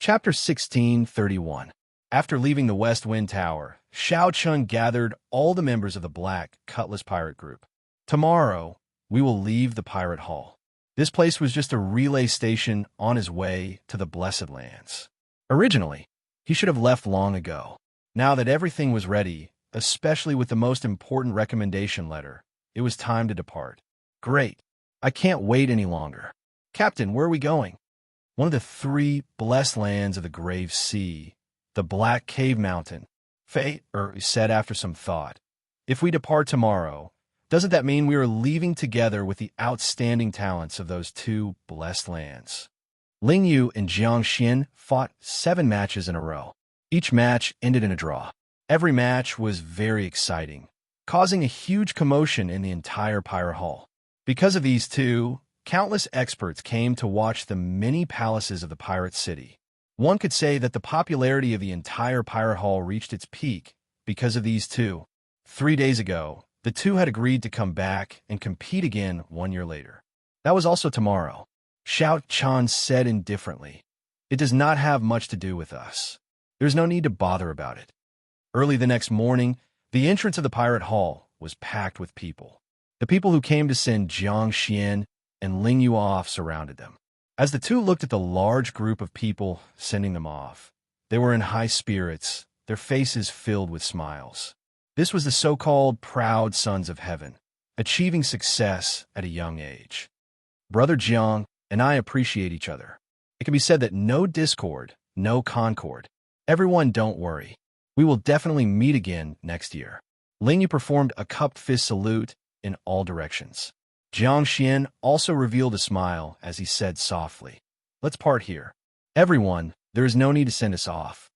Chapter 1631. After leaving the West Wind Tower, Shao Chun gathered all the members of the Black Cutlass Pirate Group. Tomorrow, we will leave the Pirate Hall. This place was just a relay station on his way to the Blessed Lands. Originally, he should have left long ago. Now that everything was ready, especially with the most important recommendation letter, it was time to depart. Great. I can't wait any longer. Captain, where are we going? One of the 3 blessed lands of the Grave Sea, the Black Cave Mountain. Fate, said after some thought. If we depart tomorrow, doesn't that mean we are leaving together with the outstanding talents of those 2 blessed lands? Ling Yu and Jiang Xian fought 7 matches in a row. Each match ended in a draw. Every match was very exciting, causing a huge commotion in the entire Pirate Hall. Because of these 2, countless experts came to watch the many palaces of the Pirate City. One could say that the popularity of the entire Pirate Hall reached its peak because of these 2. 3 days ago, the 2 had agreed to come back and compete again 1 year later. That was also tomorrow. Shao Chun said indifferently, "It does not have much to do with us. There's no need to bother about it." Early the next morning, the entrance of the Pirate Hall was packed with people. The people who came to send Jiang Xian and Ling Yu off surrounded them. As the 2 looked at the large group of people sending them off, they were in high spirits, their faces filled with smiles. This was the so-called proud sons of heaven, achieving success at a young age. Brother Jiang and I appreciate each other. It can be said that no discord, no concord. Everyone, don't worry. We will definitely meet again next year. Ling Yu performed a cupped fist salute in all directions. Jiang Xian also revealed a smile as he said softly, "Let's part here. Everyone, there is no need to send us off.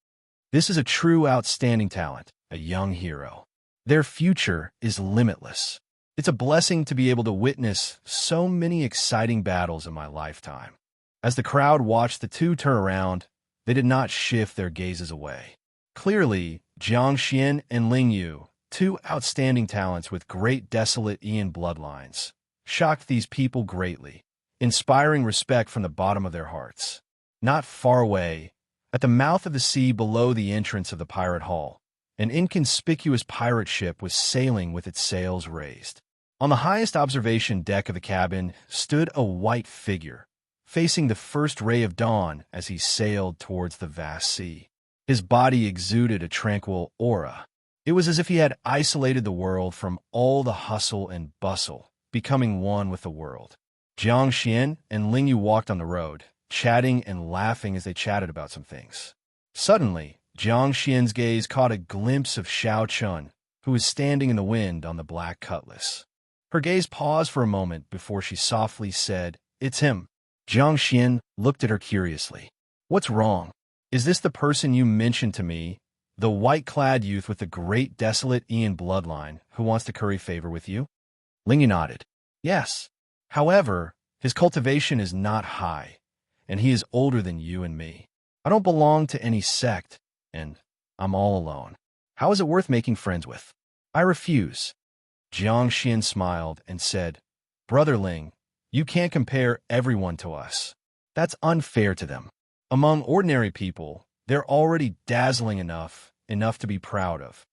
This is a true outstanding talent, a young hero. Their future is limitless. It's a blessing to be able to witness so many exciting battles in my lifetime." As the crowd watched the 2 turn around, they did not shift their gazes away. Clearly, Jiang Xian and Ling Yu, 2 outstanding talents with great desolate Ian bloodlines, shocked these people greatly, inspiring respect from the bottom of their hearts. Not far away, at the mouth of the sea below the entrance of the Pirate Hall, an inconspicuous pirate ship was sailing with its sails raised. On the highest observation deck of the cabin stood a white figure, facing the first ray of dawn as he sailed towards the vast sea. His body exuded a tranquil aura. It was as if he had isolated the world from all the hustle and bustle, becoming one with the world. Jiang Xian and Ling Yu walked on the road, chatting and laughing as they chatted about some things. Suddenly, Jiang Xian's gaze caught a glimpse of Shao Chun, who was standing in the wind on the Black Cutlass. Her gaze paused for a moment before she softly said, "It's him." Jiang Xian looked at her curiously. "What's wrong? Is this the person you mentioned to me, the white-clad youth with the great desolate Ian bloodline who wants to curry favor with you?" Ling Yu nodded. "Yes. However, his cultivation is not high, and he is older than you and me. I don't belong to any sect, and I'm all alone. How is it worth making friends with? I refuse." Jiang Xian smiled and said, "Brother Ling, you can't compare everyone to us. That's unfair to them. Among ordinary people, they're already dazzling enough to be proud of."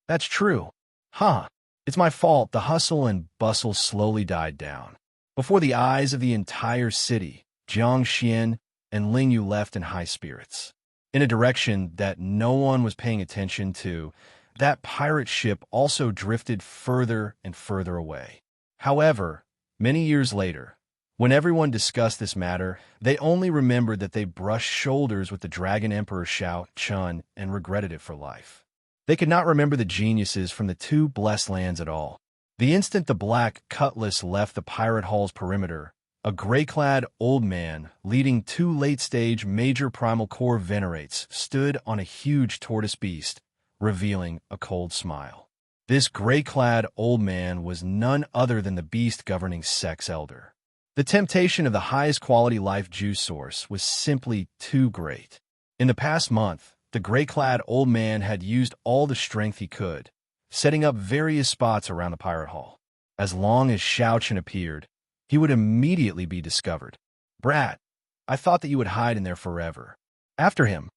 "That's true." "Huh. It's my fault the hustle and bustle slowly died down." Before the eyes of the entire city, Jiang Xian and Ling Yu left in high spirits. In a direction that no one was paying attention to, that pirate ship also drifted further and further away. However, many years later, when everyone discussed this matter, they only remembered that they brushed shoulders with the Dragon Emperor Shao Chun and regretted it for life. They could not remember the geniuses from the 2 blessed lands at all. The instant the Black Cutlass left the Pirate Hall's perimeter, a gray-clad old man leading 2 late-stage major primal core venerates stood on a huge tortoise beast, revealing a cold smile. This gray-clad old man was none other than the beast governing Sex Elder. The temptation of the highest quality life juice source was simply too great. In the past month, the gray-clad old man had used all the strength he could, setting up various spots around the Pirate Hall. As long as Shao Chun appeared, he would immediately be discovered. "Brat, I thought that you would hide in there forever. After him,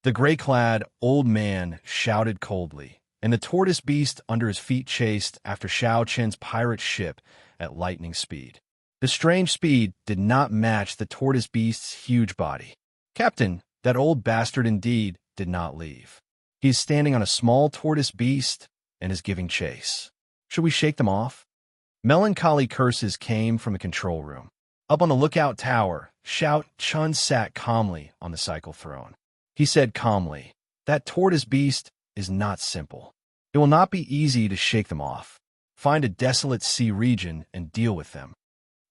the gray-clad old man shouted coldly, and the tortoise beast under his feet chased after Xiao Chen's pirate ship at lightning speed. The strange speed did not match the tortoise beast's huge body. Captain, that old bastard indeed did not leave. He is standing on a small tortoise beast and is giving chase. Should we shake them off? Melancholy curses came from the control room. Up on the lookout tower, Xiao Chun sat calmly on the cycle throne. He said calmly, "That tortoise beast is not simple. It will not be easy to shake them off. Find a desolate sea region and deal with them."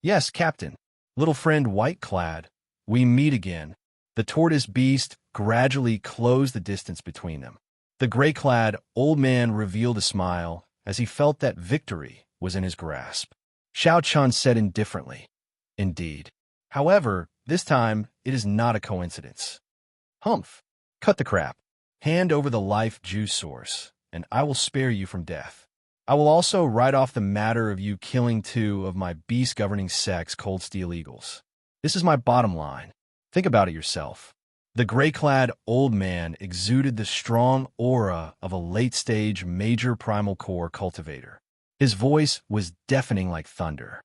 "Yes, Captain. Little friend white-clad, we meet again." The tortoise beast gradually closed the distance between them. The gray-clad old man revealed a smile as he felt that victory was in his grasp. Xiao Chun said indifferently, "Indeed. However, this time it is not a coincidence." "Humph. Cut the crap. Hand over the life juice source, and I will spare you from death. I will also write off the matter of you killing 2 of my beast-governing sex Cold Steel Eagles. This is my bottom line. Think about it yourself." The gray-clad old man exuded the strong aura of a late-stage major primal core cultivator. His voice was deafening like thunder.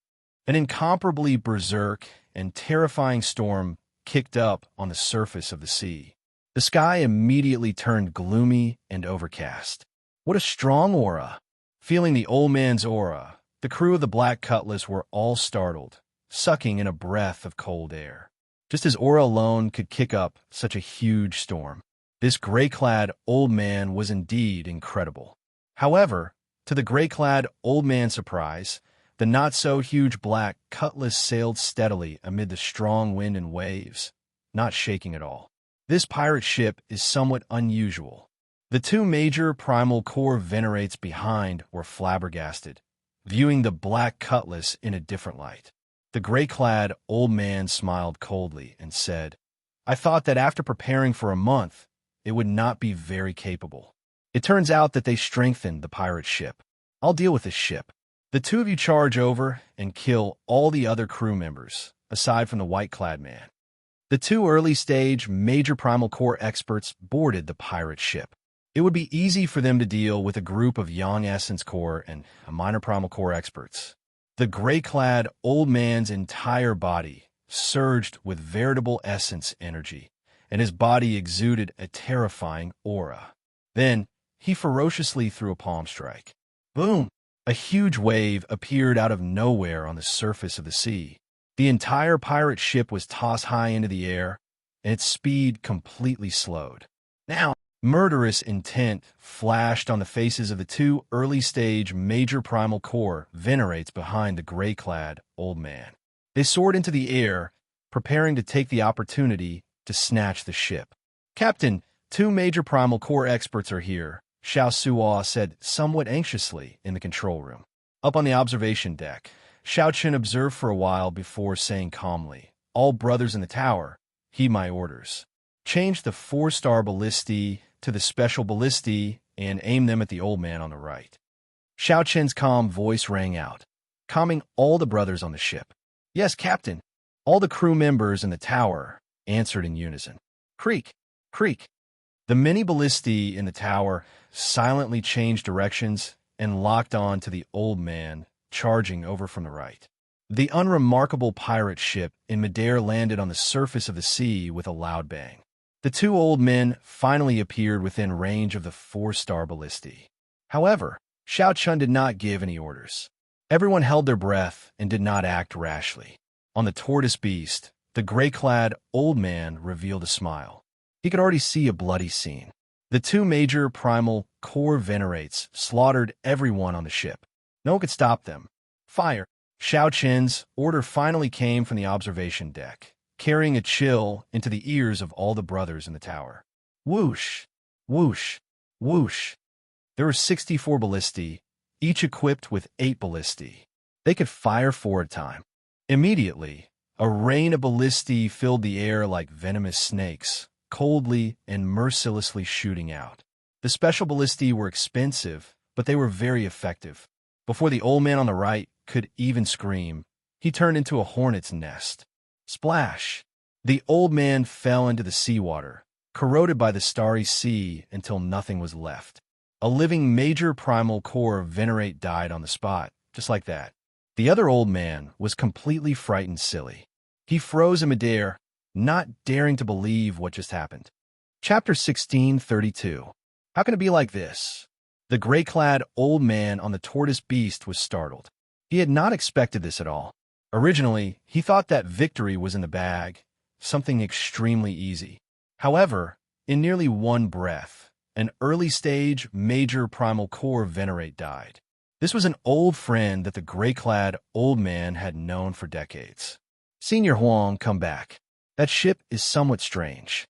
An incomparably berserk and terrifying storm kicked up on the surface of the sea. The sky immediately turned gloomy and overcast. What a strong aura! Feeling the old man's aura, the crew of the Black Cutlass were all startled, sucking in a breath of cold air. Just as aura alone could kick up such a huge storm, this gray-clad old man was indeed incredible. However, to the gray-clad old man's surprise, the not-so-huge Black Cutlass sailed steadily amid the strong wind and waves, not shaking at all. This pirate ship is somewhat unusual. The 2 major primal core venerates behind were flabbergasted, viewing the Black Cutlass in a different light. The gray-clad old man smiled coldly and said, "I thought that after preparing for a month, it would not be very capable. It turns out that they strengthened the pirate ship. I'll deal with this ship. The 2 of you charge over and kill all the other crew members, aside from the white-clad man." The 2 early-stage major primal core experts boarded the pirate ship. It would be easy for them to deal with a group of young essence core and minor primal core experts. The gray-clad old man's entire body surged with veritable essence energy, and his body exuded a terrifying aura. Then, he ferociously threw a palm strike. Boom! A huge wave appeared out of nowhere on the surface of the sea. The entire pirate ship was tossed high into the air, and its speed completely slowed. Now, murderous intent flashed on the faces of the 2 early-stage major primal core venerates behind the gray-clad old man. They soared into the air, preparing to take the opportunity to snatch the ship. "Captain, 2 major primal core experts are here," Xiao Suo said somewhat anxiously in the control room. Up on the observation deck, Xiao Chen observed for a while before saying calmly, "All brothers in the tower, heed my orders. Change the 4-star ballistae to the special ballistae and aim them at the old man on the right." Xiao Chen's calm voice rang out, calming all the brothers on the ship. "Yes, Captain." All the crew members in the tower answered in unison. Creak, creak. The many ballistae in the tower silently changed directions and locked on to the old man charging over from the right. The unremarkable pirate ship in midair landed on the surface of the sea with a loud bang. The 2 old men finally appeared within range of the 4-star ballistae. However, Xiao Chun did not give any orders. Everyone held their breath and did not act rashly. On the tortoise beast, the gray-clad old man revealed a smile. He could already see a bloody scene. The 2 major primal core venerates slaughtered everyone on the ship. No one could stop them. Fire! Xiao Chen's order finally came from the observation deck, carrying a chill into the ears of all the brothers in the tower. Whoosh! Whoosh! Whoosh! There were 64 ballistae, each equipped with 8 ballistae. They could fire 4 at a time. Immediately, a rain of ballistae filled the air like venomous snakes, coldly and mercilessly shooting out. The special ballistae were expensive, but they were very effective. Before the old man on the right could even scream, he turned into a hornet's nest. Splash! The old man fell into the seawater, corroded by the starry sea until nothing was left. A living major primal core venerate died on the spot, just like that. The other old man was completely frightened silly. He froze in midair, not daring to believe what just happened. Chapter 1632. How can it be like this? The gray-clad old man on the tortoise beast was startled. He had not expected this at all. Originally, he thought that victory was in the bag, something extremely easy. However, in nearly one breath, an early-stage major primal core venerate died. This was an old friend that the gray-clad old man had known for decades. Senior Huang, come back. That ship is somewhat strange.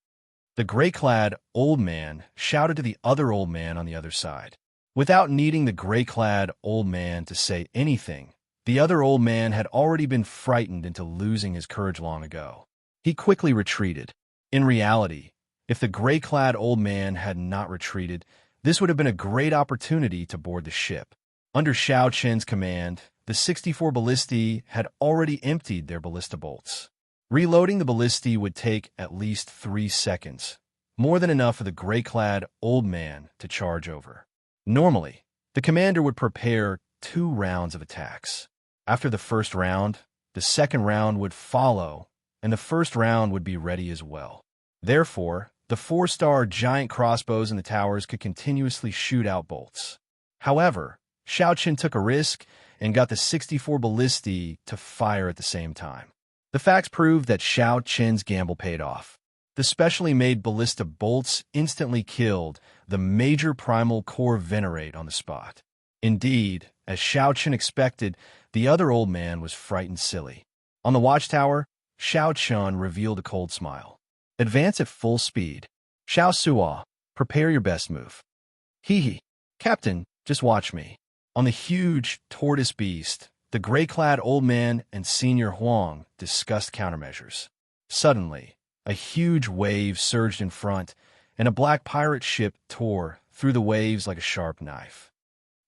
The gray-clad old man shouted to the other old man on the other side. Without needing the gray-clad old man to say anything, the other old man had already been frightened into losing his courage long ago. He quickly retreated. In reality, if the gray-clad old man had not retreated, this would have been a great opportunity to board the ship. Under Xiao Chen's command, the 64 ballistae had already emptied their ballista bolts. Reloading the ballistae would take at least 3 seconds, more than enough for the gray-clad old man to charge over. Normally, the commander would prepare 2 rounds of attacks. After the first round, the second round would follow, and the first round would be ready as well. Therefore, the 4-star giant crossbows in the towers could continuously shoot out bolts. However, Xiao Chen took a risk and got the 64 ballistae to fire at the same time. The facts proved that Xiao Chen's gamble paid off. The specially made ballista bolts instantly killed the major primal core venerate on the spot. Indeed, as Xiao Chen expected, the other old man was frightened silly. On the watchtower, Xiao Chen revealed a cold smile. Advance at full speed. Xiao Suo, prepare your best move. Hee. Captain, just watch me. On the huge tortoise beast, the gray-clad old man and Senior Huang discussed countermeasures. Suddenly, a huge wave surged in front, and a black pirate ship tore through the waves like a sharp knife.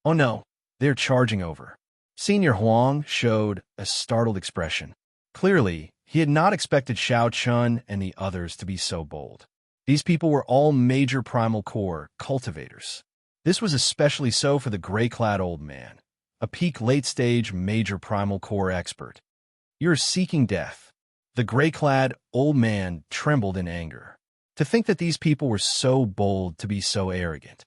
Oh no, they're charging over. Senior Huang showed a startled expression. Clearly, he had not expected Xiao Chen and the others to be so bold. These people were all major primal core cultivators. This was especially so for the gray-clad old man, a peak late-stage major primal core expert. You're seeking death. The gray-clad old man trembled in anger. To think that these people were so bold to be so arrogant.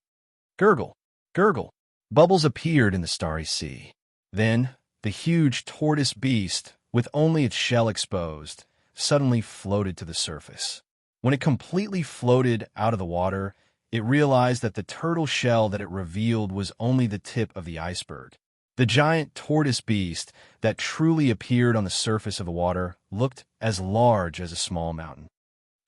Gurgle, gurgle. Bubbles appeared in the starry sea. Then, the huge tortoise beast, with only its shell exposed, suddenly floated to the surface. When it completely floated out of the water, it realized that the turtle shell that it revealed was only the tip of the iceberg. The giant tortoise beast that truly appeared on the surface of the water looked as large as a small mountain.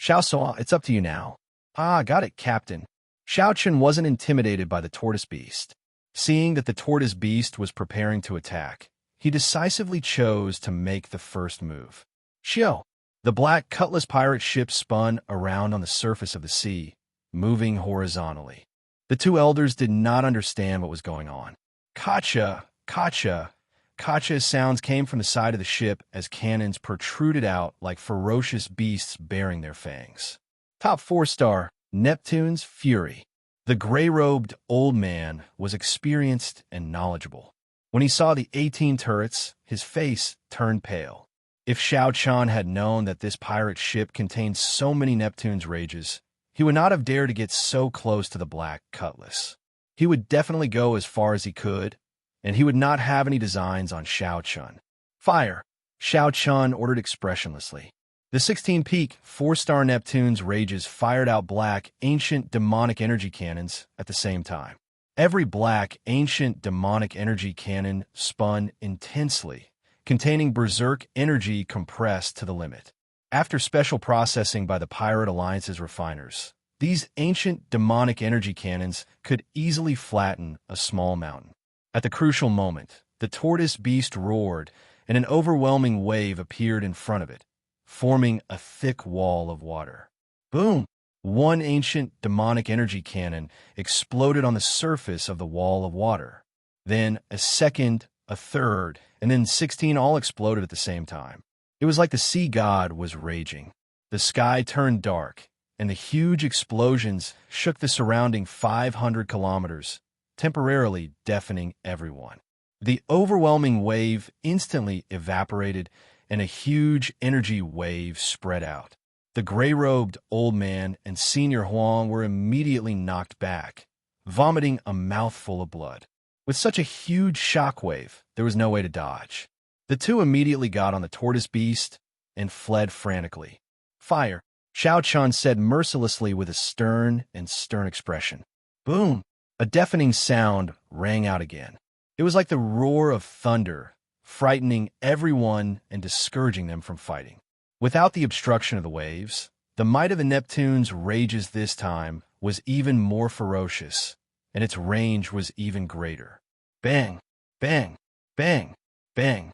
Xiao Suo, it's up to you now. Ah, got it, Captain. Xiao Chen wasn't intimidated by the tortoise beast. Seeing that the tortoise beast was preparing to attack, he decisively chose to make the first move. Xiao! The black cutlass pirate ship spun around on the surface of the sea, moving horizontally. The 2 elders did not understand what was going on. Kacha! Kacha! Kacha sounds came from the side of the ship as cannons protruded out like ferocious beasts bearing their fangs. Top 4-star, Neptune's Fury. The gray-robed old man was experienced and knowledgeable. When he saw the 18 turrets, his face turned pale. If Xiao Chen had known that this pirate ship contained so many Neptune's rages, he would not have dared to get so close to the black cutlass. He would definitely go as far as he could, and he would not have any designs on Xiao Chen. Fire! Xiao Chen ordered expressionlessly. The 16-peak 4-star Neptune's rages fired out black, ancient demonic energy cannons at the same time. Every black, ancient demonic energy cannon spun intensely, containing berserk energy compressed to the limit. After special processing by the Pirate Alliance's refiners, these ancient demonic energy cannons could easily flatten a small mountain. At the crucial moment, the tortoise beast roared, and an overwhelming wave appeared in front of it, forming a thick wall of water. Boom! One ancient demonic energy cannon exploded on the surface of the wall of water. Then a second, a third, and then 16 all exploded at the same time. It was like the sea god was raging. The sky turned dark, and the huge explosions shook the surrounding 500 kilometers, temporarily deafening everyone. The overwhelming wave instantly evaporated, and a huge energy wave spread out. The gray-robed old man and Senior Huang were immediately knocked back, vomiting a mouthful of blood. With such a huge shockwave, there was no way to dodge. The two immediately got on the tortoise beast and fled frantically. "Fire," Xiao Chun said mercilessly with a stern expression. Boom! A deafening sound rang out again. It was like the roar of thunder, frightening everyone and discouraging them from fighting. Without the obstruction of the waves, the might of the Neptune's rages this time was even more ferocious, and its range was even greater. Bang! Bang! Bang! Bang!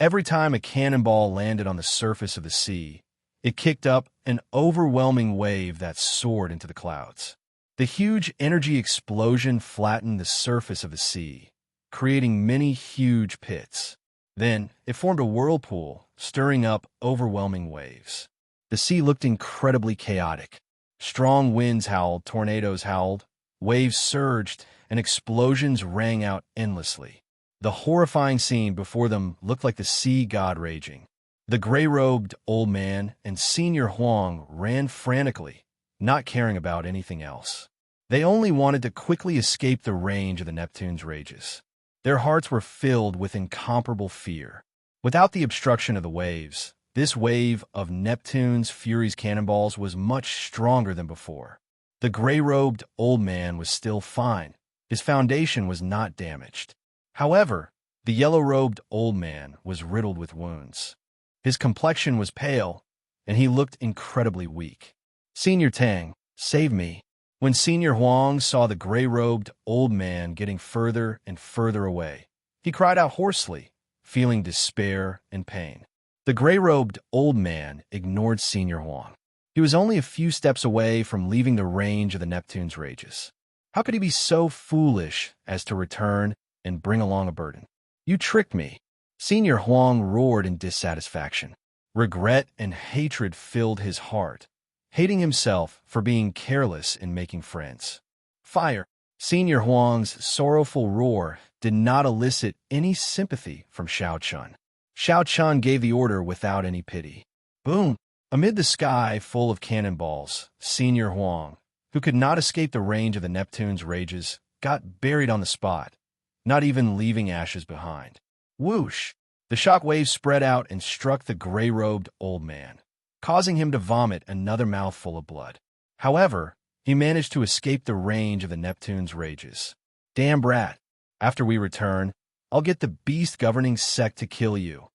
Every time a cannonball landed on the surface of the sea, it kicked up an overwhelming wave that soared into the clouds. The huge energy explosion flattened the surface of the sea, creating many huge pits. Then, it formed a whirlpool, stirring up overwhelming waves. The sea looked incredibly chaotic. Strong winds howled, tornadoes howled, waves surged, and explosions rang out endlessly. The horrifying scene before them looked like the sea god raging. The gray-robed old man and Senior Huang ran frantically, not caring about anything else. They only wanted to quickly escape the range of the Neptune's rages. Their hearts were filled with incomparable fear. Without the obstruction of the waves, this wave of Neptune's Fury's cannonballs was much stronger than before. The gray-robed old man was still fine. His foundation was not damaged. However, the yellow-robed old man was riddled with wounds. His complexion was pale, and he looked incredibly weak. "Senior Tang, save me." When Senior Huang saw the gray-robed old man getting further and further away, he cried out hoarsely, feeling despair and pain. The gray-robed old man ignored Senior Huang. He was only a few steps away from leaving the range of the Neptune's rages. How could he be so foolish as to return and bring along a burden? "You tricked me." Senior Huang roared in dissatisfaction. Regret and hatred filled his heart, hating himself for being careless in making friends. "Fire!" Senior Huang's sorrowful roar did not elicit any sympathy from Xiao Chun. Xiao Chun gave the order without any pity. Boom! Amid the sky full of cannonballs, Senior Huang, who could not escape the range of the Neptune's rages, got buried on the spot, not even leaving ashes behind. Whoosh! The shock wave spread out and struck the gray-robed old man, causing him to vomit another mouthful of blood. However, he managed to escape the range of the Neptune's rages. "Damn brat! After we return, I'll get the beast governing sect to kill you."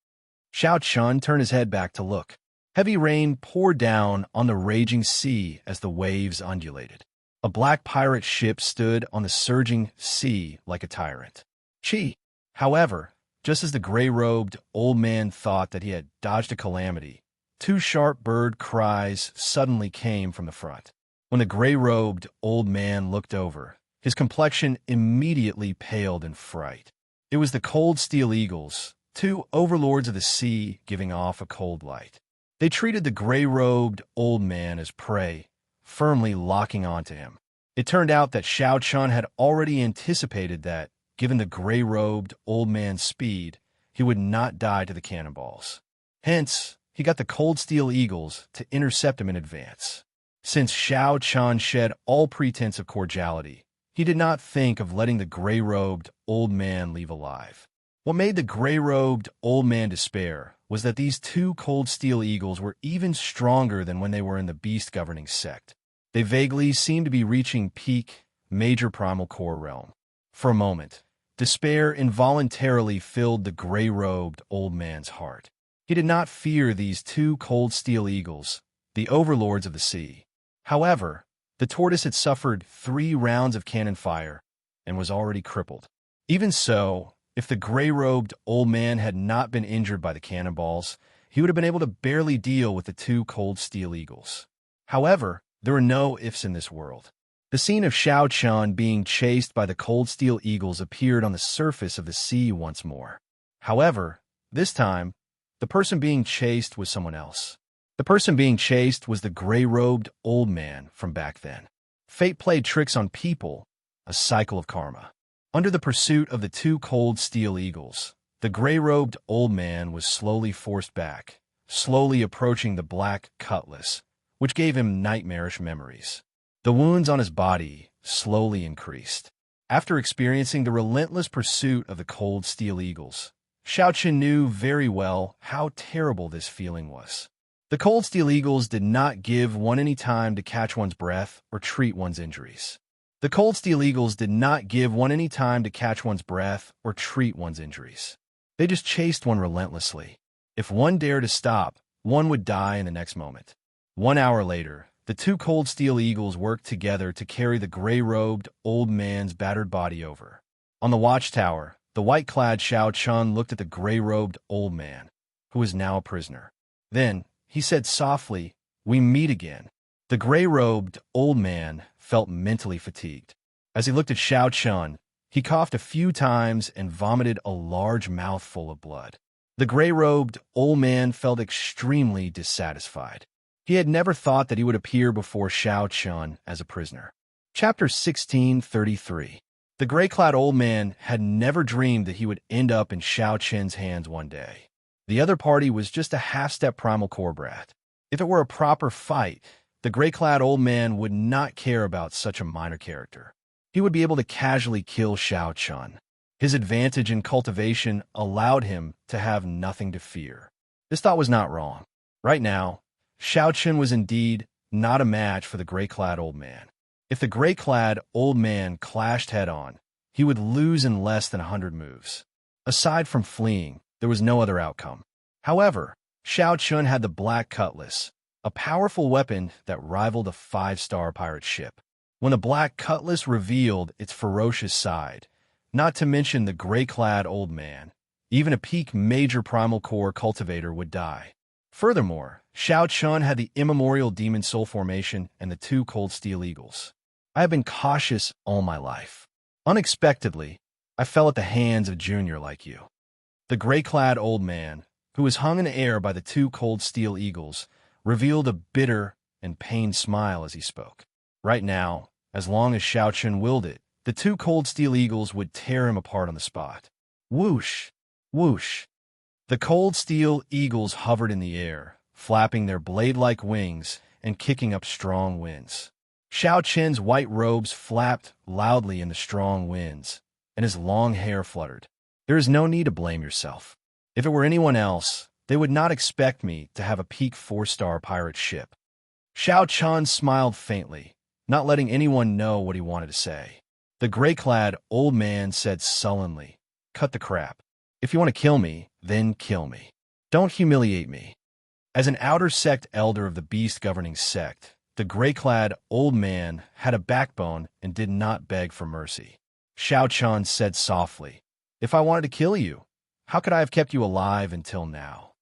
Xiao Chun turned his head back to look. Heavy rain poured down on the raging sea as the waves undulated. A black pirate ship stood on the surging sea like a tyrant. Chi! However, just as the gray-robed old man thought that he had dodged a calamity, two sharp bird cries suddenly came from the front. When the gray-robed old man looked over, his complexion immediately paled in fright. It was the cold steel eagles, two overlords of the sea giving off a cold light. They treated the gray-robed old man as prey, firmly locking onto him. It turned out that Xiao Chun had already anticipated that, given the gray-robed old man's speed, he would not die to the cannonballs. Hence, he got the cold steel eagles to intercept him in advance. Since Xiao Chun shed all pretense of cordiality, he did not think of letting the gray-robed old man leave alive. What made the gray-robed old man despair was that these two cold steel eagles were even stronger than when they were in the beast-governing sect. They vaguely seemed to be reaching peak, major primal core realm. For a moment, despair involuntarily filled the gray-robed old man's heart. He did not fear these two cold steel eagles, the overlords of the sea. However, the tortoise had suffered 3 rounds of cannon fire and was already crippled. Even so, if the gray-robed old man had not been injured by the cannonballs, he would have been able to barely deal with the two cold steel eagles. However, there were no ifs in this world. The scene of Xiao Chun being chased by the cold steel eagles appeared on the surface of the sea once more. However, this time, the person being chased was someone else. The person being chased was the gray-robed old man from back then. Fate played tricks on people, a cycle of karma. Under the pursuit of the two cold steel eagles, the gray-robed old man was slowly forced back, slowly approaching the black cutlass, which gave him nightmarish memories. The wounds on his body slowly increased. After experiencing the relentless pursuit of the cold steel eagles, Xiao Chen knew very well how terrible this feeling was. The cold steel eagles did not give one any time to catch one's breath or treat one's injuries. The cold steel eagles did not give one any time to catch one's breath or treat one's injuries. They just chased one relentlessly. If one dared to stop, one would die in the next moment. 1 hour later, the two cold steel eagles worked together to carry the gray-robed old man's battered body over. On the watchtower, the white-clad Xiao Chun looked at the gray-robed old man, who was now a prisoner. Then, he said softly, "We meet again." The gray-robed old man felt mentally fatigued. As he looked at Xiao Chun, he coughed a few times and vomited a large mouthful of blood. The gray-robed old man felt extremely dissatisfied. He had never thought that he would appear before Xiao Chun as a prisoner. Chapter 1633. The gray-clad old man had never dreamed that he would end up in Xiao Chen's hands one day. The other party was just a half-step primal core brat. If it were a proper fight, the gray-clad old man would not care about such a minor character. He would be able to casually kill Xiao Chun. His advantage in cultivation allowed him to have nothing to fear. This thought was not wrong. Right now, Xiao Chun was indeed not a match for the gray-clad old man. If the gray-clad old man clashed head-on, he would lose in less than 100 moves. Aside from fleeing, there was no other outcome. However, Xiao Chun had the Black Cutlass, a powerful weapon that rivaled a 5-star pirate ship. When the Black Cutlass revealed its ferocious side, not to mention the gray-clad old man, even a peak major primal core cultivator would die. Furthermore, Xiao Chun had the immemorial demon soul formation and the two cold steel eagles. I have been cautious all my life. Unexpectedly, I fell at the hands of a junior like you. The gray-clad old man, who was hung in the air by the two cold steel eagles, revealed a bitter and pained smile as he spoke. Right now, as long as Xiao Chun willed it, the two cold steel eagles would tear him apart on the spot. Whoosh! Whoosh! The cold steel eagles hovered in the air, flapping their blade-like wings and kicking up strong winds. Xiao Chen's white robes flapped loudly in the strong winds, and his long hair fluttered. There is no need to blame yourself. If it were anyone else, they would not expect me to have a peak 4-star pirate ship. Xiao Chun smiled faintly, not letting anyone know what he wanted to say. The gray-clad old man said sullenly, "Cut the crap. If you want to kill me, then kill me. Don't humiliate me." As an outer sect elder of the beast governing sect, the gray-clad old man had a backbone and did not beg for mercy. Xiao Chun said softly, "If I wanted to kill you, how could I have kept you alive until now?"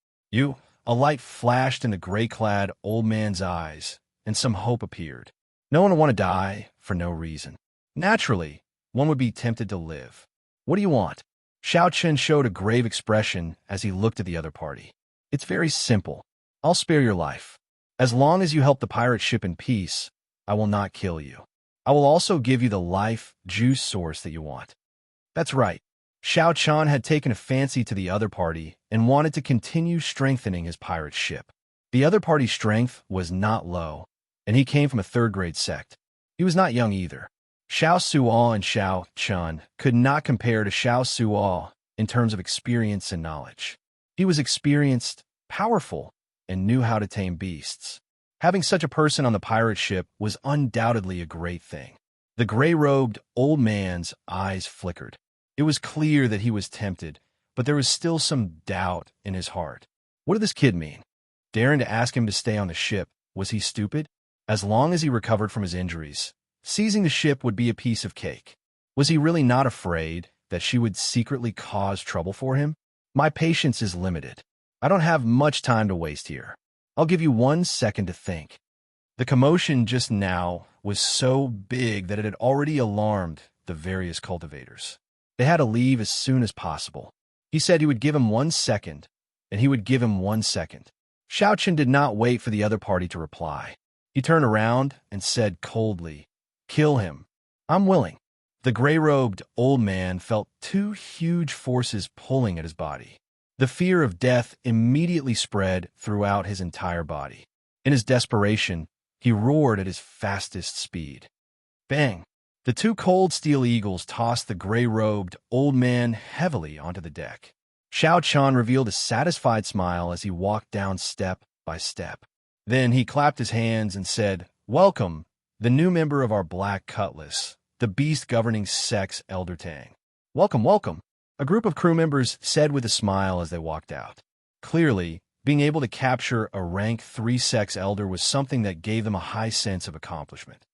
A light flashed in the gray-clad old man's eyes, and some hope appeared. No one would want to die for no reason. Naturally, one would be tempted to live. What do you want? Xiao Chun showed a grave expression as he looked at the other party. It's very simple. I'll spare your life. As long as you help the pirate ship in peace, I will not kill you. I will also give you the life juice source that you want. That's right. Xiao Chun had taken a fancy to the other party and wanted to continue strengthening his pirate ship. The other party's strength was not low, and he came from a third-grade sect. He was not young either. Xiao Suo and Xiao Chun could not compare to Xiao Suo in terms of experience and knowledge. He was experienced, powerful, and knew how to tame beasts. Having such a person on the pirate ship was undoubtedly a great thing. The gray-robed old man's eyes flickered. It was clear that he was tempted, but there was still some doubt in his heart. What did this kid mean? Daring to ask him to stay on the ship, was he stupid? As long as he recovered from his injuries, seizing the ship would be a piece of cake. Was he really not afraid that she would secretly cause trouble for him? My patience is limited. I don't have much time to waste here. I'll give you 1 second to think. The commotion just now was so big that it had already alarmed the various cultivators. They had to leave as soon as possible. He said he would give him 1 second, and he would give him 1 second. Xiao Chen did not wait for the other party to reply. He turned around and said coldly, "Kill him. I'm willing." The gray-robed old man felt two huge forces pulling at his body. The fear of death immediately spread throughout his entire body. In his desperation, he roared at his fastest speed. Bang! The two cold steel eagles tossed the gray-robed old man heavily onto the deck. Xiao Chen revealed a satisfied smile as he walked down step by step. Then he clapped his hands and said, "Welcome, the new member of our Black Cutlass, the beast governing sex Elder Tang." "Welcome, welcome," a group of crew members said with a smile as they walked out. Clearly, being able to capture a rank 3 sex elder was something that gave them a high sense of accomplishment.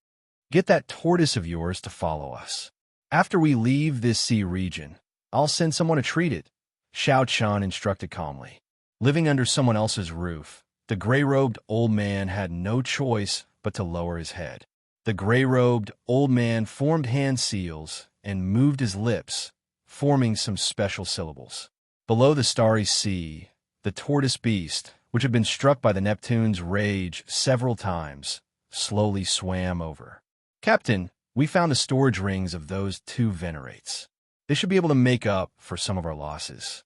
"Get that tortoise of yours to follow us. After we leave this sea region, I'll send someone to treat it," Xiao Chen instructed calmly. Living under someone else's roof, the gray-robed old man had no choice but to lower his head. The gray-robed old man formed hand seals and moved his lips, forming some special syllables. Below the starry sea, the tortoise beast, which had been struck by the Neptune's rage several times, slowly swam over. "Captain, we found the storage rings of those two venerates. They should be able to make up for some of our losses,"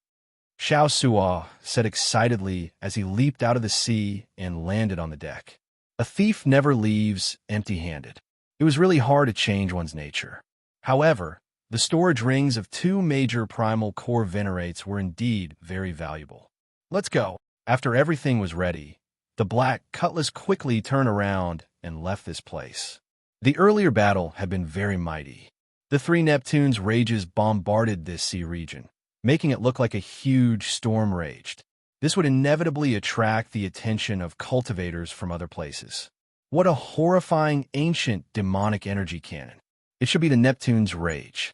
Xiao Suo said excitedly as he leaped out of the sea and landed on the deck. A thief never leaves empty-handed. It was really hard to change one's nature. However, the storage rings of two major primal core venerates were indeed very valuable. "Let's go." After everything was ready, the Black Cutlass quickly turned around and left this place. The earlier battle had been very mighty. The 3 Neptunes' rages bombarded this sea region, making it look like a huge storm raged. This would inevitably attract the attention of cultivators from other places. What a horrifying ancient demonic energy cannon. It should be the Neptune's rage.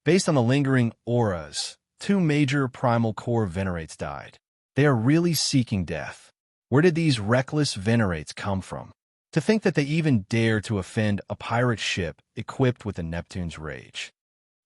Based on the lingering auras, 2 major primal core venerates died. They are really seeking death. Where did these reckless venerates come from? To think that they even dare to offend a pirate ship equipped with the Neptune's rage.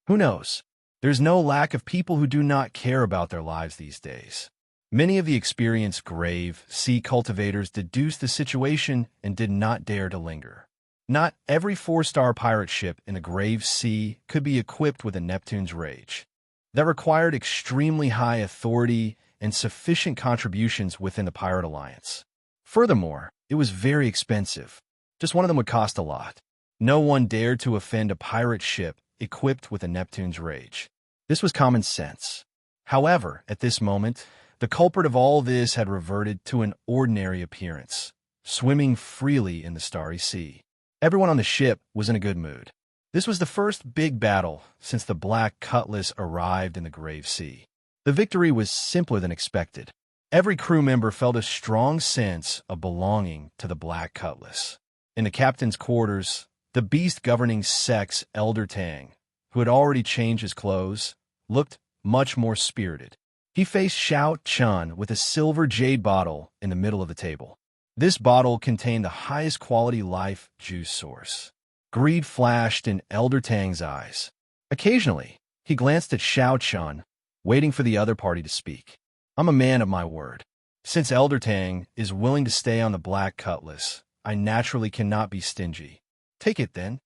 Who knows? There's no lack of people who do not care about their lives these days. Many of the experienced grave sea cultivators deduced the situation and did not dare to linger. Not every 4-star pirate ship in the grave sea could be equipped with a Neptune's rage. That required extremely high authority and sufficient contributions within the Pirate Alliance. Furthermore, it was very expensive. Just one of them would cost a lot. No one dared to offend a pirate ship equipped with a Neptune's rage. This was common sense. However, at this moment, the culprit of all this had reverted to an ordinary appearance, swimming freely in the starry sea. Everyone on the ship was in a good mood. This was the first big battle since the Black Cutlass arrived in the Grave Sea. The victory was simpler than expected. Every crew member felt a strong sense of belonging to the Black Cutlass. In the captain's quarters, the beast governing sex Elder Tang, who had already changed his clothes, looked much more spirited. He faced Xiao Chen with a silver jade bottle in the middle of the table. This bottle contained the highest quality life juice source. Greed flashed in Elder Tang's eyes. Occasionally, he glanced at Xiao Chen, waiting for the other party to speak. "I'm a man of my word. Since Elder Tang is willing to stay on the Black Cutlass, I naturally cannot be stingy. Take it then."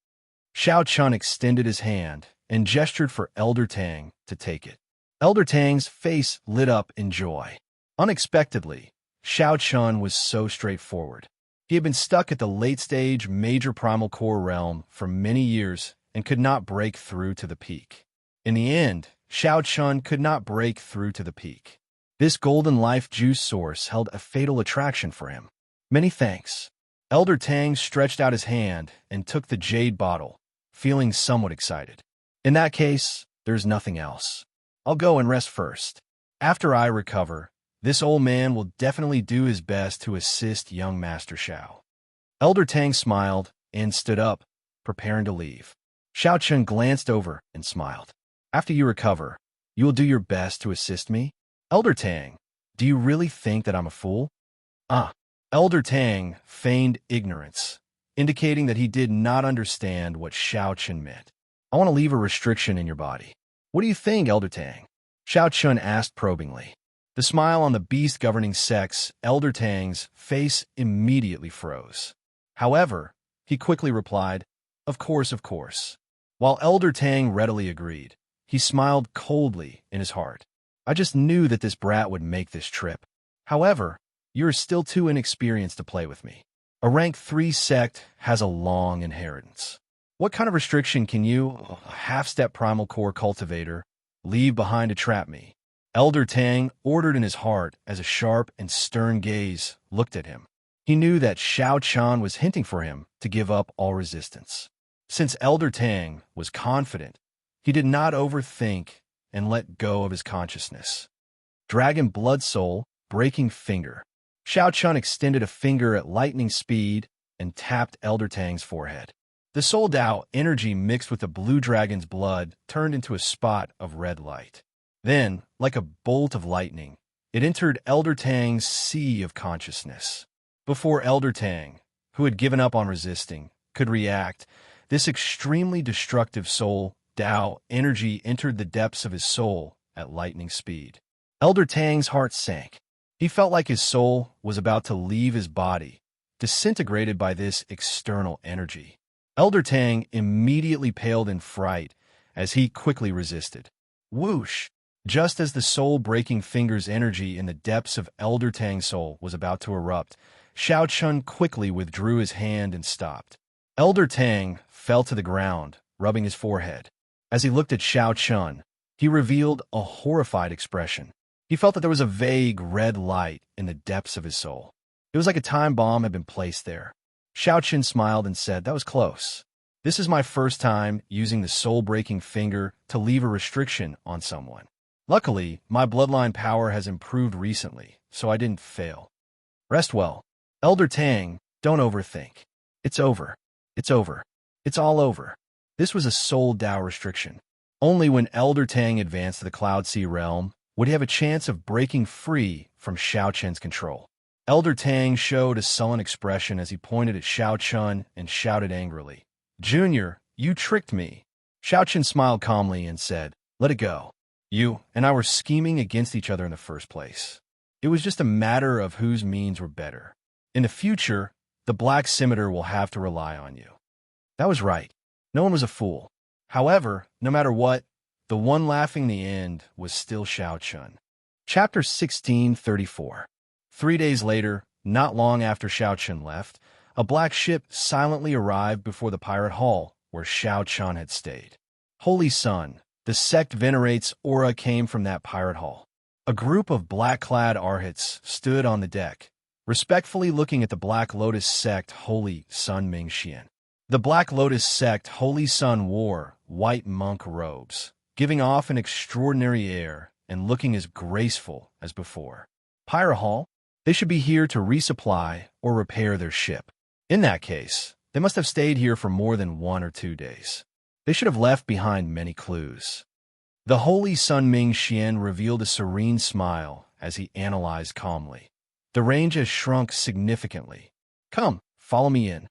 Xiao Chen extended his hand and gestured for Elder Tang to take it. Elder Tang's face lit up in joy. Unexpectedly, Xiao Chen was so straightforward. He had been stuck at the late-stage major primal core realm for many years and could not break through to the peak. In the end, Xiao Chen could not break through to the peak. This golden life juice source held a fatal attraction for him. "Many thanks." Elder Tang stretched out his hand and took the jade bottle, feeling somewhat excited. "In that case, there's nothing else. I'll go and rest first. After I recover, this old man will definitely do his best to assist young Master Xiao." Elder Tang smiled and stood up, preparing to leave. Xiao Chen glanced over and smiled. "After you recover, you will do your best to assist me?" "Elder Tang, do you really think that I'm a fool?" Elder Tang feigned ignorance, indicating that he did not understand what Xiao Chen meant. "I want to leave a restriction in your body." "What do you think, Elder Tang?" Xiao Chen asked probingly. The smile on the beast governing sex, Elder Tang's face immediately froze. However, he quickly replied, of course. While Elder Tang readily agreed, he smiled coldly in his heart. I just knew that this brat would make this trip. However, you're still too inexperienced to play with me. A rank 3 sect has a long inheritance. What kind of restriction can you, a half-step primal core cultivator, leave behind to trap me? Elder Tang ordered in his heart as a sharp and stern gaze looked at him. He knew that Xiao Chan was hinting for him to give up all resistance. Since Elder Tang was confident, he did not overthink and let go of his consciousness. Dragon Blood Soul, breaking finger. Xiao Chun extended a finger at lightning speed and tapped Elder Tang's forehead. The Soul Dao energy mixed with the blue dragon's blood turned into a spot of red light. Then, like a bolt of lightning, it entered Elder Tang's sea of consciousness. Before Elder Tang, who had given up on resisting, could react, this extremely destructive Soul Dao energy entered the depths of his soul at lightning speed. Elder Tang's heart sank. He felt like his soul was about to leave his body, disintegrated by this external energy. Elder Tang immediately paled in fright as he quickly resisted. Whoosh! Just as the soul-breaking finger's energy in the depths of Elder Tang's soul was about to erupt, Xiao Chun quickly withdrew his hand and stopped. Elder Tang fell to the ground, rubbing his forehead. As he looked at Xiao Chun, he revealed a horrified expression. He felt that there was a vague red light in the depths of his soul. It was like a time bomb had been placed there. Xiao Chun smiled and said, that was close. This is my first time using the soul-breaking finger to leave a restriction on someone. Luckily, my bloodline power has improved recently, so I didn't fail. Rest well. Elder Tang, don't overthink. It's over. It's over. It's all over. This was a Soul Dao restriction. Only when Elder Tang advanced to the Cloud Sea realm would he have a chance of breaking free from Xiao Chen's control. Elder Tang showed a sullen expression as he pointed at Xiao Chun and shouted angrily, Junior, you tricked me. Xiao Chun smiled calmly and said, let it go. You and I were scheming against each other in the first place. It was just a matter of whose means were better. In the future, the Black Scimitar will have to rely on you. That was right. No one was a fool. However, no matter what, the one laughing in the end was still Xiao Chun. Chapter 1634. 3 days later, not long after Xiao Chun left, a black ship silently arrived before the pirate hall where Xiao Chun had stayed. Holy Sun, the sect venerates aura came from that pirate hall. A group of black-clad arhats stood on the deck, respectfully looking at the Black Lotus sect Holy Sun Ming Xian. The Black Lotus sect Holy Sun wore white monk robes, giving off an extraordinary air and looking as graceful as before. Pirate hall? They should be here to resupply or repair their ship. In that case, they must have stayed here for more than 1 or 2 days. They should have left behind many clues. The Holy Sun Ming Xian revealed a serene smile as he analyzed calmly. The range has shrunk significantly. Come, follow me in.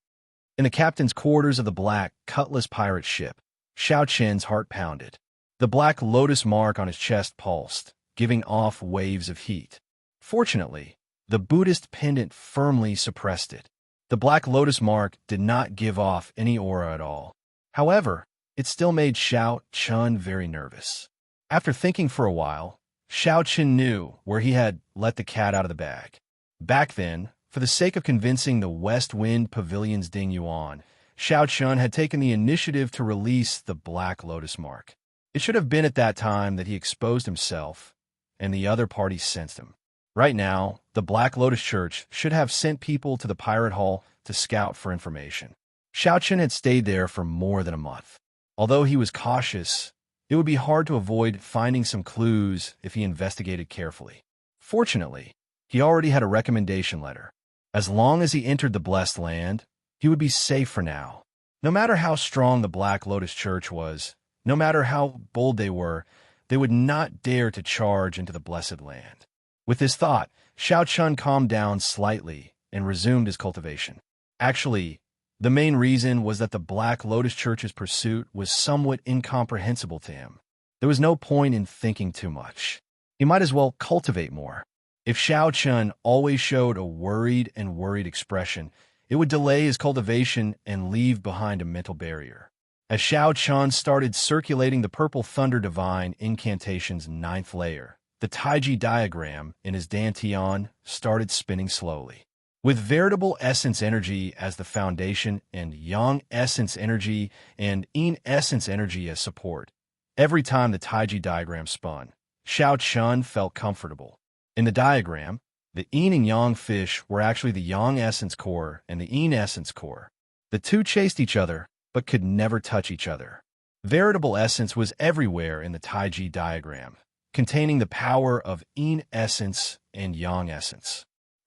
In the captain's quarters of the black, cutlass pirate ship, Xiao Chen's heart pounded. The black lotus mark on his chest pulsed, giving off waves of heat. Fortunately, the Buddhist pendant firmly suppressed it. The black lotus mark did not give off any aura at all. However, it still made Xiao Chun very nervous. After thinking for a while, Xiao Chun knew where he had let the cat out of the bag. Back then, for the sake of convincing the West Wind Pavilion's Ding Yuan, Xiao Chun had taken the initiative to release the Black Lotus mark. It should have been at that time that he exposed himself, and the other party sensed him. Right now, the Black Lotus Church should have sent people to the Pirate Hall to scout for information. Xiao Chun had stayed there for more than a month. Although he was cautious, it would be hard to avoid finding some clues if he investigated carefully. Fortunately, he already had a recommendation letter. As long as he entered the Blessed Land, he would be safe for now. No matter how strong the Black Lotus Church was, no matter how bold they would not dare to charge into the Blessed Land. With this thought, Xiao Chun calmed down slightly and resumed his cultivation. Actually, the main reason was that the Black Lotus Church's pursuit was somewhat incomprehensible to him. There was no point in thinking too much. He might as well cultivate more. If Xiao Chun always showed a worried and worried expression, it would delay his cultivation and leave behind a mental barrier. As Xiao Chun started circulating the purple thunder divine incantation's ninth layer, the Taiji diagram in his dantian started spinning slowly. With veritable essence energy as the foundation and yang essence energy and yin essence energy as support, every time the Taiji diagram spun, Xiao Chun felt comfortable. In the diagram, the yin and yang fish were actually the yang essence core and the yin essence core. The two chased each other, but could never touch each other. Veritable essence was everywhere in the Taiji diagram, containing the power of yin essence and yang essence.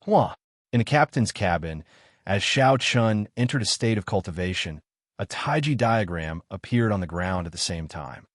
In the captain's cabin, as Xiao Chun entered a state of cultivation, a Taiji diagram appeared on the ground at the same time.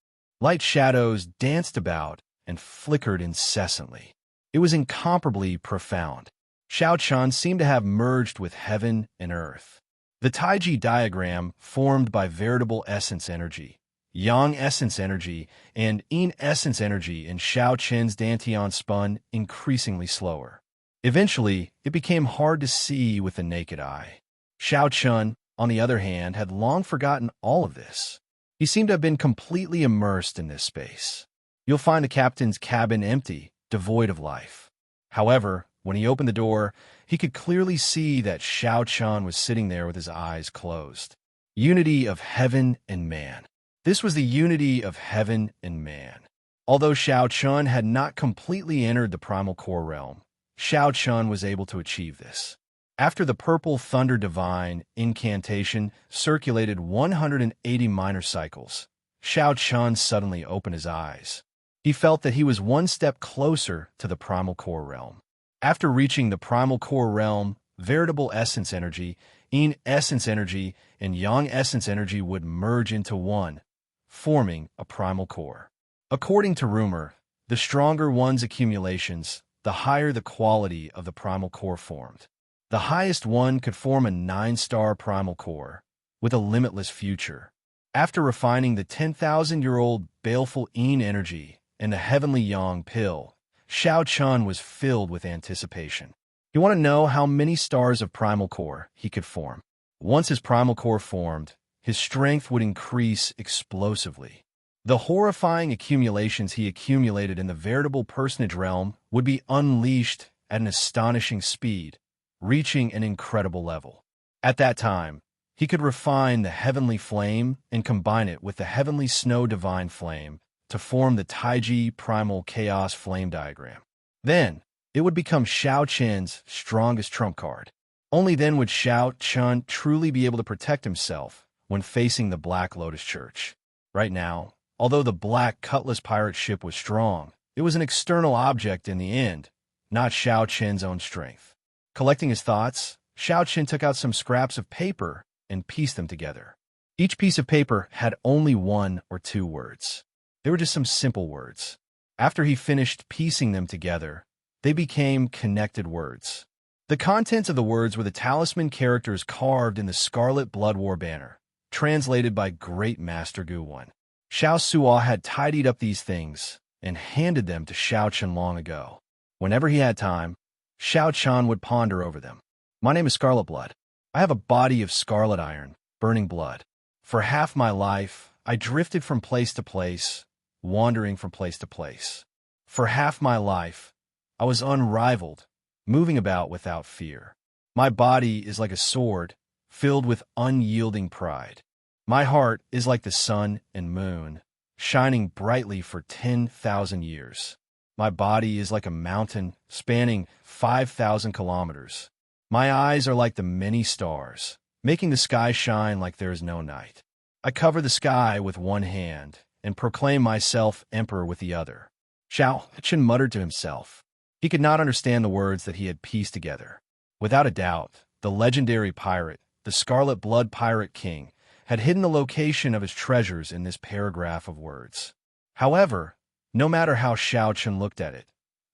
Light shadows danced about and flickered incessantly. It was incomparably profound. Xiao Chun seemed to have merged with heaven and earth. The Taiji diagram, formed by veritable essence energy, yang essence energy, and yin essence energy in Xiao Chun's dantian spun increasingly slower. Eventually, it became hard to see with the naked eye. Xiao Chun, on the other hand, had long forgotten all of this. He seemed to have been completely immersed in this space. You'll find the captain's cabin empty, devoid of life. However, when he opened the door, he could clearly see that Xiao Chun was sitting there with his eyes closed. Unity of heaven and man. This was the unity of heaven and man. Although Xiao Chun had not completely entered the primal core realm, Xiao Chun was able to achieve this. After the purple thunder divine incantation circulated 180 minor cycles, Xiao Chun suddenly opened his eyes. He felt that he was one step closer to the primal core realm. After reaching the primal core realm, veritable essence energy, yin essence energy, and yang essence energy would merge into one, forming a primal core. According to rumor, the stronger one's accumulations, the higher the quality of the primal core formed. The highest one could form a 9-star primal core, with a limitless future. After refining the 10,000-year-old baleful yin energy and the heavenly yang pill, Xiao Chun was filled with anticipation. He wanted to know how many stars of primal core he could form. Once his primal core formed, his strength would increase explosively. The horrifying accumulations he accumulated in the veritable personage realm would be unleashed at an astonishing speed, reaching an incredible level. At that time, he could refine the heavenly flame and combine it with the heavenly snow divine flame to form the Taiji primal chaos flame diagram. Then, it would become Xiao Chun's strongest trump card. Only then would Xiao Chun truly be able to protect himself when facing the Black Lotus Church. Right now, although the Black Cutlass pirate ship was strong, it was an external object in the end, not Xiao Chun's own strength. Collecting his thoughts, Xiao Chun took out some scraps of paper and pieced them together. Each piece of paper had only 1 or 2 words. They were just some simple words. After he finished piecing them together, they became connected words. The contents of the words were the talisman characters carved in the Scarlet Blood War banner, translated by Great Master Gu Wan. Xiao Suo had tidied up these things and handed them to Xiao Chun long ago. Whenever he had time, Xiao Chun would ponder over them. My name is Scarlet Blood. I have a body of scarlet iron, burning blood. For half my life, I drifted from place to place, wandering from place to place. For half my life, I was unrivaled, moving about without fear. My body is like a sword, filled with unyielding pride. My heart is like the sun and moon, shining brightly for 10,000 years. My body is like a mountain spanning 5,000 kilometers. My eyes are like the many stars, making the sky shine like there is no night. I cover the sky with one hand and proclaim myself emperor with the other. Xiao Chun muttered to himself. He could not understand the words that he had pieced together. Without a doubt, the legendary pirate, the Scarlet Blood Pirate King, had hidden the location of his treasures in this paragraph of words. However, no matter how Xiao Chun looked at it,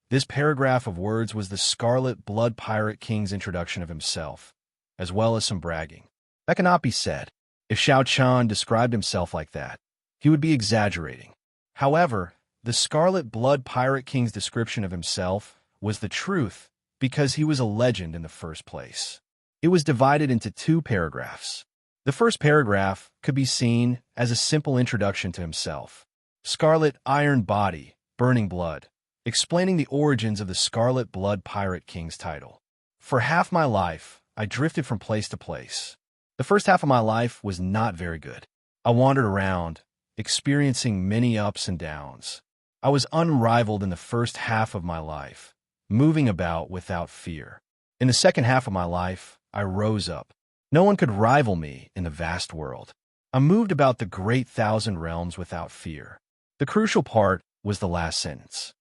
this paragraph of words was the Scarlet Blood Pirate King's introduction of himself, as well as some bragging. That cannot be said. If Xiao Chun described himself like that, he would be exaggerating. However, the Scarlet Blood Pirate King's description of himself was the truth because he was a legend in the first place. It was divided into 2 paragraphs. The first paragraph could be seen as a simple introduction to himself. Scarlet Iron Body, Burning Blood, explaining the origins of the Scarlet Blood Pirate King's title. For half my life, I drifted from place to place. The first half of my life was not very good. I wandered around, experiencing many ups and downs. I was unrivaled in the first half of my life, moving about without fear. In the second half of my life, I rose up. No one could rival me in the vast world. I moved about the great 1,000 realms without fear. The crucial part was the last sentence.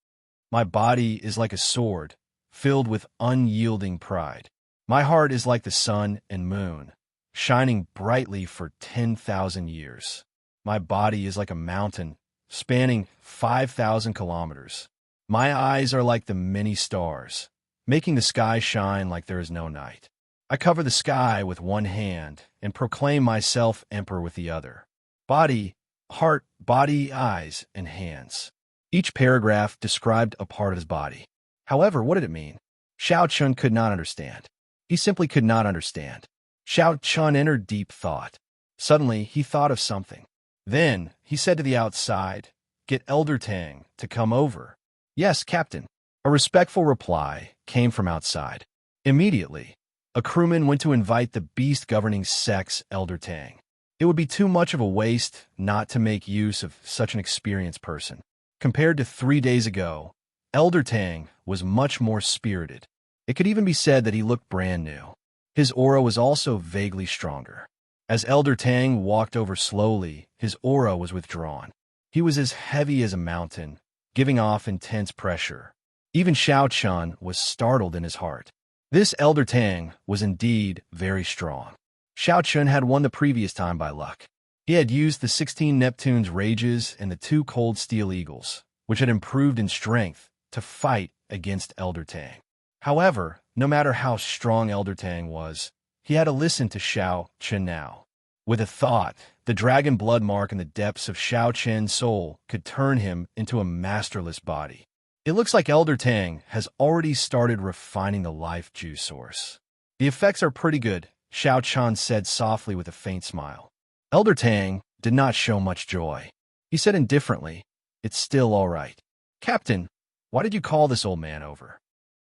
My body is like a sword, filled with unyielding pride. My heart is like the sun and moon, shining brightly for 10,000 years. My body is like a mountain, spanning 5,000 kilometers. My eyes are like the many stars, making the sky shine like there is no night. I cover the sky with one hand and proclaim myself emperor with the other. Body, heart, body, eyes, and hands. Each paragraph described a part of his body. However, what did it mean? Xiao Chun could not understand. He simply could not understand. Xiao Chun entered deep thought. Suddenly, he thought of something. Then, he said to the outside, "Get Elder Tang to come over." "Yes, Captain." A respectful reply came from outside. Immediately, a crewman went to invite the beast governing sex, Elder Tang. It would be too much of a waste not to make use of such an experienced person. Compared to 3 days ago, Elder Tang was much more spirited. It could even be said that he looked brand new. His aura was also vaguely stronger. As Elder Tang walked over slowly, his aura was withdrawn. He was as heavy as a mountain, giving off intense pressure. Even Xiao Chun was startled in his heart. This Elder Tang was indeed very strong. Xiao Chun had won the previous time by luck. He had used the 16 Neptune's Rages and the 2 Cold Steel Eagles, which had improved in strength, to fight against Elder Tang. However, no matter how strong Elder Tang was, he had to listen to Xiao Chun now. With a thought, the dragon blood mark in the depths of Xiao Chun's soul could turn him into a masterless body. It looks like Elder Tang has already started refining the life juice source. The effects are pretty good, Xiao Chun said softly with a faint smile. Elder Tang did not show much joy. He said indifferently, "It's still all right." "Captain, why did you call this old man over?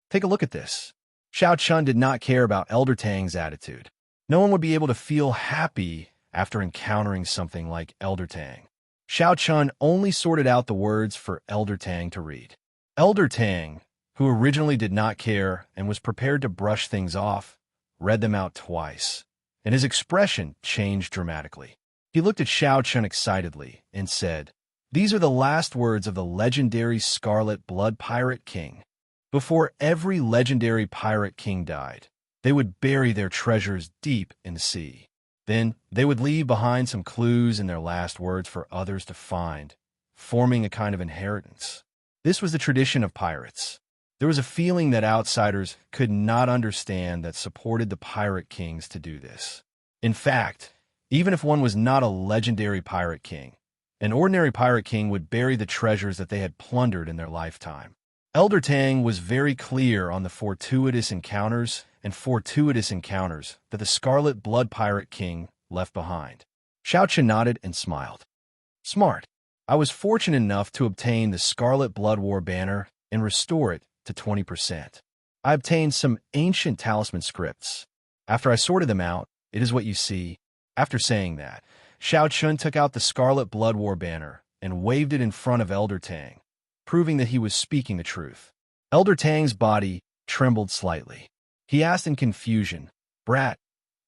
Take a look at this." Xiao Chun did not care about Elder Tang's attitude. No one would be able to feel happy after encountering something like Elder Tang. Xiao Chun only sorted out the words for Elder Tang to read. Elder Tang, who originally did not care and was prepared to brush things off, read them out twice, and his expression changed dramatically. He looked at Xiao Chun excitedly and said, "These are the last words of the legendary Scarlet Blood Pirate King. Before every legendary pirate king died, they would bury their treasures deep in the sea. Then they would leave behind some clues in their last words for others to find, forming a kind of inheritance. This was the tradition of pirates. There was a feeling that outsiders could not understand that supported the pirate kings to do this. In fact, even if one was not a legendary pirate king, an ordinary pirate king would bury the treasures that they had plundered in their lifetime. Elder Tang was very clear on the fortuitous encounters that the Scarlet Blood Pirate King left behind. Xiao Chun nodded and smiled. "Smart. I was fortunate enough to obtain the Scarlet Blood War banner and restore it to 20%. I obtained some ancient talisman scripts. After I sorted them out, it is what you see." After saying that, Xiao Chun took out the Scarlet Blood War banner and waved it in front of Elder Tang, proving that he was speaking the truth. Elder Tang's body trembled slightly. He asked in confusion, "Brat,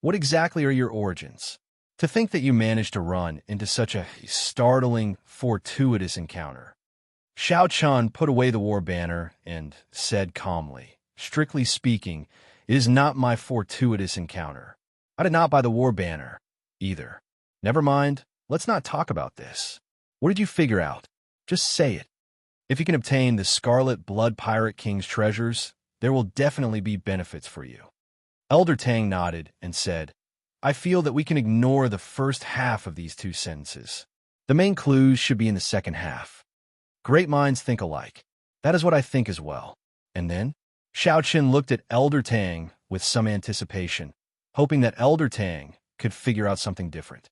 what exactly are your origins? To think that you managed to run into such a startling, fortuitous encounter." Xiao Chun put away the war banner and said calmly, "Strictly speaking, it is not my fortuitous encounter. I did not buy the war banner, either. Never mind, let's not talk about this. What did you figure out? Just say it. If you can obtain the Scarlet Blood Pirate King's treasures, there will definitely be benefits for you." Elder Tang nodded and said, "I feel that we can ignore the first half of these 2 sentences. The main clues should be in the second half." Great minds think alike. That is what I think as well. And then, Xiao Chen looked at Elder Tang with some anticipation, hoping that Elder Tang could figure out something different.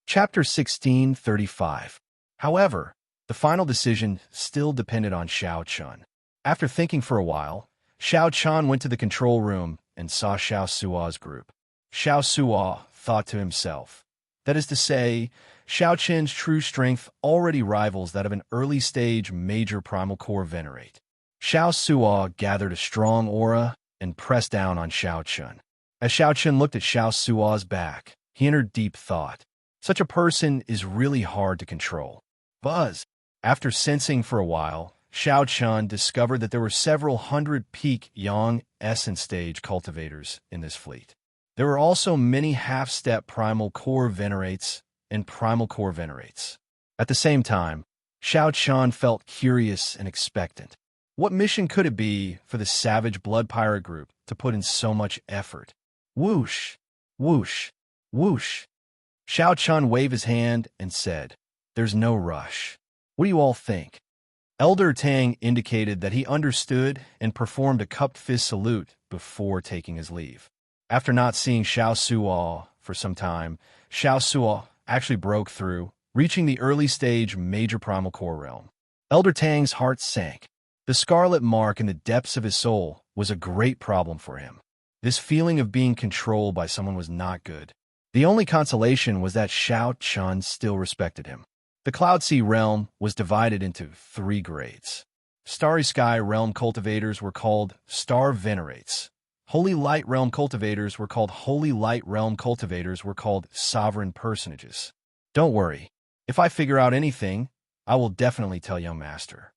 Chapter 1635. However, the final decision still depended on Xiao Chen. After thinking for a while, Xiao Chen went to the control room and saw Xiao Sua's group. Xiao Sua thought to himself. That is to say, Xiao Chen's true strength already rivals that of an early-stage major primal core venerate. Xiao Sua gathered a strong aura and pressed down on Xiao Chen. As Xiao Chen looked at Xiao Sua's back, he entered deep thought. Such a person is really hard to control. Buzz. After sensing for a while, Xiao Chen discovered that there were several hundred peak Yang Essence Stage cultivators in this fleet. There were also many half-step primal core venerates and primal core venerates. At the same time, Xiao Chen felt curious and expectant. What mission could it be for the savage blood pirate group to put in so much effort? Whoosh, whoosh, whoosh. Xiao Chen waved his hand and said, "There's no rush. What do you all think?" Elder Tang indicated that he understood and performed a cupped fist salute before taking his leave. After not seeing Xiao Sua for some time, Xiao Sua actually broke through, reaching the early stage major primal core realm. Elder Tang's heart sank. The scarlet mark in the depths of his soul was a great problem for him. This feeling of being controlled by someone was not good. The only consolation was that Xiao Chen still respected him. The Cloud Sea realm was divided into 3 grades. Starry Sky realm cultivators were called Star Venerates. Holy Light realm cultivators were called Holy Light realm cultivators were called Sovereign Personages. Don't worry. If I figure out anything, I will definitely tell young master.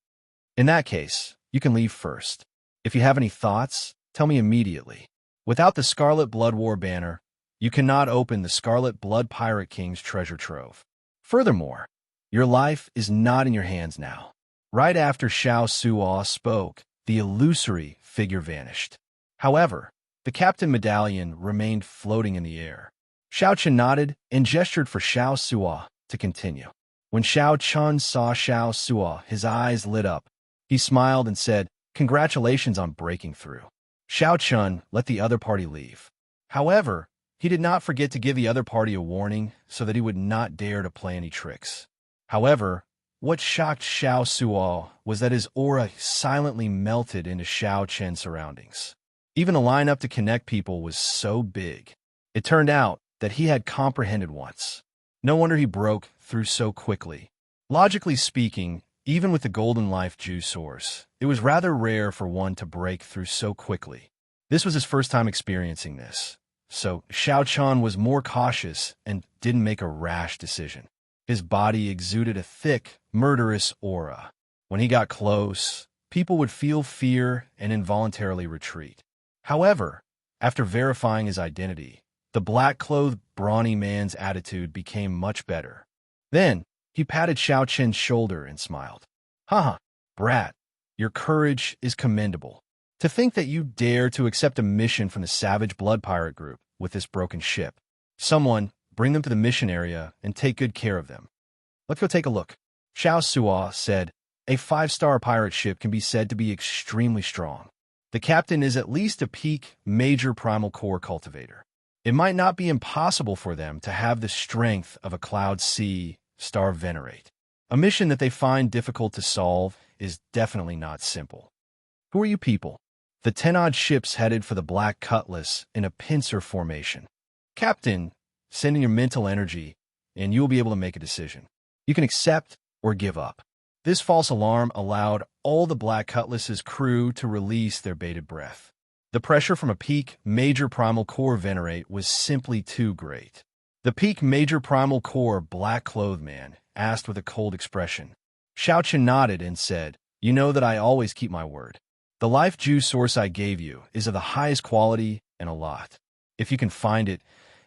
In that case, you can leave first. If you have any thoughts, tell me immediately. Without the Scarlet Blood War banner, you cannot open the Scarlet Blood Pirate King's treasure trove. Furthermore, your life is not in your hands now. Right after Xiao Sua spoke, the illusory figure vanished. However, the captain medallion remained floating in the air. Xiao Chen nodded and gestured for Xiao Sua to continue. When Xiao Chen saw Xiao Sua, his eyes lit up. He smiled and said, "Congratulations on breaking through." Xiao Chen let the other party leave. However, he did not forget to give the other party a warning so that he would not dare to play any tricks. However, what shocked Xiao Sua was that his aura silently melted into Xiao Chen's surroundings. Even the lineup to connect people was so big. It turned out that he had comprehended once. No wonder he broke through so quickly. Logically speaking, even with the Golden Life juice source, it was rather rare for one to break through so quickly. This was his first time experiencing this, so Xiao Chen was more cautious and didn't make a rash decision. His body exuded a thick, murderous aura. When he got close, people would feel fear and involuntarily retreat. However, after verifying his identity, the black-clothed, brawny man's attitude became much better. Then, he patted Xiao Chen's shoulder and smiled. "Haha, brat, your courage is commendable. To think that you dare to accept a mission from the Savage Blood Pirate Group with this broken ship. Someone, bring them to the mission area and take good care of them. Let's go take a look." Xiao Sua said, "A 5-star pirate ship can be said to be extremely strong. The captain is at least a peak major primal core cultivator. It might not be impossible for them to have the strength of a Cloud Sea Star Venerate. A mission that they find difficult to solve is definitely not simple. Who are you people?" The 10-odd ships headed for the Black Cutlass in a pincer formation. "Captain, send in your mental energy, and you will be able to make a decision. You can accept or give up." This false alarm allowed all the Black Cutlass's crew to release their bated breath. The pressure from a peak major primal core venerate was simply too great. The peak major primal core black-clothed man asked with a cold expression. Xiao Chen nodded and said, "You know that I always keep my word. The life juice source I gave you is of the highest quality and a lot. If you can find it,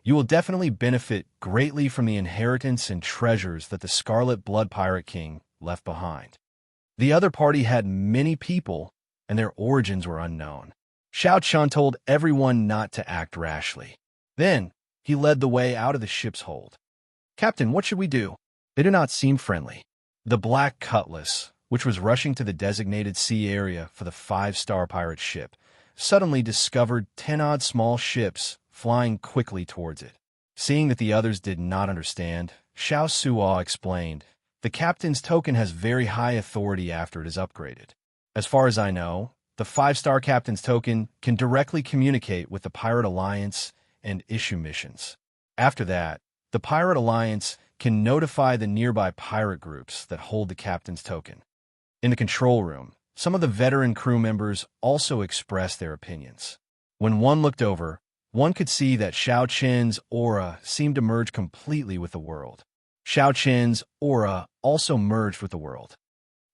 you will definitely benefit greatly from the inheritance and treasures that the Scarlet Blood Pirate King left behind." The other party had many people, and their origins were unknown. Xiao Chen told everyone not to act rashly. Then, he led the way out of the ship's hold. "Captain, what should we do? They do not seem friendly." The Black Cutlass which was rushing to the designated sea area for the 5-star pirate ship, suddenly discovered 10-odd small ships flying quickly towards it. Seeing that the others did not understand, Xiao Suo explained, "The captain's token has very high authority after it is upgraded. As far as I know, the 5-star captain's token can directly communicate with the Pirate Alliance and issue missions. After that, the Pirate Alliance can notify the nearby pirate groups that hold the captain's token." In the control room, some of the veteran crew members also expressed their opinions. When one looked over, one could see that Xiao Chen's aura seemed to merge completely with the world. Xiao Chen's aura also merged with the world.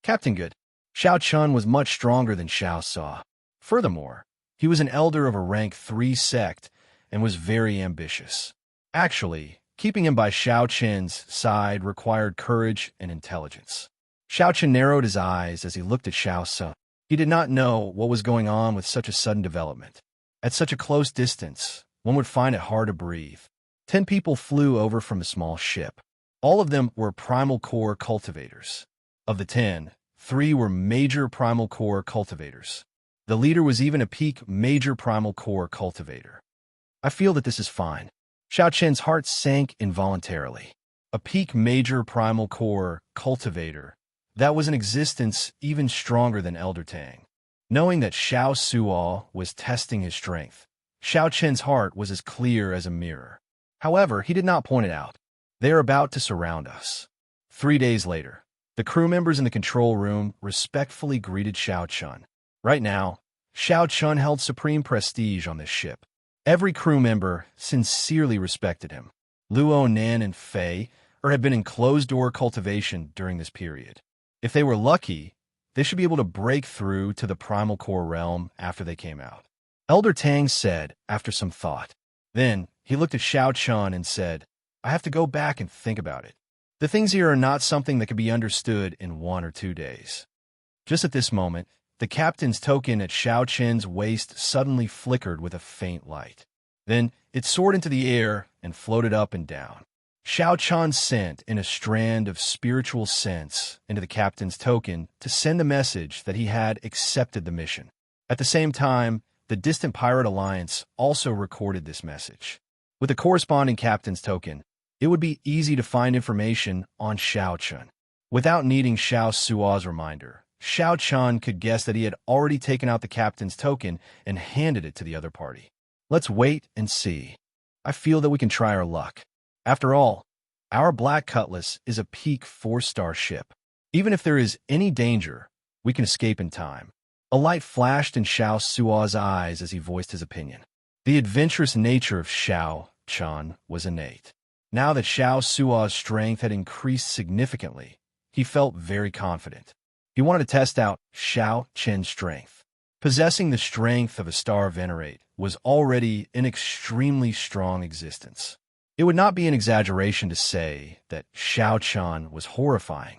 Captain Good. Xiao Chun was much stronger than Xiao Sa. Furthermore, he was an elder of a rank 3 sect and was very ambitious. Actually, keeping him by Xiao Chen's side required courage and intelligence. Xiao Chen narrowed his eyes as he looked at Xiao Sa. He did not know what was going on with such a sudden development. At such a close distance, one would find it hard to breathe. 10 people flew over from a small ship. All of them were primal core cultivators. Of the 10, 3 were major primal core cultivators. The leader was even a peak major primal core cultivator. I feel that this is fine. Xiao Chen's heart sank involuntarily. A peak major primal core cultivator that was in existence even stronger than Elder Tang. Knowing that Xiao Suo was testing his strength, Xiao Chen's heart was as clear as a mirror. However, he did not point it out. They are about to surround us. 3 days later, the crew members in the control room respectfully greeted Xiao Chun. Right now, Xiao Chun held supreme prestige on this ship. Every crew member sincerely respected him. Luo Nan and Fei had been in closed-door cultivation during this period. If they were lucky, they should be able to break through to the primal core realm after they came out. Elder Tang said after some thought. Then, he looked at Xiao Chun and said, "I have to go back and think about it. The things here are not something that can be understood in 1 or 2 days." Just at this moment, the captain's token at Xiao Chen's waist suddenly flickered with a faint light. Then, it soared into the air and floated up and down. Xiao Chun sent in a strand of spiritual sense into the captain's token to send the message that he had accepted the mission. At the same time, the distant Pirate Alliance also recorded this message. With the corresponding captain's token, it would be easy to find information on Xiao Chun. Without needing Xiao Suo's reminder, Xiao Chun could guess that he had already taken out the captain's token and handed it to the other party. Let's wait and see. I feel that we can try our luck. After all, our Black Cutlass is a peak 4-star ship. Even if there is any danger, we can escape in time. A light flashed in Xiao Suo's eyes as he voiced his opinion. The adventurous nature of Xiao Chun was innate. Now that Xiao Suo's strength had increased significantly, he felt very confident. He wanted to test out Xiao Chen's strength. Possessing the strength of a star venerate was already an extremely strong existence. It would not be an exaggeration to say that Xiao Chun was horrifying.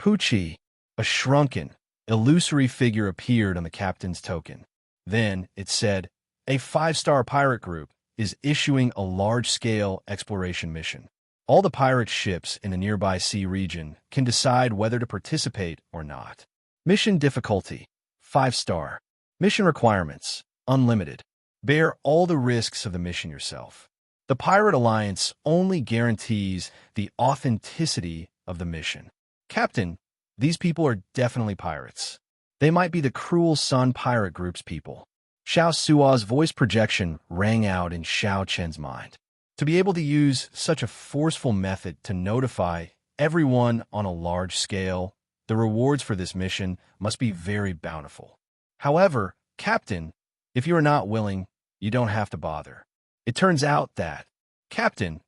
Pucci, a shrunken, illusory figure appeared on the captain's token. Then it said, "A 5-star pirate group is issuing a large-scale exploration mission. All the pirate ships in the nearby sea region can decide whether to participate or not. Mission difficulty, 5-star. Mission requirements, unlimited. Bear all the risks of the mission yourself. The Pirate Alliance only guarantees the authenticity of the mission. Captain, these people are definitely pirates. They might be the Cruel Sun Pirate Group's people." Xiao Suo's voice projection rang out in Xiao Chen's mind. To be able to use such a forceful method to notify everyone on a large scale, the rewards for this mission must be very bountiful. However, Captain, if you are not willing, you don't have to bother. It turns out that, Captain,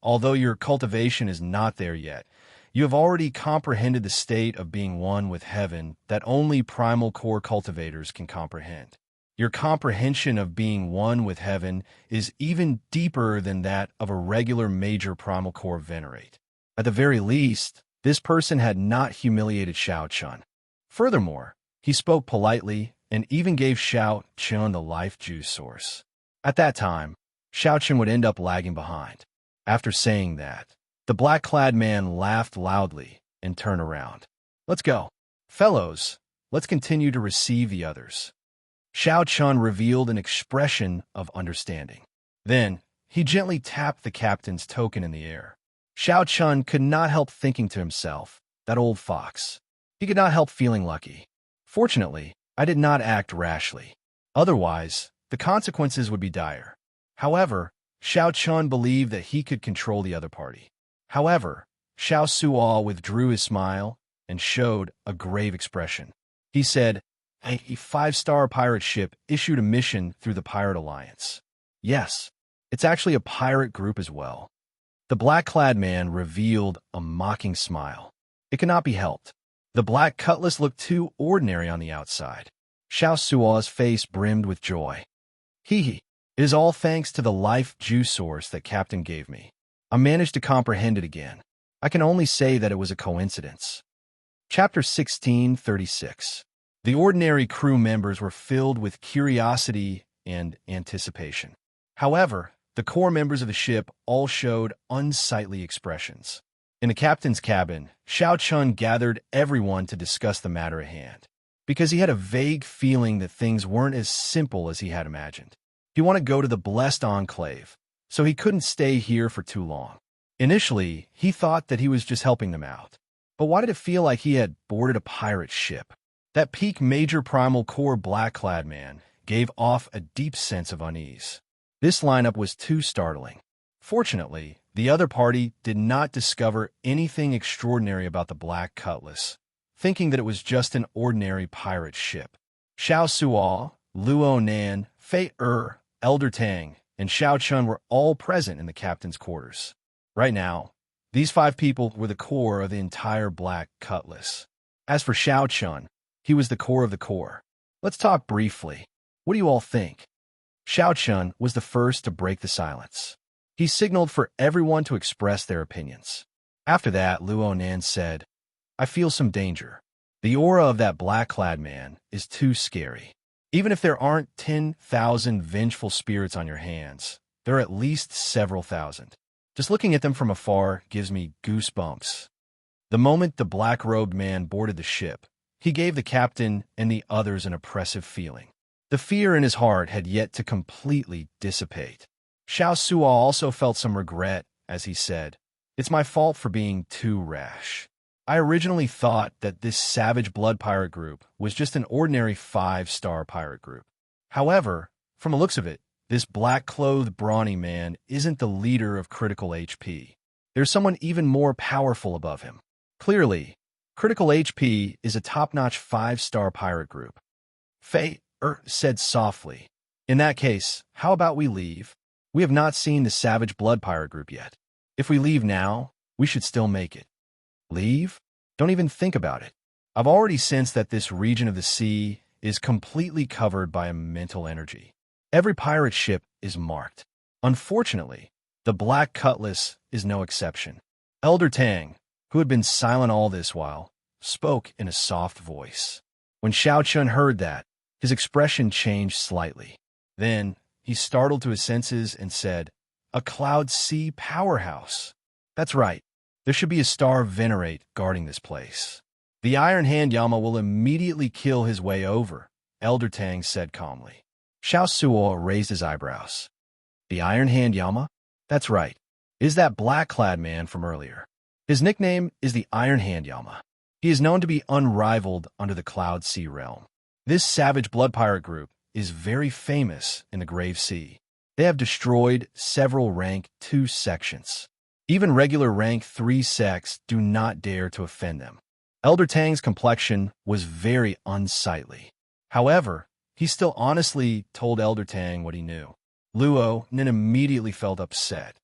although your cultivation is not there yet, you have already comprehended the state of being one with heaven that only primal core cultivators can comprehend. Your comprehension of being one with heaven is even deeper than that of a regular major primal core venerate. At the very least, this person had not humiliated Xiao Chun. Furthermore, he spoke politely and even gave Xiao Chun the life juice source. At that time, Xiao Chun would end up lagging behind. After saying that, the black-clad man laughed loudly and turned around. "Let's go." Fellows, let's continue to receive the others. Xiao Chun revealed an expression of understanding. Then, he gently tapped the captain's token in the air. Xiao Chun could not help thinking to himself, that old fox. He could not help feeling lucky. Fortunately, I did not act rashly. Otherwise, the consequences would be dire. However, Xiao Chun believed that he could control the other party. However, Xiao Suo withdrew his smile and showed a grave expression. He said, "A five-star pirate ship issued a mission through the Pirate Alliance. Yes, it's actually a pirate group as well." The black-clad man revealed a mocking smile. It cannot be helped. The black cutlass looked too ordinary on the outside. Xiao Suo's face brimmed with joy. Hee. It is all thanks to the life juice source that Captain gave me. I managed to comprehend it again. I can only say that it was a coincidence. Chapter 1636. The ordinary crew members were filled with curiosity and anticipation. However, the core members of the ship all showed unsightly expressions. In the captain's cabin, Xiao Chun gathered everyone to discuss the matter at hand, because he had a vague feeling that things weren't as simple as he had imagined. He wanted to go to the blessed enclave, so he couldn't stay here for too long. Initially, he thought that he was just helping them out. But why did it feel like he had boarded a pirate ship? That peak major primal core black-clad man gave off a deep sense of unease. This lineup was too startling. Fortunately, the other party did not discover anything extraordinary about the Black Cutlass, thinking that it was just an ordinary pirate ship. Xiao Suo, Luo Nan, Fei Elder Tang, and Xiao Chun were all present in the captain's quarters. Right now, these 5 people were the core of the entire Black Cutlass. As for Xiao Chun, he was the core of the core. Let's talk briefly. What do you all think? Xiao Chun was the first to break the silence. He signaled for everyone to express their opinions. After that, Luo Nan said, "I feel some danger. The aura of that black-clad man is too scary. Even if there aren't 10,000 vengeful spirits on your hands, there are at least several thousand. Just looking at them from afar gives me goosebumps." The moment the black-robed man boarded the ship, he gave the captain and the others an oppressive feeling. The fear in his heart had yet to completely dissipate. Xiao Suo also felt some regret as he said, "It's my fault for being too rash. I originally thought that this savage blood pirate group was just an ordinary 5-star pirate group. However, from the looks of it, this black-clothed brawny man isn't the leader of critical HP. There's someone even more powerful above him. Clearly, critical HP is a top-notch 5-star pirate group." Fei said softly, "In that case, how about we leave? We have not seen the savage blood pirate group yet. If we leave now, we should still make it." Leave? Don't even think about it. I've already sensed that this region of the sea is completely covered by a mental energy. Every pirate ship is marked. Unfortunately, the Black Cutlass is no exception. Elder Tang, who had been silent all this while, spoke in a soft voice. When Xiao Chun heard that, his expression changed slightly. Then, he startled to his senses and said, "A Cloud Sea powerhouse. That's right. There should be a star of Venerate guarding this place. The Iron Hand Yama will immediately kill his way over," Elder Tang said calmly. Xiao Suo raised his eyebrows. "The Iron Hand Yama? That's right. It is that black-clad man from earlier. His nickname is the Iron Hand Yama. He is known to be unrivaled under the Cloud Sea realm. This savage blood pirate group is very famous in the Grave Sea. They have destroyed several rank 2 sections. Even regular rank 3 sects do not dare to offend them." Elder Tang's complexion was very unsightly. However, he still honestly told Elder Tang what he knew. Luo Nin immediately felt upset.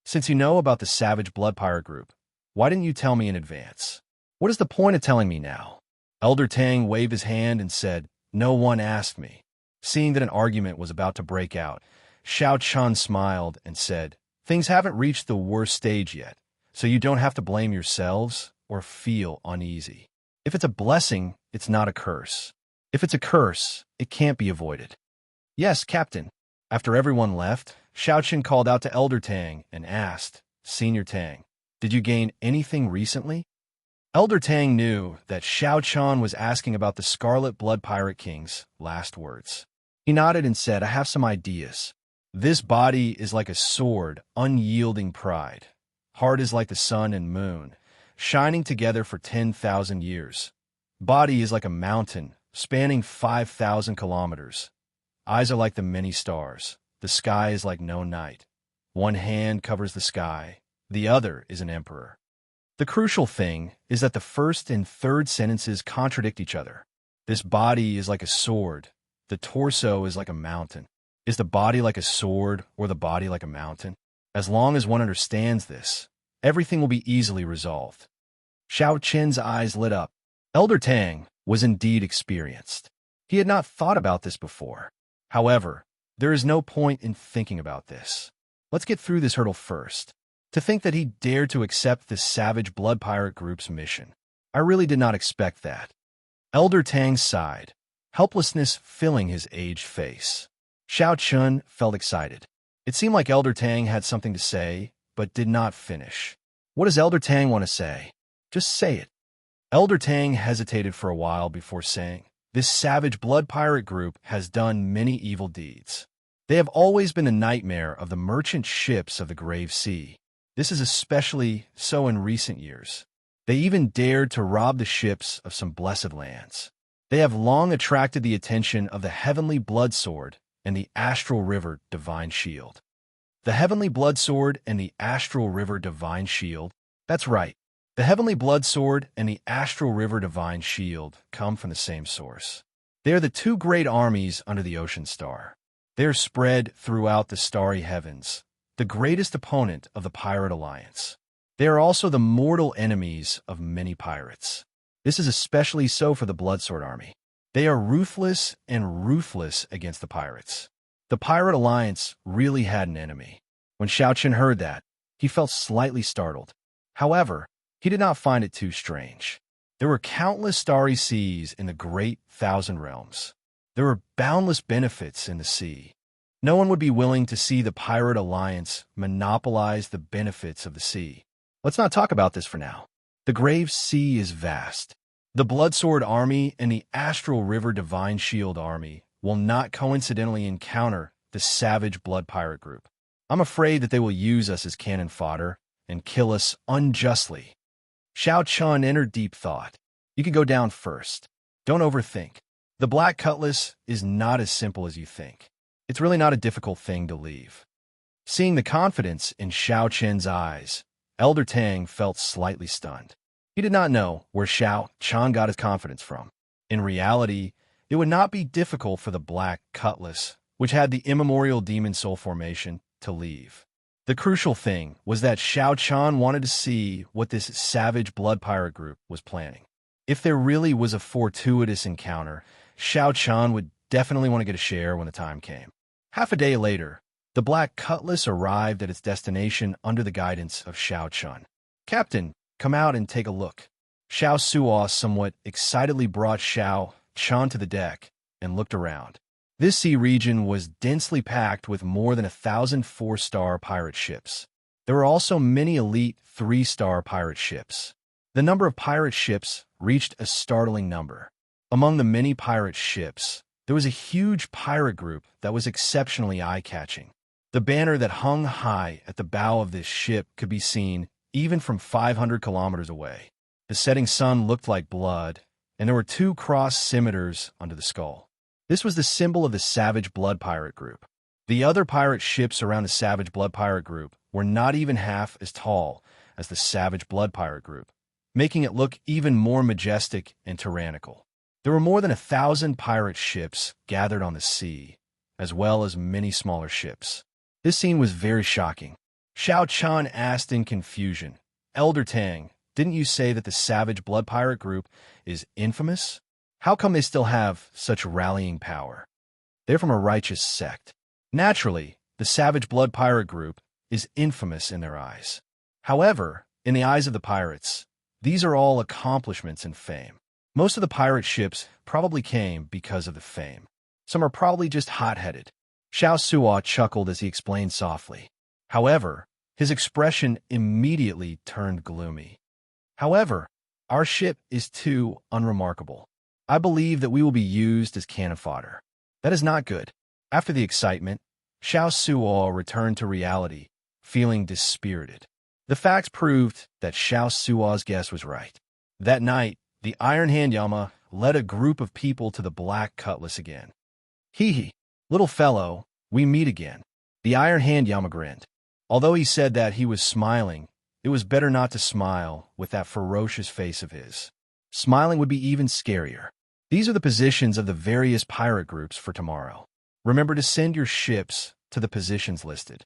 "Since you know about the savage blood pirate group, why didn't you tell me in advance? What is the point of telling me now?" Elder Tang waved his hand and said, "No one asked me." Seeing that an argument was about to break out, Xiao Chun smiled and said, "Things haven't reached the worst stage yet, so you don't have to blame yourselves or feel uneasy. If it's a blessing, it's not a curse. If it's a curse, it can't be avoided." "Yes, Captain." After everyone left, Xiao Chun called out to Elder Tang and asked, "Senior Tang, did you gain anything recently?" Elder Tang knew that Xiao Chun was asking about the Scarlet Blood Pirate King's last words. He nodded and said, I have some ideas. This body is like a sword, unyielding pride. Heart is like the sun and moon, shining together for 10,000 years. Body is like a mountain, spanning 5,000 kilometers. Eyes are like the many stars. The sky is like no night. One hand covers the sky. The other is an emperor. The crucial thing is that the first and third sentences contradict each other. This body is like a sword. The torso is like a mountain. Is the body like a sword or the body like a mountain? As long as one understands this, everything will be easily resolved. Xiao Qin's eyes lit up. Elder Tang was indeed experienced. He had not thought about this before. However, there is no point in thinking about this. Let's get through this hurdle first. To think that he dared to accept the Savage Blood Pirate Group's mission. I really did not expect that. Elder Tang sighed, helplessness filling his aged face. Xiao Chun felt excited. It seemed like Elder Tang had something to say, but did not finish. What does Elder Tang want to say? Just say it. Elder Tang hesitated for a while before saying, This Savage Blood Pirate Group has done many evil deeds. They have always been a nightmare of the merchant ships of the Grave Sea. This is especially so in recent years. They even dared to rob the ships of some blessed lands. They have long attracted the attention of the Heavenly Blood Sword and the Astral River Divine Shield. The Heavenly Blood Sword and the Astral River Divine Shield? That's right. The Heavenly Blood Sword and the Astral River Divine Shield come from the same source. They are the two great armies under the Ocean Star. They are spread throughout the starry heavens, the greatest opponent of the Pirate Alliance. They are also the mortal enemies of many pirates. This is especially so for the Bloodsword Army. They are ruthless and ruthless against the pirates. The Pirate Alliance really had an enemy. When Xiao Qin heard that, he felt slightly startled. However, he did not find it too strange. There were countless starry seas in the great Thousand Realms. There were boundless benefits in the sea. No one would be willing to see the Pirate Alliance monopolize the benefits of the sea. Let's not talk about this for now. The Grave Sea is vast. The Bloodsword Army and the Astral River Divine Shield Army will not coincidentally encounter the Savage Blood Pirate Group. I'm afraid that they will use us as cannon fodder and kill us unjustly. Xiao Chun entered deep thought. You can go down first. Don't overthink. The Black Cutlass is not as simple as you think. It's really not a difficult thing to leave. Seeing the confidence in Xiao Chen's eyes, Elder Tang felt slightly stunned. He did not know where Xiao Chun got his confidence from. In reality, it would not be difficult for the Black Cutlass, which had the immemorial demon soul formation, to leave. The crucial thing was that Xiao Chun wanted to see what this Savage Blood Pirate Group was planning. If there really was a fortuitous encounter, Xiao Chun would definitely want to get a share when the time came. Half a day later, the Black Cutlass arrived at its destination under the guidance of Xiao Chun. Captain, come out and take a look. Xiao Suo somewhat excitedly brought Xiao Chun to the deck and looked around. This sea region was densely packed with more than 1,000 4-star pirate ships. There were also many elite 3-star pirate ships. The number of pirate ships reached a startling number. Among the many pirate ships, there was a huge pirate group that was exceptionally eye-catching. The banner that hung high at the bow of this ship could be seen even from 500 kilometers away. The setting sun looked like blood, and there were 2 crossed scimitars under the skull. This was the symbol of the Savage Blood Pirate Group. The other pirate ships around the Savage Blood Pirate Group were not even half as tall as the Savage Blood Pirate Group, making it look even more majestic and tyrannical. There were more than 1,000 pirate ships gathered on the sea, as well as many smaller ships. This scene was very shocking. Xiao Chun asked in confusion, Elder Tang, didn't you say that the Savage Blood Pirate Group is infamous? How come they still have such rallying power? They're from a righteous sect. Naturally, the Savage Blood Pirate Group is infamous in their eyes. However, in the eyes of the pirates, these are all accomplishments and fame. Most of the pirate ships probably came because of the fame. Some are probably just hot-headed. Xiao Suo chuckled as he explained softly. However, his expression immediately turned gloomy. However, Our ship is too unremarkable. I believe that we will be used as cannon fodder. That is not good. After the excitement, Xiao Suo returned to reality, feeling dispirited. The facts proved that Xiao Suo's guess was right. That night, the Iron Hand Yama led a group of people to the Black Cutlass again. Hee hee, little fellow, we meet again. The Iron Hand Yama grinned. Although he said that he was smiling, it was better not to smile with that ferocious face of his. Smiling would be even scarier. These are the positions of the various pirate groups for tomorrow. Remember to send your ships to the positions listed.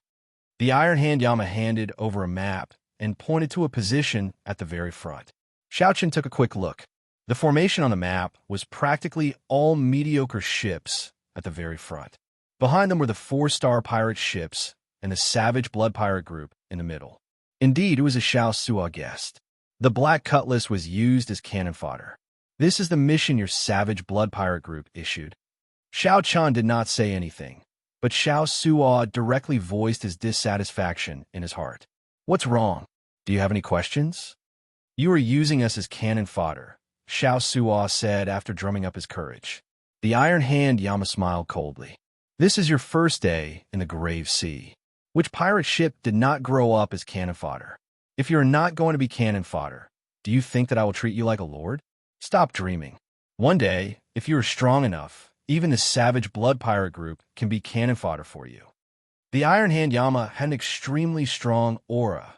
The Iron Hand Yama handed over a map and pointed to a position at the very front. Xiaochen took a quick look. The formation on the map was practically all mediocre ships at the very front. Behind them were the 4-star pirate ships and the Savage Blood Pirate group in the middle. Indeed, it was a Xiao Suo guessed. The Black Cutlass was used as cannon fodder. This is the mission your Savage Blood Pirate group issued. Xiao Chan did not say anything, but Xiao Suo directly voiced his dissatisfaction in his heart. What's wrong? Do you have any questions? You are using us as cannon fodder, Xiao Suo said after drumming up his courage. The Iron Hand Yama smiled coldly. This is your first day in the Grave Sea. Which pirate ship did not grow up as cannon fodder? If you're not going to be cannon fodder, do you think that I will treat you like a lord? Stop dreaming. One day, if you are strong enough, even the Savage Blood Pirate group can be cannon fodder for you. The Iron Hand Yama had an extremely strong aura,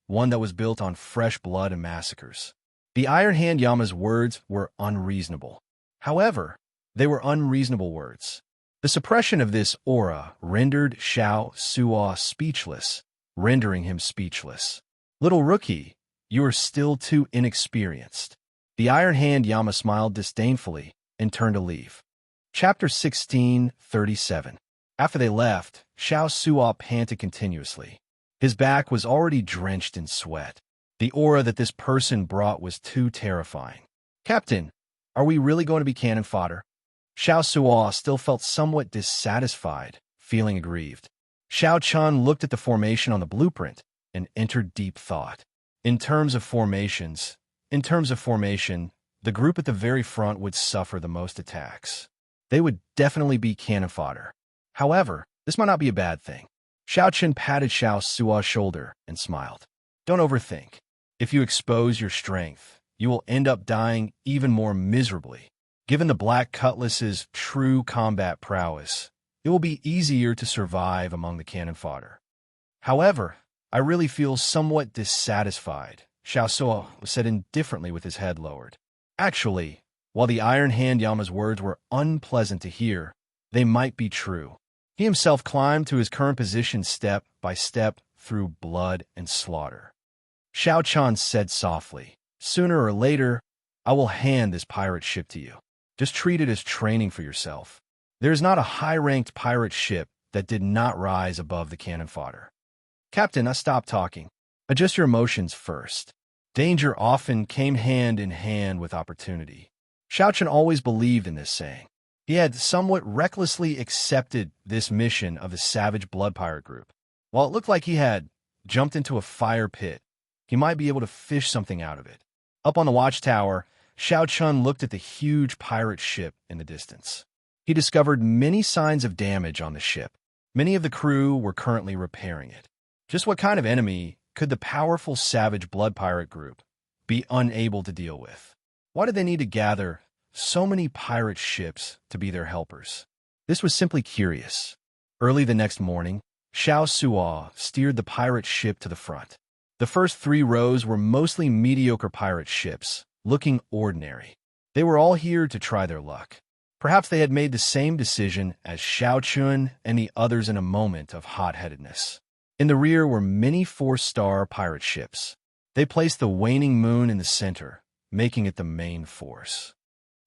one that was built on fresh blood and massacres. The Iron Hand Yama's words were unreasonable. However, they were unreasonable words. The suppression of this aura rendered Xiao Suo speechless, rendering him speechless. Little rookie, you are still too inexperienced. The Iron Hand Yama smiled disdainfully and turned to leave. Chapter 16:37. After they left, Xiao Suo panted continuously. His back was already drenched in sweat. The aura that this person brought was too terrifying. Captain, are we really going to be cannon fodder? Xiao Suo still felt somewhat dissatisfied, feeling aggrieved. Xiao Chun looked at the formation on the blueprint and entered deep thought. In terms of formation, the group at the very front would suffer the most attacks. They would definitely be cannon fodder. However, this might not be a bad thing. Xiao Chen patted Xiao Suo's shoulder and smiled. Don't overthink. If you expose your strength, you will end up dying even more miserably. Given the Black Cutlass's true combat prowess, it will be easier to survive among the cannon fodder. However, I really feel somewhat dissatisfied, Xiao Suo said indifferently with his head lowered. Actually, while the Iron Hand Yama's words were unpleasant to hear, they might be true. He himself climbed to his current position step by step through blood and slaughter. Xiao Chan said softly, "Sooner or later, I will hand this pirate ship to you. Just treat it as training for yourself. There is not a high-ranked pirate ship that did not rise above the cannon fodder." Captain, I stopped talking. Adjust your emotions first. Danger often came hand in hand with opportunity. Xiao Chen always believed in this saying. He had somewhat recklessly accepted this mission of the Savage Blood Pirate group. While it looked like he had jumped into a fire pit, he might be able to fish something out of it. Up on the watchtower, Xiao Chun looked at the huge pirate ship in the distance. He discovered many signs of damage on the ship. Many of the crew were currently repairing it. Just what kind of enemy could the powerful Savage Blood Pirate group be unable to deal with? Why did they need to gather so many pirate ships to be their helpers? This was simply curious. Early the next morning, Xiao Suo steered the pirate ship to the front. The first 3 rows were mostly mediocre pirate ships, looking ordinary. They were all here to try their luck. Perhaps they had made the same decision as Xiao Chun and the others in a moment of hot-headedness. In the rear were many 4-star pirate ships. They placed the waning moon in the center, making it the main force.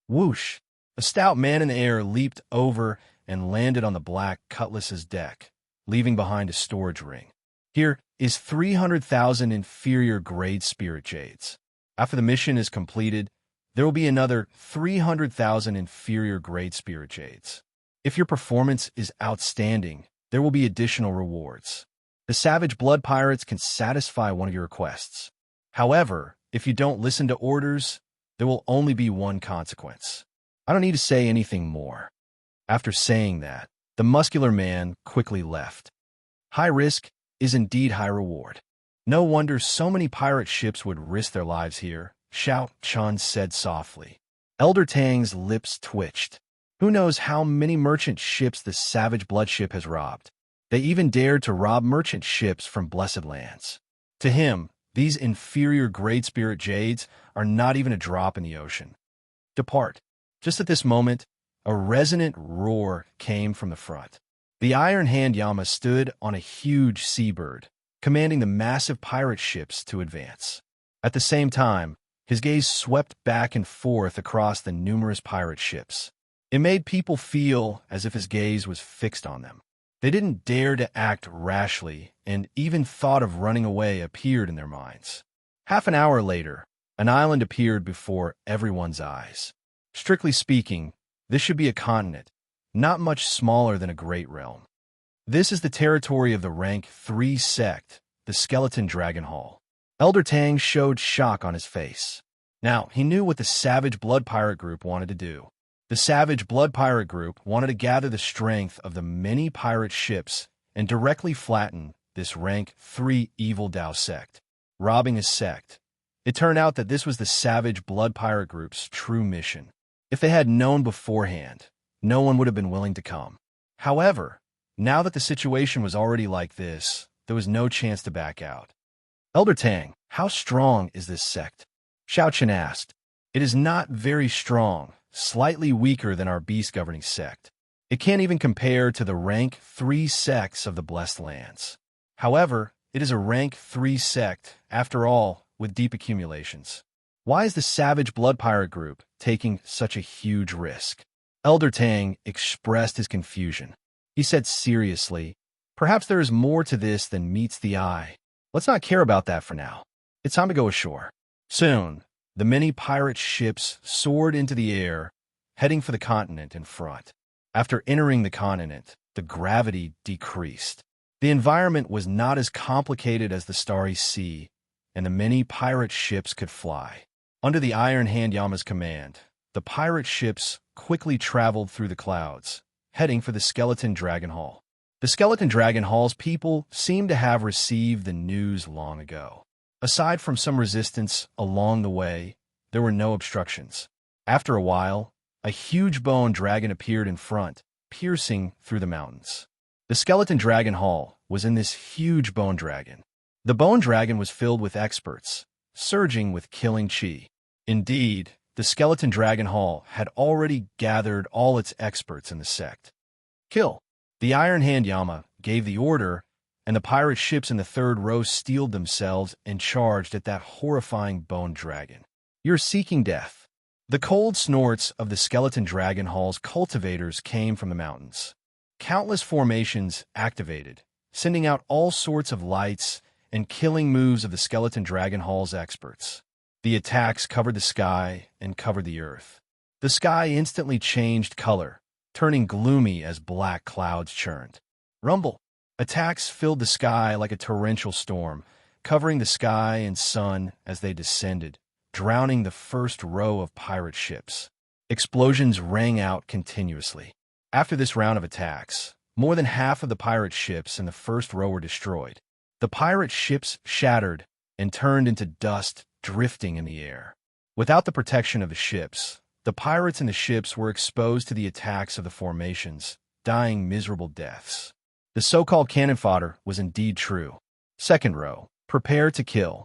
Whoosh! A stout man in the air leaped over and landed on the Black Cutlass's deck, leaving behind a storage ring. Here is 300,000 inferior-grade spirit jades. After the mission is completed, there will be another 300,000 inferior-grade spirit jades. If your performance is outstanding, there will be additional rewards. The Savage Blood Pirates can satisfy one of your requests. However, If you don't listen to orders, there will only be one consequence. I don't need to say anything more. After saying that, the muscular man quickly left. High risk is indeed high reward. No wonder so many pirate ships would risk their lives here, Xiao Chun said softly. Elder Tang's lips twitched. Who knows how many merchant ships the savage blood ship has robbed? They even dared to rob merchant ships from blessed lands. To him, these inferior great spirit jades are not even a drop in the ocean. Depart. Just at this moment, a resonant roar came from the front. The Iron Hand Yama stood on a huge seabird, commanding the massive pirate ships to advance. At the same time, his gaze swept back and forth across the numerous pirate ships. It made people feel as if his gaze was fixed on them. They didn't dare to act rashly, and even thought of running away appeared in their minds. Half an hour later, an island appeared before everyone's eyes. Strictly speaking, this should be a continent, not much smaller than a great realm. This is the territory of the rank 3 sect, the Skeleton Dragon Hall. Elder Tang showed shock on his face. Now, he knew what the Savage Blood Pirate Group wanted to do. The Savage Blood Pirate Group wanted to gather the strength of the many pirate ships and directly flatten this rank 3 evil Dao sect, robbing a sect. It turned out that this was the Savage Blood Pirate Group's true mission. If they had known beforehand, no one would have been willing to come. However, now that the situation was already like this, there was no chance to back out. Elder Tang, how strong is this sect? Xiao Chen asked. It is not very strong, slightly weaker than our beast-governing sect. It can't even compare to the rank 3 sects of the Blessed Lands. However, it is a rank 3 sect, after all, with deep accumulations. Why is the Savage Blood Pirate Group taking such a huge risk? Elder Tang expressed his confusion. He said seriously, perhaps there is more to this than meets the eye. Let's not care about that for now. It's time to go ashore. Soon, the many pirate ships soared into the air, heading for the continent in front. After entering the continent, the gravity decreased. The environment was not as complicated as the Starry Sea, and the many pirate ships could fly. Under the Iron Hand Yama's command, the pirate ships quickly traveled through the clouds, heading for the Skeleton Dragon Hall. The Skeleton Dragon Hall's people seemed to have received the news long ago. Aside from some resistance along the way, there were no obstructions. After a while, a huge bone dragon appeared in front, piercing through the mountains. The Skeleton Dragon Hall was in this huge bone dragon. The bone dragon was filled with experts, surging with killing chi. Indeed, the Skeleton Dragon Hall had already gathered all its experts in the sect. Kill! The Iron Hand Yama gave the order, and the pirate ships in the third row steeled themselves and charged at that horrifying bone dragon. You're seeking death. The cold snorts of the Skeleton Dragon Hall's cultivators came from the mountains. Countless formations activated, sending out all sorts of lights and killing moves of the Skeleton Dragon Hall's experts. The attacks covered the sky and covered the earth. The sky instantly changed color, turning gloomy as black clouds churned. Rumble! Attacks filled the sky like a torrential storm, covering the sky and sun as they descended, drowning the first row of pirate ships. Explosions rang out continuously. After this round of attacks, more than half of the pirate ships in the first row were destroyed. The pirate ships shattered and turned into dust, drifting in the air. Without the protection of the ships, the pirates in the ships were exposed to the attacks of the formations, dying miserable deaths. The so-called cannon fodder was indeed true. Second row, prepare to kill.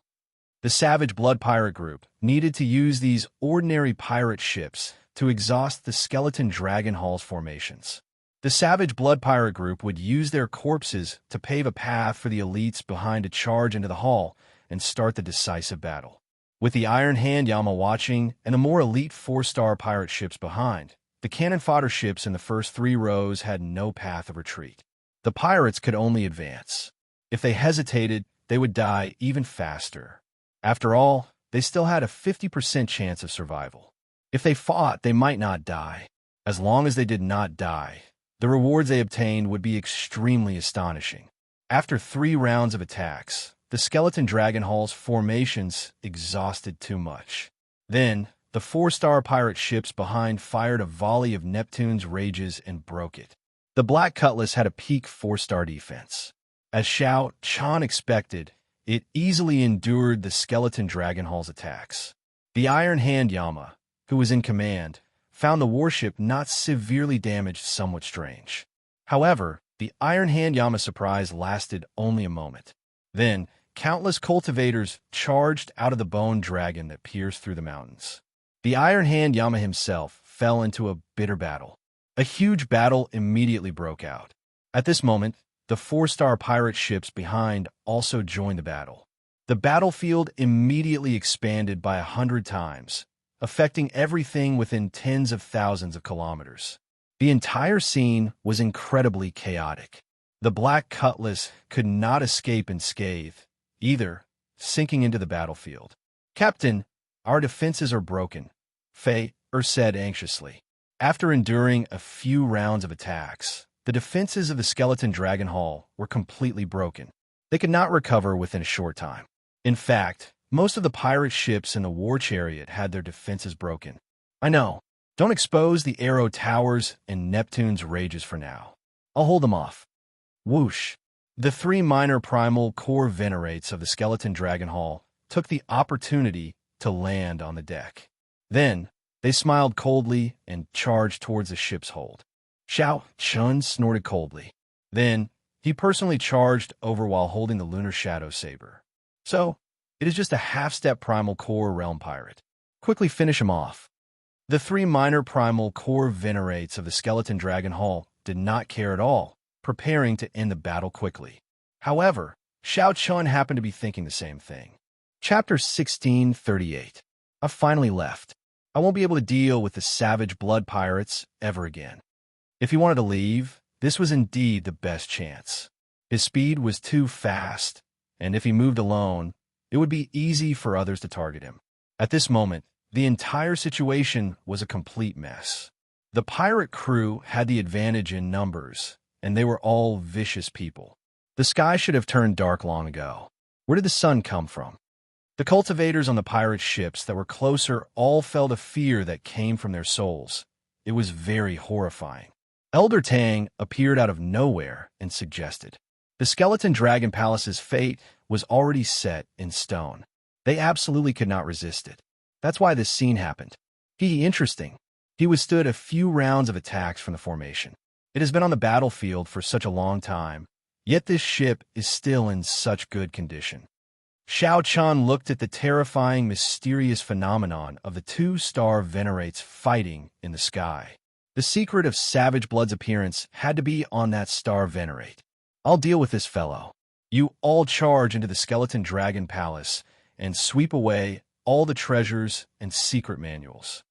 The Savage Blood Pirate Group needed to use these ordinary pirate ships to exhaust the Skeleton Dragon Hall's formations. The Savage Blood Pirate Group would use their corpses to pave a path for the elites behind to charge into the hall and start the decisive battle. With the Iron Hand Yama watching and the more elite 4-star pirate ships behind, the cannon fodder ships in the first 3 rows had no path of retreat. The pirates could only advance. If they hesitated, they would die even faster. After all, they still had a 50% chance of survival. If they fought, they might not die. As long as they did not die, the rewards they obtained would be extremely astonishing. After 3 rounds of attacks, the skeleton dragon hall's formations exhausted too much. Then, the 4-star pirate ships behind fired a volley of Neptune's rages and broke it. The Black Cutlass had a peak 4-star defense. As Xiao Chan expected, it easily endured the skeleton dragon hall's attacks. The Iron Hand Yama, who was in command, found the warship not severely damaged somewhat strange. However, the Iron Hand Yama surprise lasted only a moment. Then, countless cultivators charged out of the bone dragon that pierced through the mountains. The Iron Hand Yama himself fell into a bitter battle. A huge battle immediately broke out. At this moment, the 4-star pirate ships behind also joined the battle. The battlefield immediately expanded by 100 times, affecting everything within tens of thousands of kilometers. The entire scene was incredibly chaotic. The Black Cutlass could not escape unscathed, either, sinking into the battlefield. "Captain, our defenses are broken," Fei said anxiously. After enduring a few rounds of attacks, the defenses of the skeleton dragon hall were completely broken. They could not recover within a short time. In fact, most of the pirate ships in the war chariot had their defenses broken. "I know. Don't expose the arrow towers and Neptune's rages for now. I'll hold them off." Whoosh! The 3 minor primal core venerates of the skeleton dragon hall took the opportunity to land on the deck. Then, they smiled coldly and charged towards the ship's hold. Xiao Chun snorted coldly. Then, he personally charged over while holding the lunar shadow saber. "So, it is just a half-step primal core realm pirate. Quickly finish him off." The 3 minor primal core venerates of the skeleton dragon hall did not care at all, preparing to end the battle quickly. However, Xiao Chun happened to be thinking the same thing. Chapter 1638. I finally left. I won't be able to deal with the savage blood pirates ever again. If he wanted to leave, this was indeed the best chance. His speed was too fast, and if he moved alone, it would be easy for others to target him. At this moment, the entire situation was a complete mess. The pirate crew had the advantage in numbers, and they were all vicious people. The sky should have turned dark long ago. Where did the sun come from? The cultivators on the pirate ships that were closer all felt a fear that came from their souls. It was very horrifying. Elder Tang appeared out of nowhere and suggested, the skeleton dragon palace's fate was already set in stone. They absolutely could not resist it. That's why this scene happened. Interesting. He withstood a few rounds of attacks from the formation. It has been on the battlefield for such a long time, yet this ship is still in such good condition. Xiao Chan looked at the terrifying, mysterious phenomenon of the 2-star venerates fighting in the sky. The secret of Savage Blood's appearance had to be on that star venerate. "I'll deal with this fellow." You all charge into the skeleton dragon palace and sweep away all the treasures and secret manuals.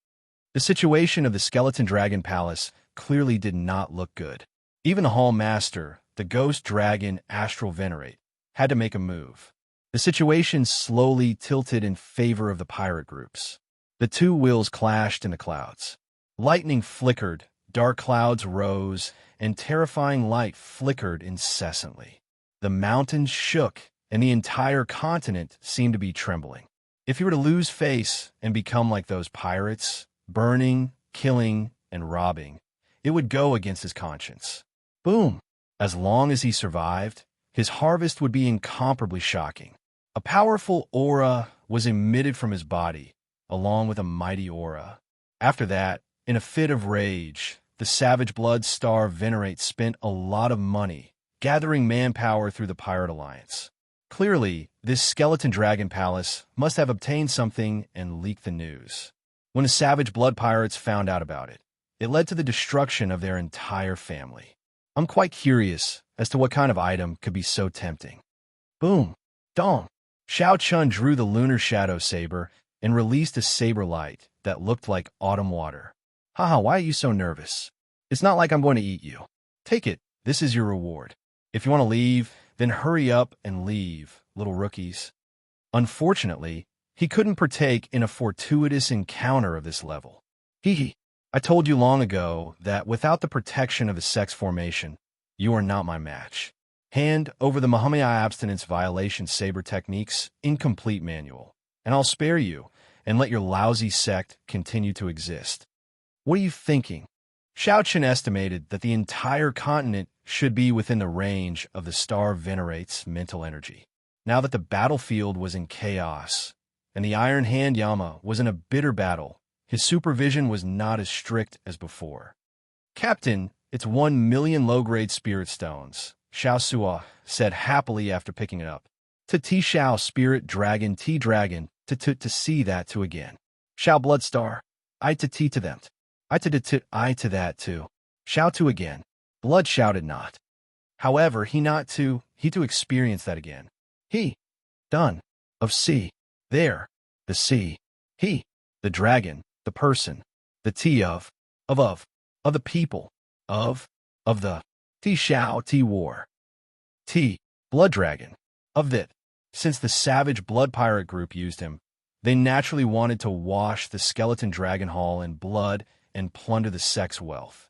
The situation of the skeleton dragon palace clearly did not look good. Even the hall master, the ghost dragon astral venerate, had to make a move. The situation slowly tilted in favor of the pirate groups. The 2 wheels clashed in the clouds. Lightning flickered, dark clouds rose, and terrifying light flickered incessantly. The mountains shook, and the entire continent seemed to be trembling. If he were to lose face and become like those pirates, burning, killing, and robbing, it would go against his conscience. Boom! As long as he survived, his harvest would be incomparably shocking. A powerful aura was emitted from his body, along with a mighty aura. After that, in a fit of rage, the Savage Blood Star Venerate spent a lot of money, gathering manpower through the Pirate Alliance. Clearly, this skeleton dragon palace must have obtained something and leaked the news. When the Savage Blood Pirates found out about it, it led to the destruction of their entire family. I'm quite curious as to what kind of item could be so tempting. Boom! Dong! Xiao Chun drew the lunar shadow saber and released a saber light that looked like autumn water. Haha, why are you so nervous? It's not like I'm going to eat you. Take it, this is your reward. If you want to leave, then hurry up and leave, little rookies. Unfortunately, he couldn't partake in a fortuitous encounter of this level. I told you long ago that without the protection of the sex formation, you are not my match. Hand over the Mahamaya abstinence violation saber techniques incomplete manual, and I'll spare you and let your lousy sect continue to exist. What are you thinking? Xiao Chen estimated that the entire continent should be within the range of the star venerate's mental energy. Now that the battlefield was in chaos, and the Iron Hand Yama was in a bitter battle, his supervision was not as strict as before. Captain, it's 1,000,000 low-grade spirit stones, Xiao Sua said happily after picking it up. To Ti Xiao spirit dragon T dragon, to see that too again. Xiao Bloodstar, I to T to them. I to that too. Xiao to again. Blood shouted not. However, he to experience that again. He, done, of sea, there, the sea, he, the dragon, the person, the T of the people, of the, T Xiao T war, T, blood dragon, of that. Since the savage blood pirate group used him, they naturally wanted to wash the skeleton dragon hall in blood and plunder the sect's wealth.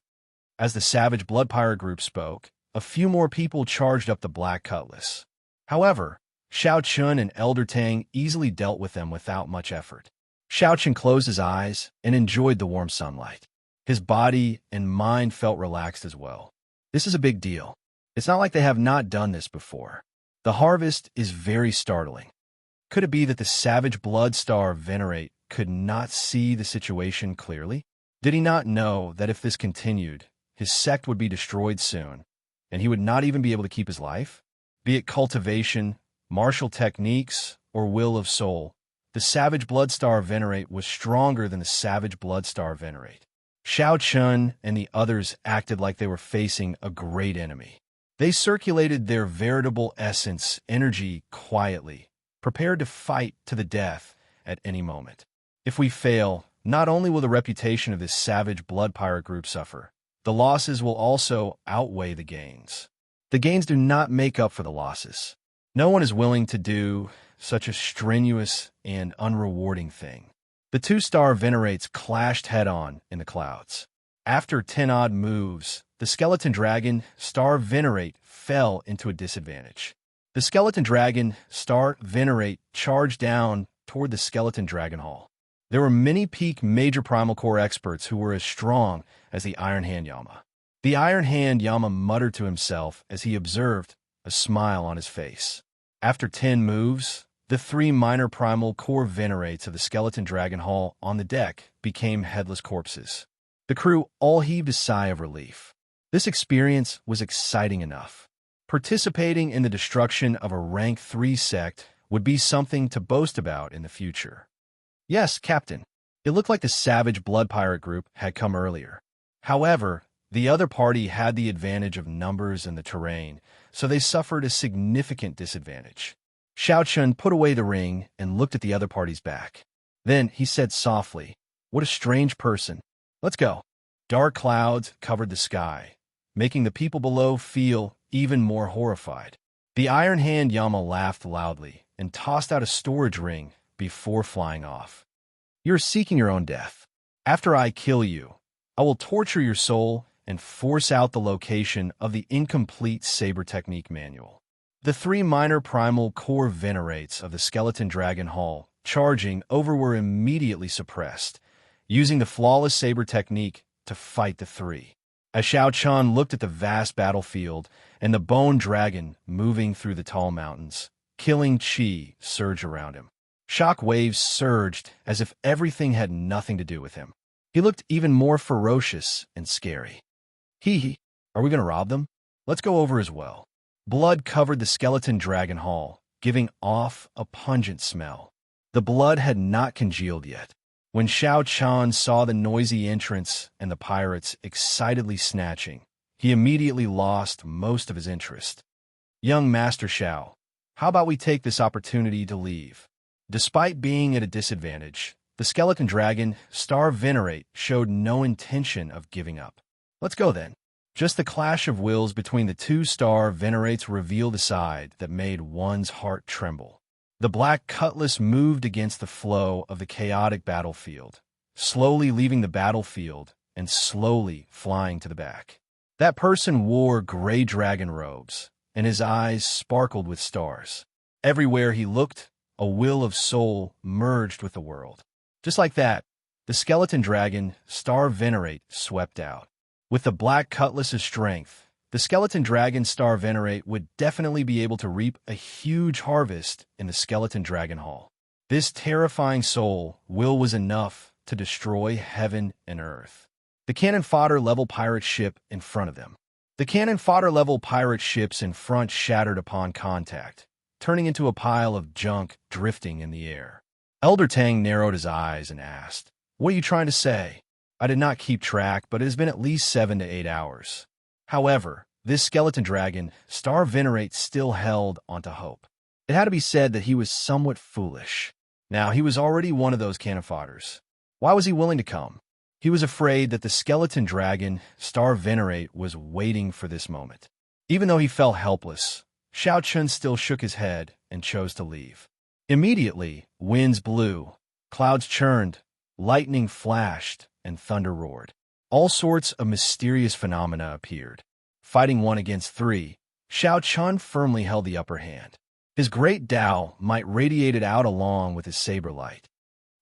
As the savage blood pirate group spoke, a few more people charged up the black cutlass. However, Xiao Chun and Elder Tang easily dealt with them without much effort. Xiao Chun closed his eyes and enjoyed the warm sunlight. His body and mind felt relaxed as well. This is a big deal. It's not like they have not done this before. The harvest is very startling. Could it be that the savage blood star venerate could not see the situation clearly? Did he not know that if this continued, his sect would be destroyed soon, and he would not even be able to keep his life? Be it cultivation, martial techniques, or will of soul, the savage blood star venerate was stronger than the savage blood star venerate. Xiao Chun and the others acted like they were facing a great enemy. They circulated their veritable essence, energy, quietly, prepared to fight to the death at any moment. If we fail, not only will the reputation of this savage blood pirate group suffer, the losses will also outweigh the gains. The gains do not make up for the losses. No one is willing to do such a strenuous and unrewarding thing. The two-star venerates clashed head-on in the clouds. After 10-odd moves, the skeleton dragon star venerate fell into a disadvantage. The skeleton dragon star venerate charged down toward the skeleton dragon hall. There were many peak major primal core experts who were as strong as the Iron Hand Yama. The Iron Hand Yama muttered to himself as he observed a smile on his face. After 10 moves, the 3 minor primal core venerates of the skeleton dragon hall on the deck became headless corpses. The crew all heaved a sigh of relief. This experience was exciting enough. Participating in the destruction of a rank 3 sect would be something to boast about in the future. Yes, Captain. It looked like the savage blood pirate group had come earlier. However, the other party had the advantage of numbers and the terrain, so they suffered a significant disadvantage. Xiao Chun put away the ring and looked at the other party's back. Then he said softly, "What a strange person. Let's go." Dark clouds covered the sky, making the people below feel even more horrified. The Iron Hand Yama laughed loudly and tossed out a storage ring before flying off. "You're seeking your own death. After I kill you, I will torture your soul and force out the location of the incomplete saber technique manual." The 3 minor primal core venerates of the skeleton dragon hall charging over were immediately suppressed, using the flawless saber technique to fight the 3. As Xiao Chun looked at the vast battlefield and the bone dragon moving through the tall mountains, killing chi surged around him. Shock waves surged as if everything had nothing to do with him. He looked even more ferocious and scary. Are we going to rob them? Let's go over as well. Blood covered the skeleton dragon hall, giving off a pungent smell. The blood had not congealed yet. When Xiao Chun saw the noisy entrance and the pirates excitedly snatching, he immediately lost most of his interest. "Young Master Xiao, how about we take this opportunity to leave?" Despite being at a disadvantage, the skeleton dragon, Star Venerate, showed no intention of giving up. "Let's go then." Just the clash of wills between the 2 Star Venerates revealed a side that made one's heart tremble. The black cutlass moved against the flow of the chaotic battlefield, slowly leaving the battlefield and slowly flying to the back. That person wore gray dragon robes, and his eyes sparkled with stars. Everywhere he looked, a will of soul merged with the world. Just like that, the skeleton dragon, Star Venerate, swept out. With the black cutlass's strength, the skeleton dragon Star Venerate would definitely be able to reap a huge harvest in the skeleton dragon hall. This terrifying soul will was enough to destroy heaven and earth. The cannon fodder level pirate ship in front of them. The cannon fodder level pirate ships in front shattered upon contact, turning into a pile of junk drifting in the air. Elder Tang narrowed his eyes and asked, "What are you trying to say?" "I did not keep track, but it has been at least 7 to 8 hours. However, this skeleton dragon, Star Venerate, still held onto hope. It had to be said that he was somewhat foolish. Now, he was already one of those cannon fodders. Why was he willing to come? He was afraid that the skeleton dragon, Star Venerate, was waiting for this moment. Even though he felt helpless, Xiao Chun still shook his head and chose to leave. Immediately, winds blew, clouds churned, lightning flashed, and thunder roared. All sorts of mysterious phenomena appeared. Fighting 1 against 3, Xiao Chun firmly held the upper hand. His great Dao might radiated out along with his saber light.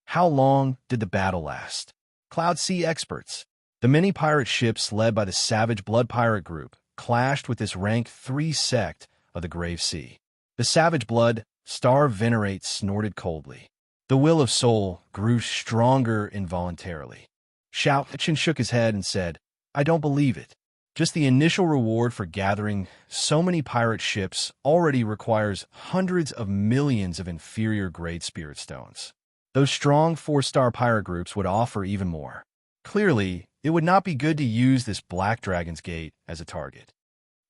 How long did the battle last? Cloud Sea experts. The many pirate ships led by the Savage Blood Pirate Group clashed with this rank 3 sect of the Grave Sea. The Savage Blood, Star Venerate, snorted coldly. The will of soul grew stronger involuntarily. Xiao Chun shook his head and said, "I don't believe it. Just the initial reward for gathering so many pirate ships already requires hundreds of millions of inferior grade spirit stones. Those strong 4-star pirate groups would offer even more. Clearly, it would not be good to use this Black Dragon's Gate as a target."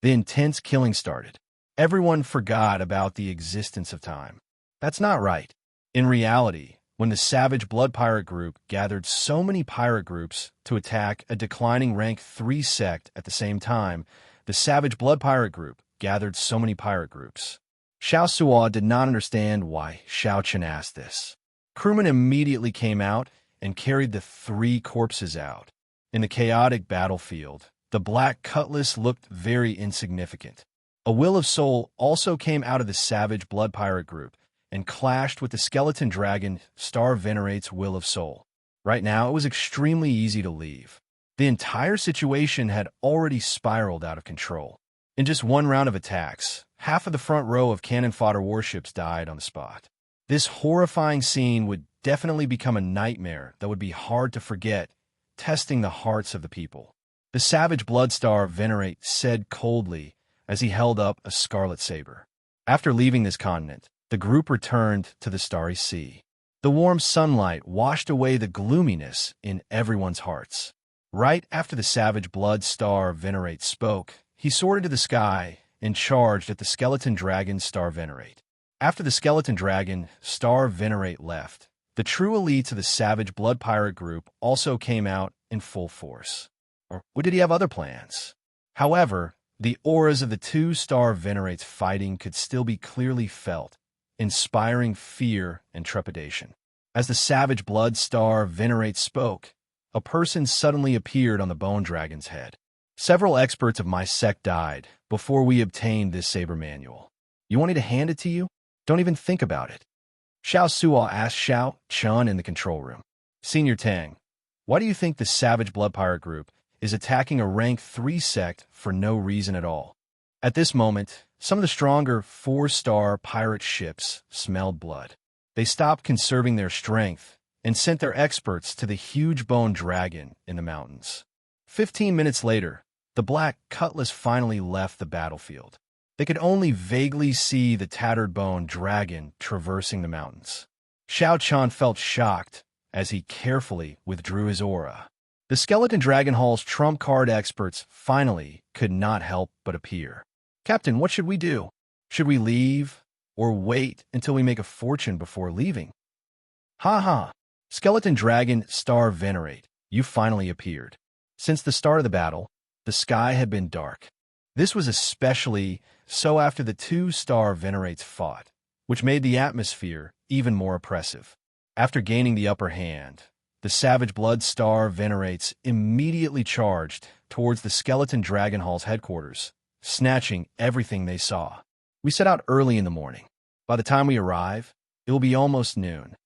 The intense killing started. Everyone forgot about the existence of time. That's not right. In reality, when the Savage Blood Pirate Group gathered so many pirate groups to attack a declining rank 3 sect at the same time, the Savage Blood Pirate Group gathered so many pirate groups. Xiao Suo did not understand why Xiao Chun asked this. Crewmen immediately came out and carried the 3 corpses out. In the chaotic battlefield, the Black Cutlass looked very insignificant. A will of soul also came out of the Savage Blood Pirate Group and clashed with the skeleton dragon Star Venerate's will of soul. Right now, it was extremely easy to leave. The entire situation had already spiraled out of control. In just 1 round of attacks, half of the front row of cannon fodder warships died on the spot. This horrifying scene would definitely become a nightmare that would be hard to forget, testing the hearts of the people. The Savage Blood Star Venerate said coldly as he held up a scarlet saber. After leaving this continent, the group returned to the Starry Sea. The warm sunlight washed away the gloominess in everyone's hearts. Right after the Savage Blood Star Venerate spoke, he soared into the sky and charged at the skeleton dragon Star Venerate. After the skeleton dragon Star Venerate left, the true elites of the Savage Blood Pirate Group also came out in full force. Or did he have other plans? However, the auras of the 2 Star Venerates fighting could still be clearly felt, inspiring fear and trepidation. As the Savage Blood Star Venerate spoke, a person suddenly appeared on the bone dragon's head. "Several experts of my sect died before we obtained this saber manual. You want me to hand it to you? Don't even think about it." Xiao Suo asked Xiao Chun in the control room. "Senior Tang, why do you think the Savage Blood Pirate Group is attacking a rank 3 sect for no reason at all?" At this moment, some of the stronger 4-star pirate ships smelled blood. They stopped conserving their strength and sent their experts to the huge bone dragon in the mountains. 15 minutes later, the Black Cutlass finally left the battlefield. They could only vaguely see the tattered bone dragon traversing the mountains. Xiao Chun felt shocked as he carefully withdrew his aura. The Skeleton Dragon Hall's trump card experts finally could not help but appear. "Captain, what should we do? Should we leave or wait until we make a fortune before leaving?" "Ha ha! Skeleton Dragon Star Venerate, you finally appeared. Since the start of the battle, the sky had been dark. This was especially so after the 2 Star Venerates fought, which made the atmosphere even more oppressive. After gaining the upper hand, the Savage Blood Star Venerates immediately charged towards the Skeleton Dragon Hall's headquarters, snatching everything they saw. We set out early in the morning. By the time we arrive, it will be almost noon.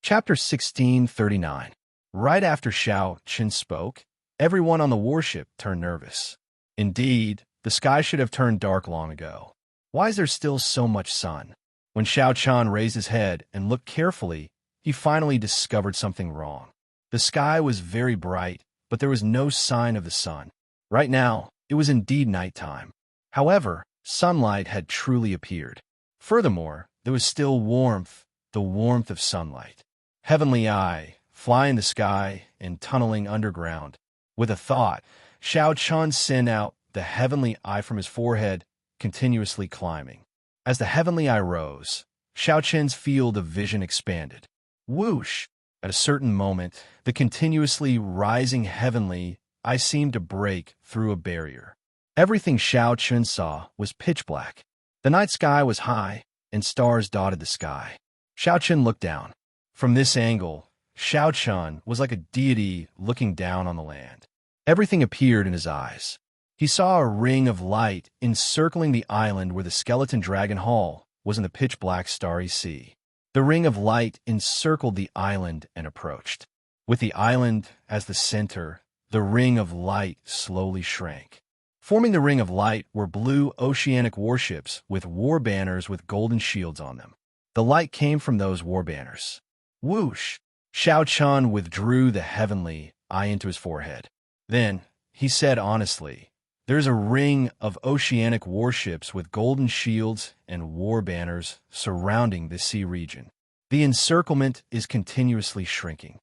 Chapter 1639. Right after Xiao Chen spoke, everyone on the warship turned nervous. Indeed, the sky should have turned dark long ago. Why is there still so much sun? When Xiao Chen raised his head and looked carefully, he finally discovered something wrong. The sky was very bright, but there was no sign of the sun. Right now, it was indeed nighttime. However, sunlight had truly appeared. Furthermore, there was still warmth, the warmth of sunlight. Heavenly Eye, fly in the sky and tunneling underground. With a thought, Xiao Chen sent out the heavenly eye from his forehead, continuously climbing. As the heavenly eye rose, Xiao Chen's field of vision expanded. Whoosh! At a certain moment, the continuously rising heavenly eye seemed to break through a barrier. Everything Xiao Chen saw was pitch black. The night sky was high, and stars dotted the sky. Xiao Chen looked down. From this angle, Xiao Chen was like a deity looking down on the land. Everything appeared in his eyes. He saw a ring of light encircling the island where the skeleton dragon hall was in the pitch-black starry sea. The ring of light encircled the island and approached. With the island as the center, the ring of light slowly shrank. Forming the ring of light were blue oceanic warships with war banners with golden shields on them. The light came from those war banners. Whoosh! Xiao Chen withdrew the heavenly eye into his forehead. Then, he said honestly, "There's a ring of oceanic warships with golden shields and war banners surrounding the sea region. The encirclement is continuously shrinking.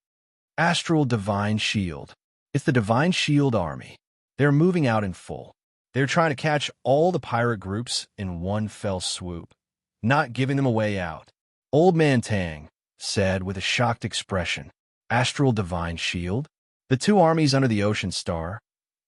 Astral Divine Shield. It's the Divine Shield Army. They're moving out in full. They're trying to catch all the pirate groups in one fell swoop, not giving them a way out." Old Man Tang said with a shocked expression, "Astral Divine Shield? The two armies under the ocean star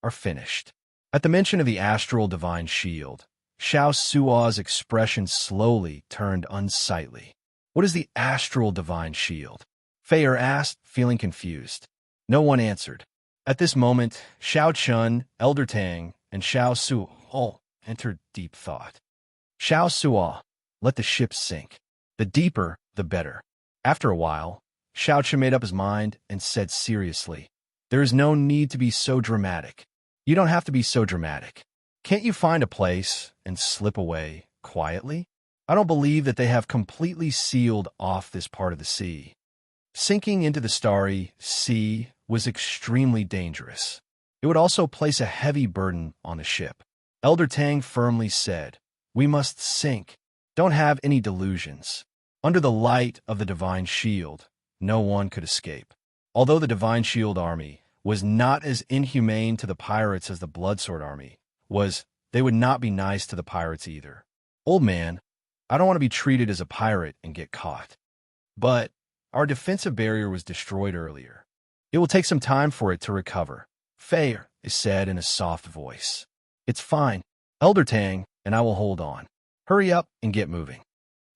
are finished." At the mention of the Astral Divine Shield, Xiao Sua's expression slowly turned unsightly. "What is the Astral Divine Shield?" Feier asked, feeling confused. No one answered. At this moment, Xiao Chen, Elder Tang, and Xiao Suo entered deep thought. Xiao Suo, let the ship sink. The deeper, the better. After a while, Xiao Chen made up his mind and said seriously, "There is no need to be so dramatic. You don't have to be so dramatic. Can't you find a place and slip away quietly? I don't believe that they have completely sealed off this part of the sea." Sinking into the starry sea was extremely dangerous. It would also place a heavy burden on the ship. Elder Tang firmly said, "We must sink. Don't have any delusions." Under the light of the Divine Shield, no one could escape. Although the Divine Shield Army was not as inhumane to the pirates as the Bloodsword Army was, they would not be nice to the pirates either. "Old man, I don't want to be treated as a pirate and get caught. But our defensive barrier was destroyed earlier. It will take some time for it to recover," Feier said in a soft voice. "It's fine. Elder Tang and I will hold on. Hurry up and get moving."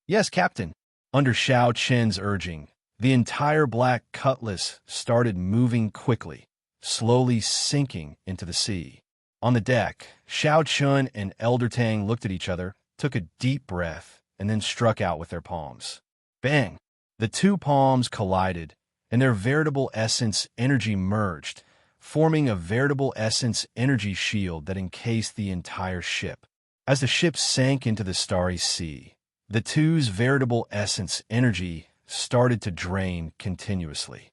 "Yes, Captain." Under Xiao Chen's urging, the entire black cutlass started moving quickly, slowly sinking into the sea. On the deck, Xiao Chen and Elder Tang looked at each other, took a deep breath, and then struck out with their palms. Bang! The two palms collided, and their veritable essence energy merged, forming a veritable essence energy shield that encased the entire ship. As the ship sank into the starry sea, the two's veritable essence energy started to drain continuously.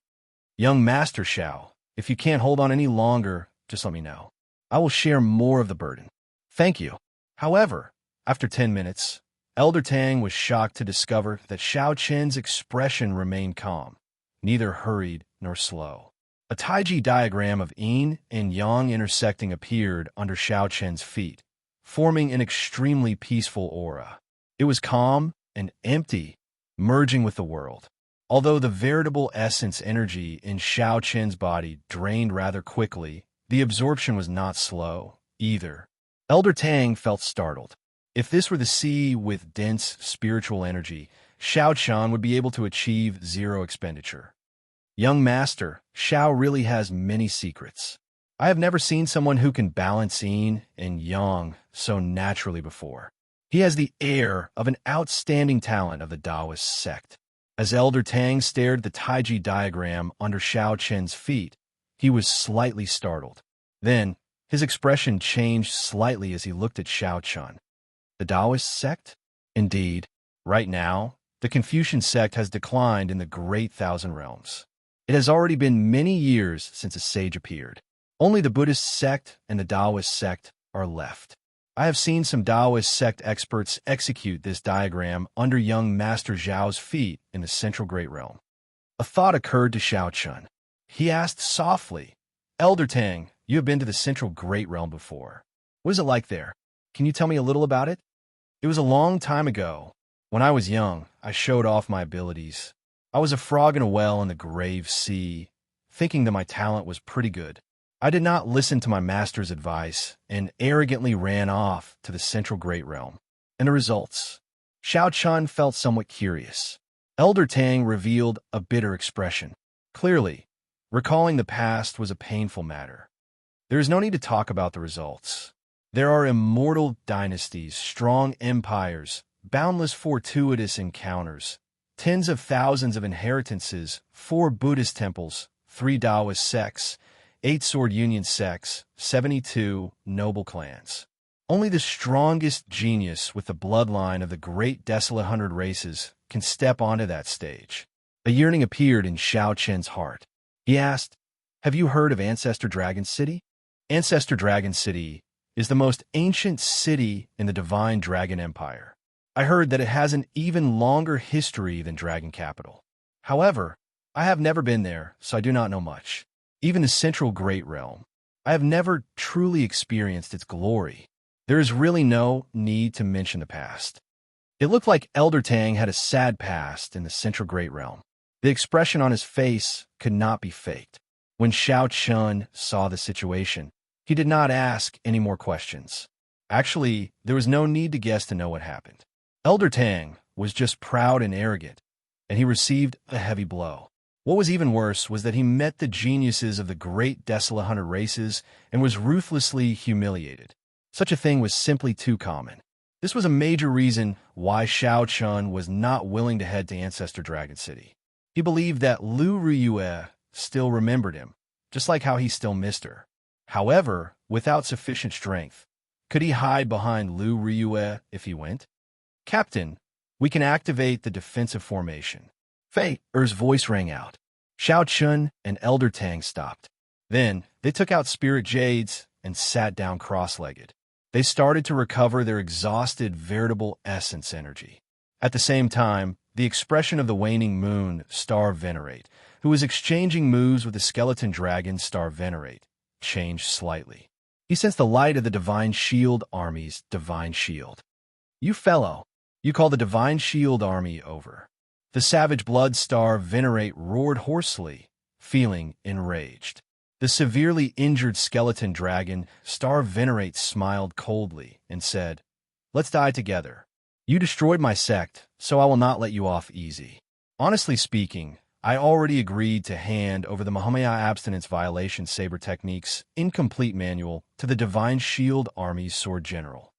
"Young Master Xiao, if you can't hold on any longer, just let me know. I will share more of the burden." "Thank you." However, after 10 minutes, Elder Tang was shocked to discover that Xiao Chen's expression remained calm, neither hurried nor slow. A Taiji diagram of yin and yang intersecting appeared under Xiao Chen's feet, forming an extremely peaceful aura. It was calm and empty, merging with the world. Although the veritable essence energy in Xiao Chen's body drained rather quickly, the absorption was not slow, either. Elder Tang felt startled. If this were the sea with dense spiritual energy, Xiao Chen would be able to achieve zero expenditure. "Young Master, Xiao really has many secrets. I have never seen someone who can balance yin and yang so naturally before. He has the air of an outstanding talent of the Taoist sect. As Elder Tang stared at the Taiji diagram under Xiao Chen's feet, he was slightly startled. Then, his expression changed slightly as he looked at Xiao Chun. The Taoist sect? Indeed, right now, the Confucian sect has declined in the Great Thousand Realms. It has already been many years since a sage appeared. Only the Buddhist sect and the Taoist sect are left. I have seen some Taoist sect experts execute this diagram under young Master Zhao's feet in the Central Great Realm. A thought occurred to Xiao Chun. He asked softly, Elder Tang, you have been to the Central Great Realm before. What is it like there? Can you tell me a little about it? It was a long time ago. When I was young, I showed off my abilities. I was a frog in a well in the grave sea, thinking that my talent was pretty good. I did not listen to my master's advice and arrogantly ran off to the Central Great Realm. And the results? Xiao Chun felt somewhat curious. Elder Tang revealed a bitter expression. Clearly, recalling the past was a painful matter. There is no need to talk about the results. There are immortal dynasties, strong empires, boundless fortuitous encounters, tens of thousands of inheritances, 4 Buddhist temples, 3 Taoist sects, 8 sword union sects, 72 noble clans. Only the strongest genius with the bloodline of the great desolate 100 races can step onto that stage. A yearning appeared in Xiao Chen's heart. He asked, have you heard of Ancestor Dragon City? Ancestor Dragon City is the most ancient city in the Divine Dragon Empire. I heard that it has an even longer history than Dragon Capital. However, I have never been there, so I do not know much. Even the Central Great Realm, I have never truly experienced its glory. There is really no need to mention the past. It looked like Elder Tang had a sad past in the Central Great Realm. The expression on his face could not be faked. When Xiao Chun saw the situation, he did not ask any more questions. Actually, there was no need to guess to know what happened. Elder Tang was just proud and arrogant, and he received a heavy blow. What was even worse was that he met the geniuses of the great desolate 100 races and was ruthlessly humiliated. Such a thing was simply too common. This was a major reason why Xiao Chun was not willing to head to Ancestor Dragon City. He believed that Lu Riyue still remembered him, just like how he still missed her. However, without sufficient strength, could he hide behind Lu Riyue if he went? Captain, we can activate the defensive formation. Fei-er's voice rang out. Xiao Chun and Elder Tang stopped. Then, they took out spirit jades and sat down cross-legged. They started to recover their exhausted veritable essence energy. At the same time, the expression of the waning moon, Star Venerate, who was exchanging moves with the skeleton dragon, Star Venerate, changed slightly. He sensed the light of the Divine Shield Army's Divine Shield. You fellow, you call the Divine Shield Army over. The savage blood Star Venerate roared hoarsely, feeling enraged. The severely injured skeleton dragon, Star Venerate, smiled coldly and said, let's die together. You destroyed my sect, so I will not let you off easy. Honestly speaking, I already agreed to hand over the Mahamaya Abstinence Violation Saber Techniques Incomplete Manual to the Divine Shield Army's Sword General.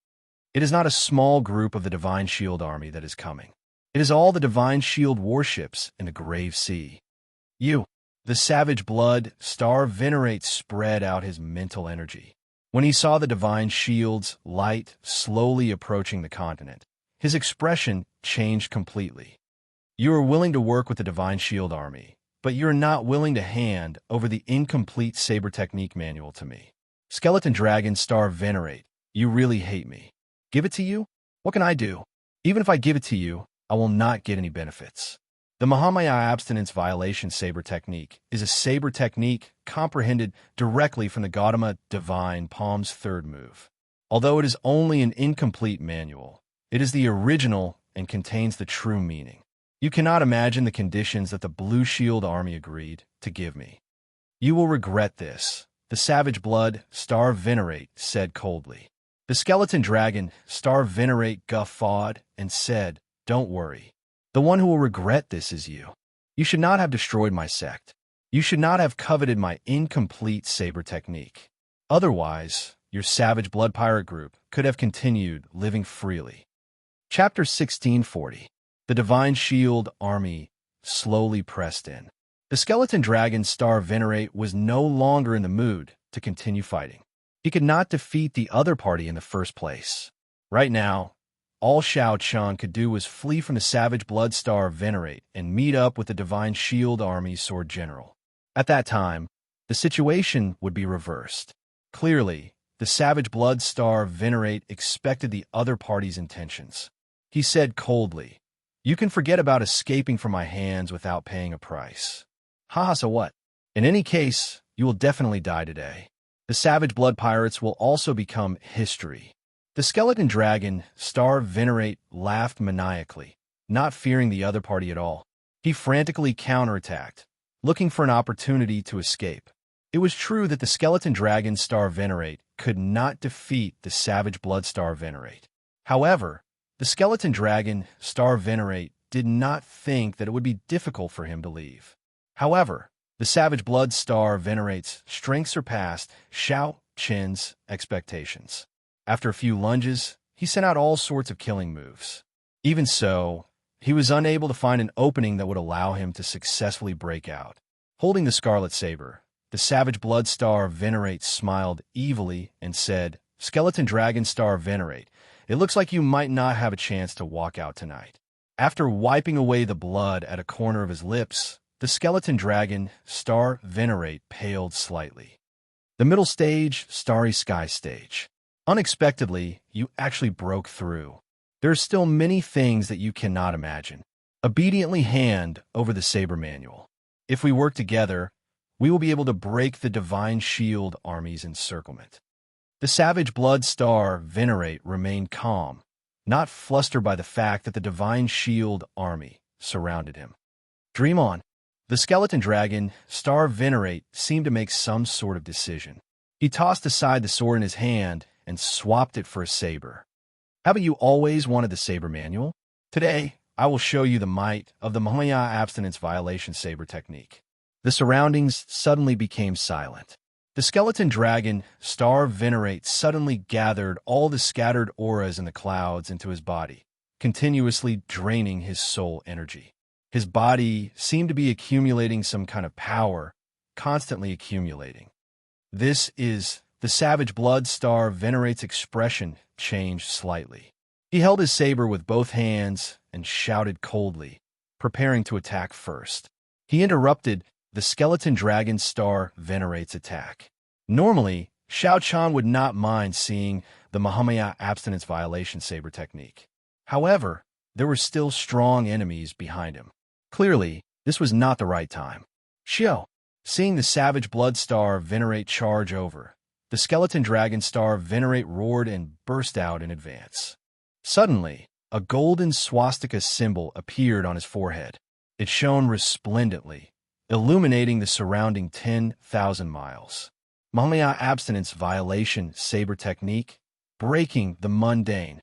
It is not a small group of the Divine Shield Army that is coming. It is all the Divine Shield warships in the Grave Sea. You, the savage blood, Star Venerate spread out his mental energy. When he saw the Divine Shield's light slowly approaching the continent, his expression changed completely. You are willing to work with the Divine Shield Army, but you are not willing to hand over the incomplete Saber Technique Manual to me. Skeleton Dragon, Star Venerate, you really hate me. Give it to you? What can I do? Even if I give it to you, I will not get any benefits. The Mahamaya Abstinence Violation Saber Technique is a saber technique comprehended directly from the Gautama Divine Palm's third move. Although it is only an incomplete manual, it is the original and contains the true meaning. You cannot imagine the conditions that the Blue Shield Army agreed to give me. You will regret this, the Savage Blood, Star Venerate, said coldly. The Skeleton Dragon, Star Venerate, guffawed and said, don't worry. The one who will regret this is you. You should not have destroyed my sect. You should not have coveted my incomplete saber technique. Otherwise, your savage blood pirate group could have continued living freely. Chapter 1640. The Divine Shield Army slowly pressed in. The skeleton dragon Star Venerate was no longer in the mood to continue fighting. He could not defeat the other party in the first place. Right now, all Shao Chun could do was flee from the savage blood Star Venerate and meet up with the Divine Shield Army Sword General. At that time, the situation would be reversed. Clearly, the savage blood Star Venerate expected the other party's intentions. He said coldly, "You can forget about escaping from my hands without paying a price." Haha, so what? In any case, you will definitely die today. The savage blood pirates will also become history. The skeleton dragon, Star Venerate, laughed maniacally, not fearing the other party at all. He frantically counterattacked, looking for an opportunity to escape. It was true that the skeleton dragon, Star Venerate, could not defeat the savage blood Star Venerate. However, the skeleton dragon, Star Venerate, did not think that it would be difficult for him to leave. However, the savage blood Star Venerate's strength surpassed Shao Chin's expectations. After a few lunges, he sent out all sorts of killing moves. Even so, he was unable to find an opening that would allow him to successfully break out. Holding the scarlet saber, the savage blood Star Venerate smiled evilly and said, "Skeleton dragon Star Venerate, it looks like you might not have a chance to walk out tonight." After wiping away the blood at a corner of his lips, the skeleton dragon, Star Venerate, paled slightly. The middle stage, Starry Sky stage. Unexpectedly, you actually broke through. There are still many things that you cannot imagine. Obediently hand over the saber manual. If we work together, we will be able to break the Divine Shield Army's encirclement. The savage blood Star Venerate remained calm, not flustered by the fact that the Divine Shield Army surrounded him. Dream on. The skeleton dragon, Star Venerate, seemed to make some sort of decision. He tossed aside the sword in his hand and swapped it for a saber. Haven't you always wanted the saber manual? Today, I will show you the might of the Mahaya abstinence violation saber technique. The surroundings suddenly became silent. The skeleton dragon, Star Venerate, suddenly gathered all the scattered auras in the clouds into his body, continuously draining his soul energy. His body seemed to be accumulating some kind of power, constantly accumulating. This is the savage blood Star Venerate's expression changed slightly. He held his saber with both hands and shouted coldly, preparing to attack first. He interrupted the skeleton dragon Star Venerate's attack. Normally, Shao Chan would not mind seeing the Mahamaya abstinence violation saber technique. However, there were still strong enemies behind him. Clearly, this was not the right time. Xiao, seeing the savage blood Star Venerate charge over, the skeleton dragon Star Venerate roared and burst out in advance. Suddenly, a golden swastika symbol appeared on his forehead. It shone resplendently, illuminating the surrounding 10,000 miles. Mahamaya abstinence violation saber technique, breaking the mundane.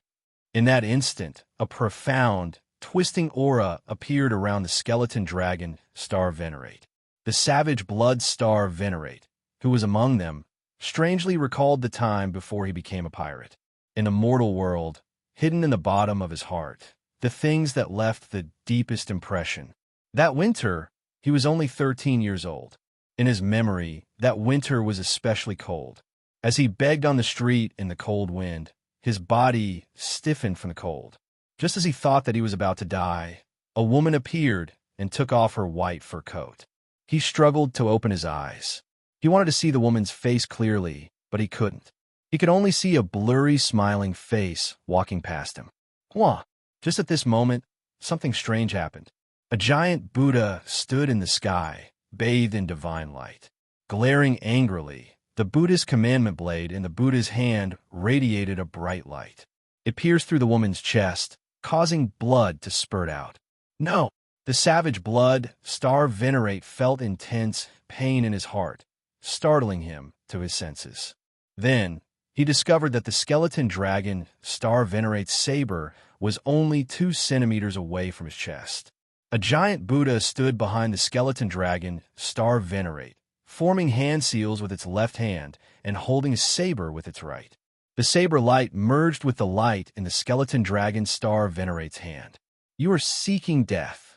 In that instant, a profound, twisting aura appeared around the skeleton dragon Star Venerate. The savage blood Star Venerate, who was among them, strangely recalled the time before he became a pirate. In the mortal world, hidden in the bottom of his heart, the things that left the deepest impression. That winter, he was only 13 years old. In his memory, that winter was especially cold. As he begged on the street in the cold wind, his body stiffened from the cold. Just as he thought that he was about to die, a woman appeared and took off her white fur coat. He struggled to open his eyes. He wanted to see the woman's face clearly, but he couldn't. He could only see a blurry, smiling face walking past him. Wah! Just at this moment, something strange happened. A giant Buddha stood in the sky, bathed in divine light. Glaring angrily, the Buddha's commandment blade in the Buddha's hand radiated a bright light. It pierced through the woman's chest, causing blood to spurt out. No! The savage blood Star Venerate felt intense pain in his heart, startling him to his senses. Then, he discovered that the skeleton dragon Star Venerate's saber was only 2 centimeters away from his chest. A giant Buddha stood behind the skeleton dragon Star Venerate, forming hand seals with its left hand and holding a saber with its right. The saber light merged with the light in the skeleton dragon Star Venerate's hand. "You are seeking death."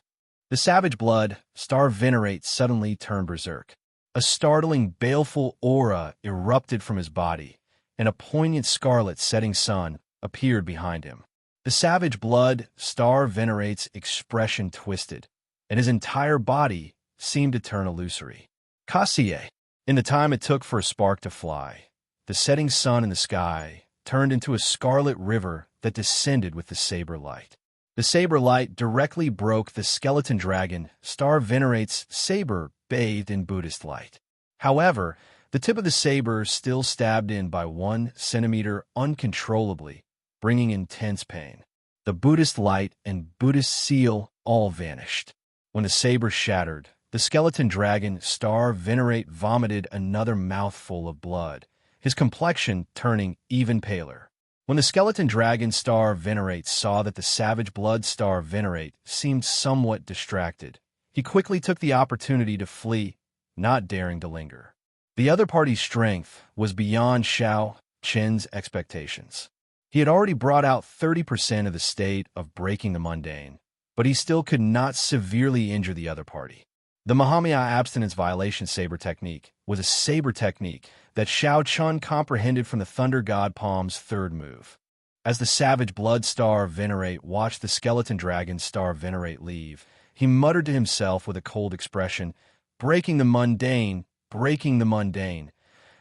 The savage blood, Star Venerate suddenly turned berserk. A startling, baleful aura erupted from his body, and a poignant scarlet setting sun appeared behind him. The savage blood, Star Venerate's expression twisted, and his entire body seemed to turn illusory. Cassier. In the time it took for a spark to fly, the setting sun in the sky turned into a scarlet river that descended with the saber light. The saber light directly broke the skeleton dragon, Star Venerate's saber bathed in Buddhist light. However, the tip of the saber still stabbed in by 1 centimeter uncontrollably, bringing intense pain. The Buddhist light and Buddhist seal all vanished. When the saber shattered, the skeleton dragon, Star Venerate, vomited another mouthful of blood, his complexion turning even paler. When the skeleton dragon, Star Venerate, saw that the savage blood, Star Venerate, seemed somewhat distracted, he quickly took the opportunity to flee, not daring to linger. The other party's strength was beyond Xiao Chen's expectations. He had already brought out 30% of the state of breaking the mundane, but he still could not severely injure the other party. The Mahamaya abstinence violation saber technique was a saber technique that Xiao Chun comprehended from the Thunder God Palm's third move. As the savage blood Star Venerate watched the skeleton dragon Star Venerate leave, he muttered to himself with a cold expression, "Breaking the mundane, breaking the mundane.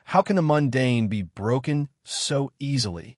How can the mundane be broken so easily?"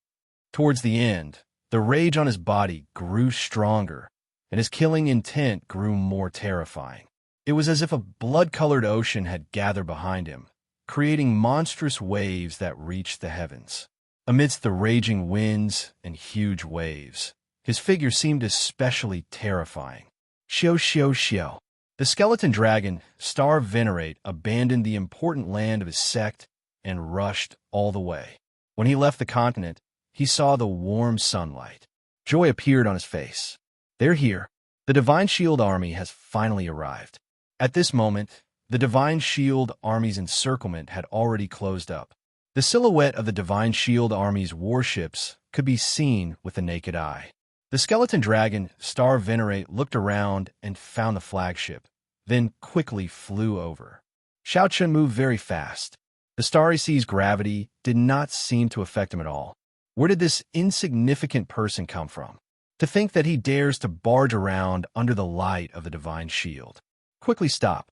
Towards the end, the rage on his body grew stronger, and his killing intent grew more terrifying. It was as if a blood-colored ocean had gathered behind him, creating monstrous waves that reached the heavens. Amidst the raging winds and huge waves, his figure seemed especially terrifying. Xiao xiao xiao. The skeleton dragon, Star Venerate, abandoned the important land of his sect and rushed all the way. When he left the continent, he saw the warm sunlight. Joy appeared on his face. "They're here. The Divine Shield Army has finally arrived." At this moment, the Divine Shield Army's encirclement had already closed up. The silhouette of the Divine Shield Army's warships could be seen with the naked eye. The skeleton dragon, Star Venerate, looked around and found the flagship, then quickly flew over. Xiao Chun moved very fast. The starry sea's gravity did not seem to affect him at all. Where did this insignificant person come from? To think that he dares to barge around under the light of the Divine Shield. Quickly stop.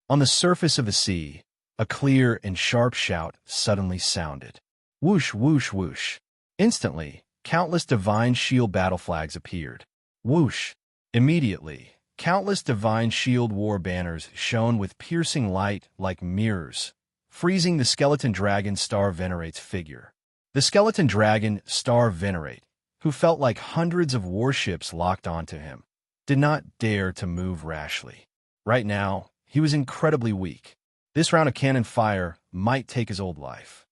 On the surface of the sea, a clear and sharp shout suddenly sounded. Whoosh, whoosh, whoosh. Instantly, countless Divine Shield battle flags appeared. Whoosh. Immediately, countless Divine Shield war banners shone with piercing light like mirrors, freezing the skeleton dragon Star Venerate's figure. The skeleton dragon Star Venerate, who felt like hundreds of warships locked onto him, did not dare to move rashly. Right now, he was incredibly weak. This round of cannon fire might take his old life.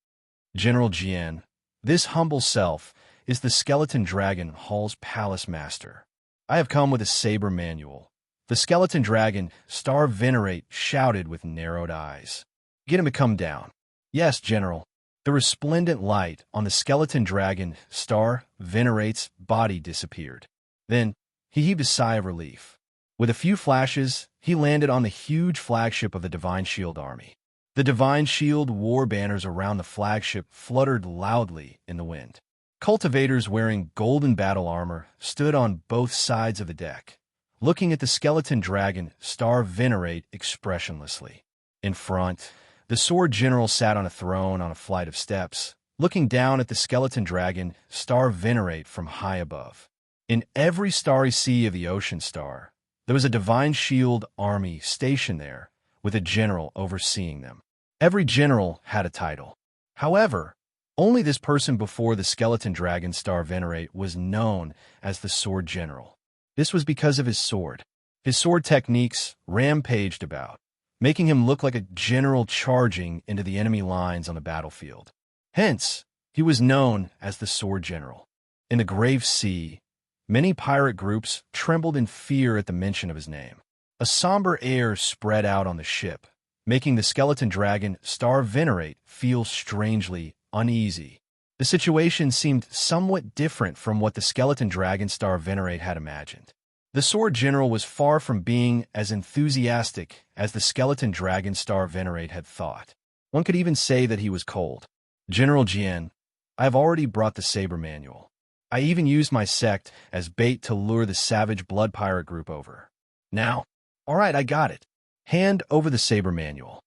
General Jian, this humble self, is the skeleton dragon Hall's palace master. I have come with a saber manual. The skeleton dragon, Star Venerate, shouted with narrowed eyes. Get him to come down. Yes, General. The resplendent light on the skeleton dragon, Star Venerate's body disappeared. Then, he heaved a sigh of relief. With a few flashes, he landed on the huge flagship of the Divine Shield Army. The Divine Shield war banners around the flagship fluttered loudly in the wind. Cultivators wearing golden battle armor stood on both sides of the deck, looking at the skeleton dragon, Star Venerate, expressionlessly. In front, the sword general sat on a throne on a flight of steps, looking down at the skeleton dragon, Star Venerate, from high above. In every starry sea of the ocean star, there was a Divine Shield Army stationed there, with a general overseeing them. Every general had a title. However, only this person before the skeleton dragon Star Venerate was known as the Sword General. This was because of his sword. His sword techniques rampaged about, making him look like a general charging into the enemy lines on the battlefield. Hence, he was known as the Sword General. In the grave sea, many pirate groups trembled in fear at the mention of his name. A somber air spread out on the ship, making the skeleton dragon Star Venerate feel strangely uneasy. The situation seemed somewhat different from what the skeleton dragon Star Venerate had imagined. The sword general was far from being as enthusiastic as the skeleton dragon Star Venerate had thought. One could even say that he was cold. General Jian, I have already brought the saber manual. I even used my sect as bait to lure the savage blood pirate group over. Now, all right, I got it. Hand over the saber manual.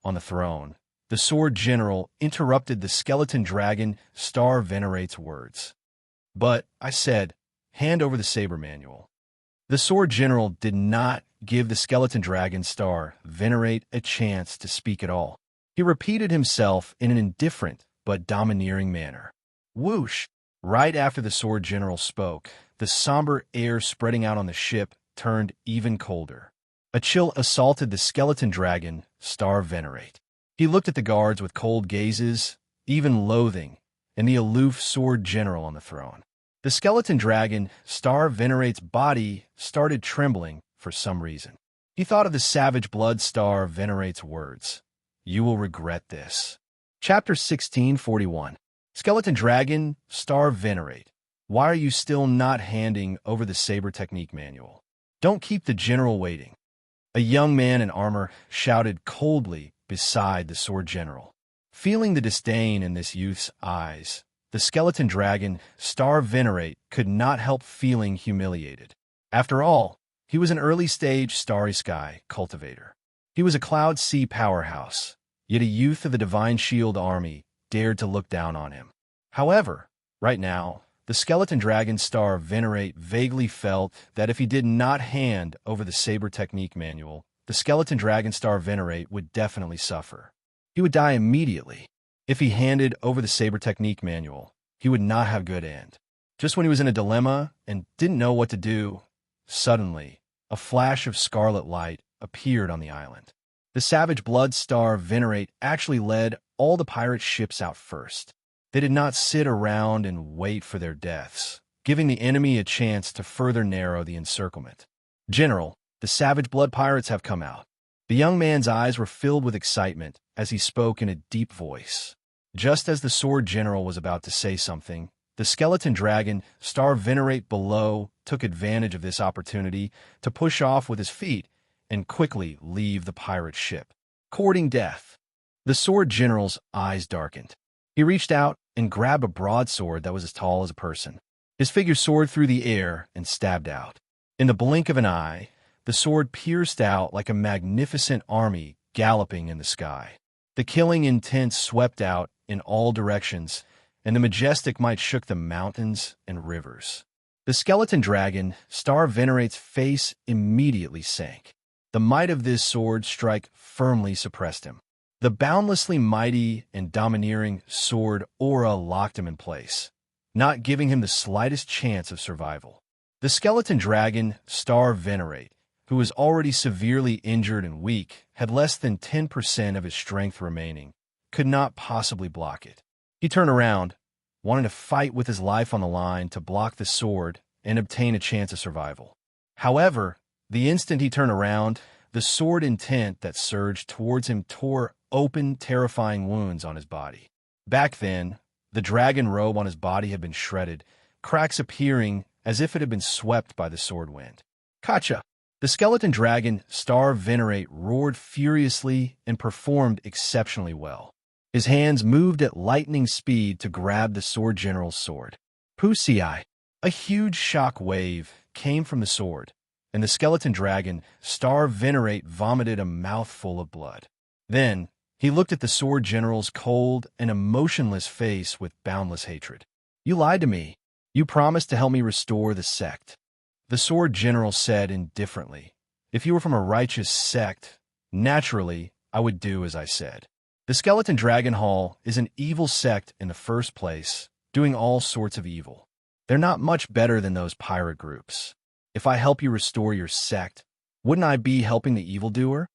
On the throne, the sword general interrupted the skeleton dragon Star Venerate's words. But, I said, hand over the saber manual. The sword general did not give the skeleton dragon Star Venerate a chance to speak at all. He repeated himself in an indifferent but domineering manner. Whoosh! Right after the sword general spoke, the somber air spreading out on the ship turned even colder. A chill assaulted the skeleton dragon Star Venerate. He looked at the guards with cold gazes, even loathing, and the aloof sword general on the throne. The skeleton dragon Star Venerate's body started trembling for some reason. He thought of the savage blood Star Venerate's words. You will regret this. Chapter 1641. Skeleton Dragon, Star Venerate. Why are you still not handing over the saber technique manual? Don't keep the general waiting. A young man in armor shouted coldly beside the sword general. Feeling the disdain in this youth's eyes, the skeleton dragon, Star Venerate, could not help feeling humiliated. After all, he was an early-stage Starry Sky cultivator. He was a Cloud Sea powerhouse, yet a youth of the Divine Shield army dared to look down on him. However, right now, the skeleton dragon Star Venerate vaguely felt that if he did not hand over the saber technique manual, the skeleton dragon Star Venerate would definitely suffer. He would die immediately. If he handed over the saber technique manual, he would not have good end. Just when he was in a dilemma and didn't know what to do, suddenly, a flash of scarlet light appeared on the island. The savage blood Star Venerate actually led all the pirate ships out first. They did not sit around and wait for their deaths, giving the enemy a chance to further narrow the encirclement. General, the savage blood pirates have come out. The young man's eyes were filled with excitement as he spoke in a deep voice. Just as the sword general was about to say something, the skeleton dragon, Star Venerate below, took advantage of this opportunity to push off with his feet and quickly leave the pirate ship, courting death. The sword general's eyes darkened. He reached out and grabbed a broadsword that was as tall as a person. His figure soared through the air and stabbed out. In the blink of an eye, the sword pierced out like a magnificent army galloping in the sky. The killing intent swept out in all directions, and the majestic might shook the mountains and rivers. The skeleton dragon, Star Venerate's face immediately sank. The might of this sword strike firmly suppressed him. The boundlessly mighty and domineering sword aura locked him in place, not giving him the slightest chance of survival. The skeleton dragon, Star Venerate, who was already severely injured and weak, had less than 10% of his strength remaining, could not possibly block it. He turned around, wanting to fight with his life on the line to block the sword and obtain a chance of survival. However, the instant he turned around, the sword intent that surged towards him tore open, terrifying wounds on his body. Back then, the dragon robe on his body had been shredded, cracks appearing as if it had been swept by the sword wind. Kacha! The skeleton dragon, Star Venerate, roared furiously and performed exceptionally well. His hands moved at lightning speed to grab the sword general's sword. Pusii! A huge shock wave came from the sword, and the skeleton dragon, Star Venerate, vomited a mouthful of blood. Then, he looked at the sword general's cold and emotionless face with boundless hatred. You lied to me. You promised to help me restore the sect. The sword general said indifferently, if you were from a righteous sect, naturally, I would do as I said. The skeleton dragon hall is an evil sect in the first place, doing all sorts of evil. They're not much better than those pirate groups. If I help you restore your sect, wouldn't I be helping the evildoer?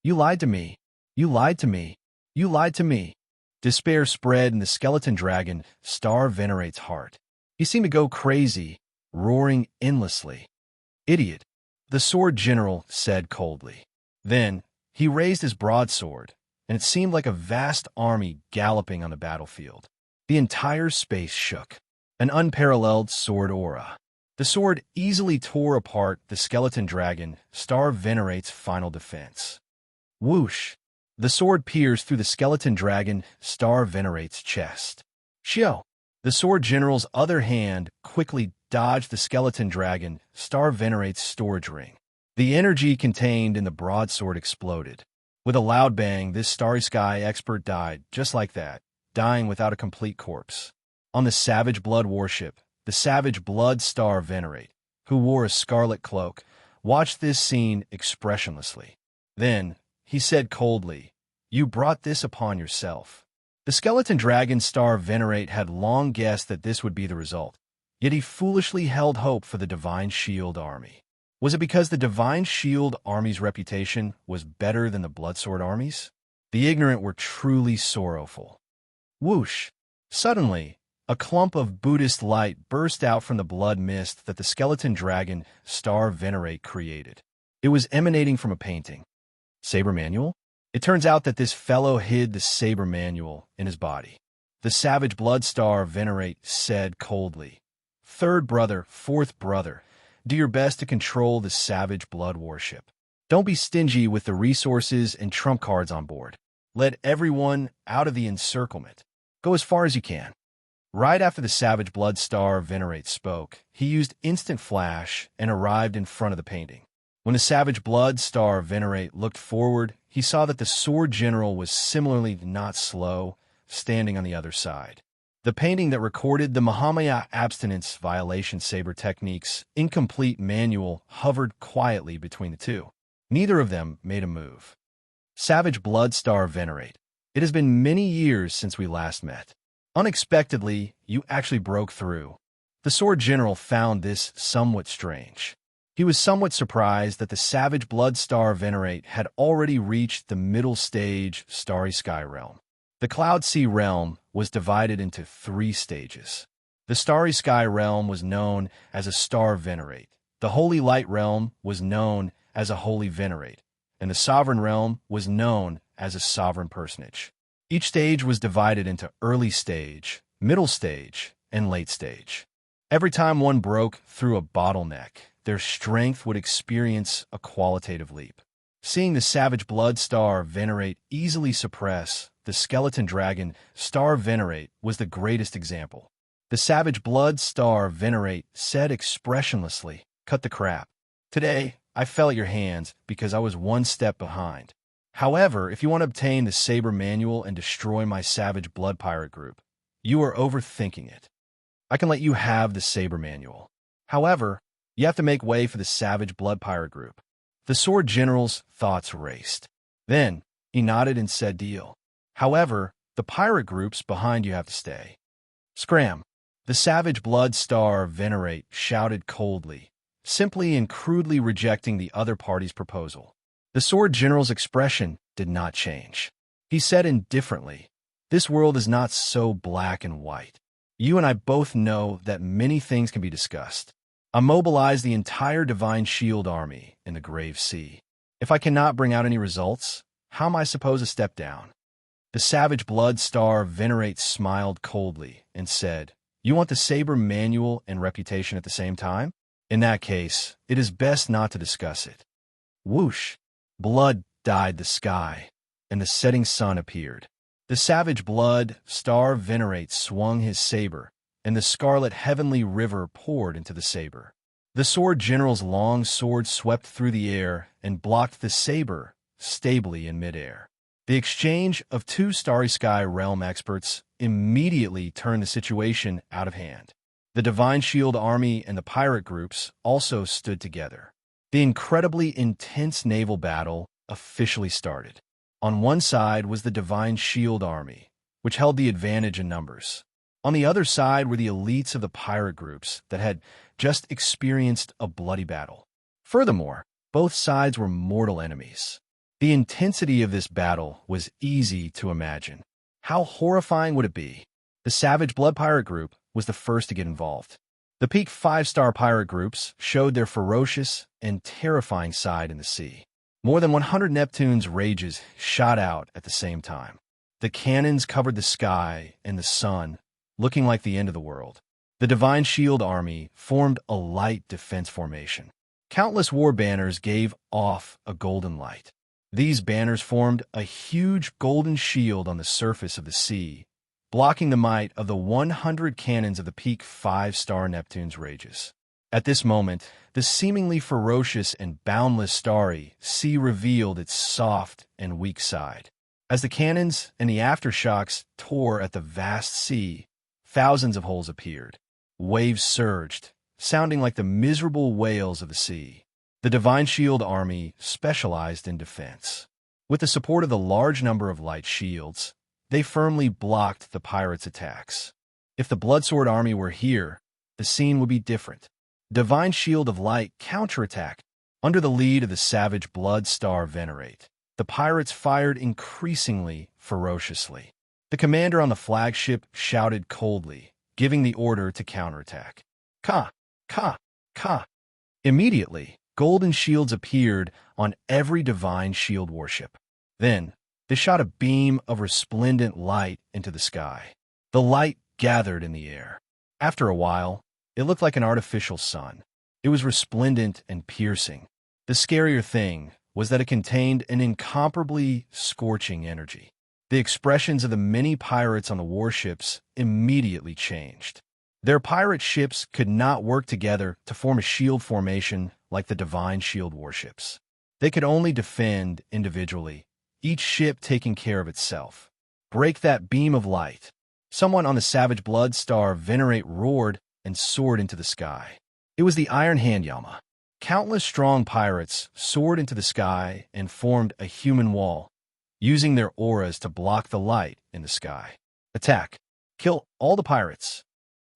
You lied to me. You lied to me. You lied to me. Despair spread in the skeleton dragon, Star Venerate's heart. He seemed to go crazy, roaring endlessly. Idiot, the sword general said coldly. Then, He raised his broadsword, and it seemed like a vast army galloping on the battlefield. The entire space shook. An unparalleled sword aura. The sword easily tore apart the skeleton dragon, Star Venerate's final defense. Whoosh! The sword pierced through the skeleton dragon, Star Venerate's chest. Shio! The sword general's other hand quickly dodged the skeleton dragon, Star Venerate's storage ring. The energy contained in the broadsword exploded. With a loud bang, this Starry Sky expert died just like that, dying without a complete corpse. On the Savage Blood warship, the Savage Blood Star Venerate, who wore a scarlet cloak, watched this scene expressionlessly. Then, he said coldly, "You brought this upon yourself." The skeleton dragon Star Venerate had long guessed that this would be the result, yet he foolishly held hope for the Divine Shield Army. Was it because the Divine Shield Army's reputation was better than the Bloodsword Army's? The ignorant were truly sorrowful. Whoosh! Suddenly, a clump of Buddhist light burst out from the blood mist that the skeleton dragon Star Venerate created. It was emanating from a painting. Saber manual? It turns out that this fellow hid the saber manual in his body. The Savage Blood Star Venerate said coldly, "Third brother, fourth brother, do your best to control the Savage Blood warship. Don't be stingy with the resources and trump cards on board. Let everyone out of the encirclement. Go as far as you can." Right after the Savage Blood Star Venerate spoke, he used Instant Flash and arrived in front of the painting. When the Savage Blood Star Venerate looked forward, he saw that the Sword General was similarly not slow, standing on the other side. The painting that recorded the Mahamaya Abstinence Violation Saber Technique's incomplete manual hovered quietly between the two. Neither of them made a move. Savage Blood Star Venerate, it has been many years since we last met. Unexpectedly, you actually broke through. The Sword General found this somewhat strange. He was somewhat surprised that the Savage Blood Star Venerate had already reached the middle stage Starry Sky realm. The Cloud Sea realm was divided into 3 stages. The Starry Sky realm was known as a Star Venerate. The Holy Light realm was known as a Holy Venerate, and the Sovereign realm was known as a Sovereign Personage. Each stage was divided into early stage, middle stage, and late stage. Every time one broke through a bottleneck, their strength would experience a qualitative leap. Seeing the Savage Blood Star Venerate easily suppress the Skeleton Dragon Star Venerate was the greatest example. The Savage Blood Star Venerate said expressionlessly, "Cut the crap. Today, I fell at your hands because I was one step behind. However, if you want to obtain the Saber Manual and destroy my Savage Blood Pirate group, you are overthinking it. I can let you have the Saber Manual. However, you have to make way for the Savage Blood Pirate group." The Sword General's thoughts raced. Then, he nodded and said, "Deal. However, the pirate groups behind you have to stay." Scram! The Savage Blood Star Venerate shouted coldly, simply and crudely rejecting the other party's proposal. The Sword General's expression did not change. He said indifferently, "This world is not so black and white. You and I both know that many things can be discussed. I mobilize the entire Divine Shield Army in the Grave Sea. If I cannot bring out any results, how am I supposed to step down?" The Savage Blood Star Venerate smiled coldly and said, "You want the Saber Manual and reputation at the same time? In that case, it is best not to discuss it." Whoosh! Blood dyed the sky, and the setting sun appeared. The Savage Blood Star Venerate swung his saber, and the scarlet heavenly river poured into the saber. The Sword General's long sword swept through the air and blocked the saber stably in midair. The exchange of 2 Starry Sky realm experts immediately turned the situation out of hand. The Divine Shield Army and the pirate groups also stood together. The incredibly intense naval battle officially started. On one side was the Divine Shield Army, which held the advantage in numbers. On the other side were the elites of the pirate groups that had just experienced a bloody battle. Furthermore, both sides were mortal enemies. The intensity of this battle was easy to imagine. How horrifying would it be? The Savage Blood Pirate Group was the first to get involved. The peak 5-star pirate groups showed their ferocious and terrifying side in the sea. More than 100 Neptune's rages shot out at the same time. The cannons covered the sky and the sun, looking like the end of the world. The Divine Shield Army formed a light defense formation. Countless war banners gave off a golden light. These banners formed a huge golden shield on the surface of the sea, blocking the might of the 100 cannons of the peak 5-star Neptune's rages. At this moment, the seemingly ferocious and boundless starry sea revealed its soft and weak side. As the cannons and the aftershocks tore at the vast sea, thousands of holes appeared. Waves surged, sounding like the miserable wails of the sea. The Divine Shield Army specialized in defense. With the support of the large number of light shields, they firmly blocked the pirates' attacks. If the Bloodsword Army were here, the scene would be different. Divine Shield of Light counterattacked. Under the lead of the savage Blood Star Venerate, the pirates fired increasingly ferociously. The commander on the flagship shouted coldly, giving the order to counterattack. Ka! Ka! Ka! Immediately, golden shields appeared on every Divine Shield warship. Then, they shot a beam of resplendent light into the sky. The light gathered in the air. After a while, it looked like an artificial sun. It was resplendent and piercing. The scarier thing was that it contained an incomparably scorching energy. The expressions of the many pirates on the warships immediately changed. Their pirate ships could not work together to form a shield formation like the Divine Shield warships. They could only defend individually, each ship taking care of itself. Break that beam of light. Someone on the savage Blood Star Venerate roared and soared into the sky. It was the Iron Hand Yama. Countless strong pirates soared into the sky and formed a human wall, using their auras to block the light in the sky. Attack. Kill all the pirates.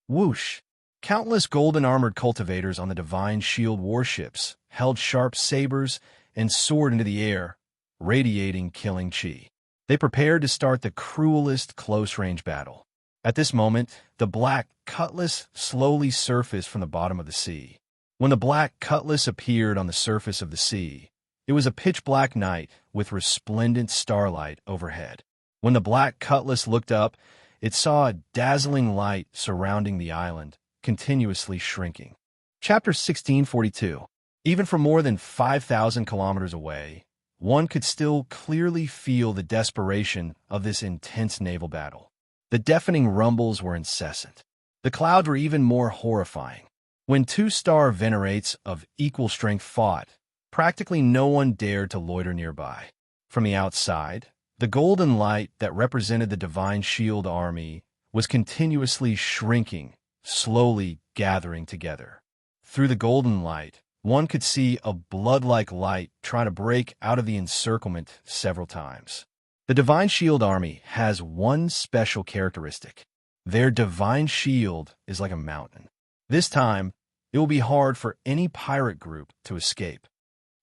Whoosh! Countless golden-armored cultivators on the Divine Shield warships held sharp sabers and soared into the air, radiating killing chi. They prepared to start the cruelest close-range battle. At this moment, the black cutlass slowly surfaced from the bottom of the sea. When the black cutlass appeared on the surface of the sea, it was a pitch-black night with resplendent starlight overhead. When the black cutlass looked up, it saw a dazzling light surrounding the island, continuously shrinking. Chapter 1642. Even from more than 5,000 kilometers away, one could still clearly feel the desperation of this intense naval battle. The deafening rumbles were incessant. The clouds were even more horrifying. When two-star Venerates of equal strength fought, practically no one dared to loiter nearby. From the outside, the golden light that represented the Divine Shield Army was continuously shrinking, slowly gathering together. Through the golden light, one could see a blood-like light try to break out of the encirclement several times. The Divine Shield Army has one special characteristic. Their Divine Shield is like a mountain. This time, it will be hard for any pirate group to escape.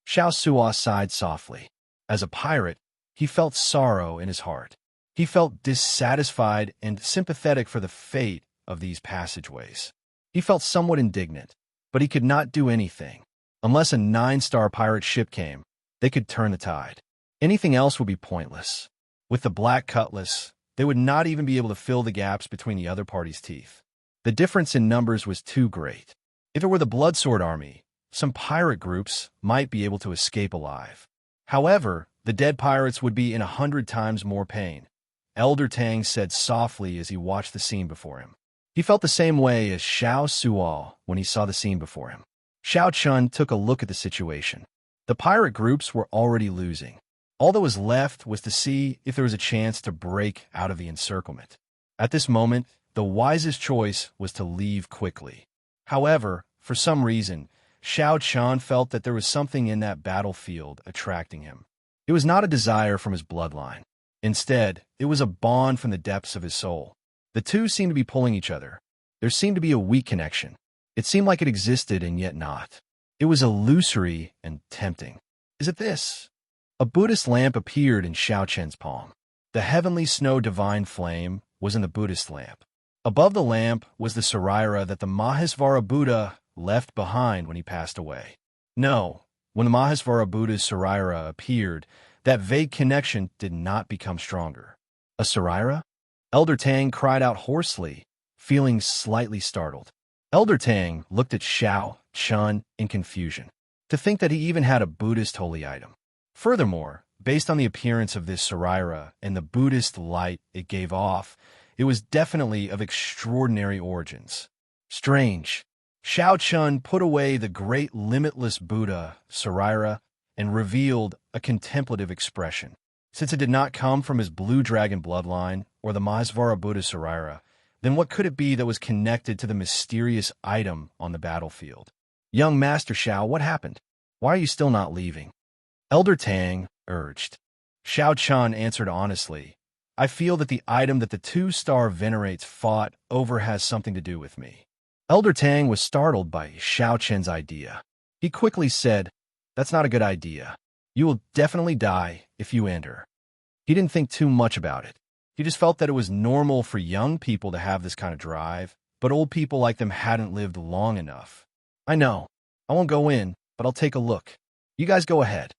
Xiao Suo sighed softly. As a pirate, he felt sorrow in his heart. He felt dissatisfied and sympathetic for the fate of these passageways. He felt somewhat indignant, but he could not do anything. Unless a 9-star pirate ship came, they could turn the tide. Anything else would be pointless. With the black cutlass, they would not even be able to fill the gaps between the other party's teeth. The difference in numbers was too great. If it were the Bloodsword Army, some pirate groups might be able to escape alive. However, the dead pirates would be in 100 times more pain. Elder Tang said softly as he watched the scene before him. He felt the same way as Xiao Suo when he saw the scene before him. Xiao Chun took a look at the situation. The pirate groups were already losing. All that was left was to see if there was a chance to break out of the encirclement. At this moment, the wisest choice was to leave quickly. However, for some reason, Xiao Chun felt that there was something in that battlefield attracting him. It was not a desire from his bloodline. Instead, it was a bond from the depths of his soul. The two seemed to be pulling each other. There seemed to be a weak connection. It seemed like it existed and yet not. It was illusory and tempting. Is it this? A Buddhist lamp appeared in Xiao Chen's palm. The heavenly snow divine flame was in the Buddhist lamp. Above the lamp was the Saraira that the Mahesvara Buddha left behind when he passed away. No, When the Mahasvara Buddha's Saraira appeared, that vague connection did not become stronger. A Saraira? Elder Tang cried out hoarsely, feeling slightly startled. Elder Tang looked at Xiao Chun in confusion. To think that he even had a Buddhist holy item. Furthermore, based on the appearance of this Saraira and the Buddhist light it gave off, it was definitely of extraordinary origins. Strange. Xiao Chun put away the great limitless Buddha, Saraira, and revealed a contemplative expression. Since it did not come from his blue dragon bloodline or the Mahasvara Buddha Saraira, then what could it be that was connected to the mysterious item on the battlefield? Young Master Xiao, what happened? Why are you still not leaving? Elder Tang urged. Xiao Chun answered honestly, I feel that the item that the two-star venerates fought over has something to do with me. Elder Tang was startled by Xiao Chun's idea. He quickly said, That's not a good idea. You will definitely die if you enter. He didn't think too much about it. He just felt that it was normal for young people to have this kind of drive, but old people like them hadn't lived long enough. I know. I won't go in, but I'll take a look. You guys go ahead.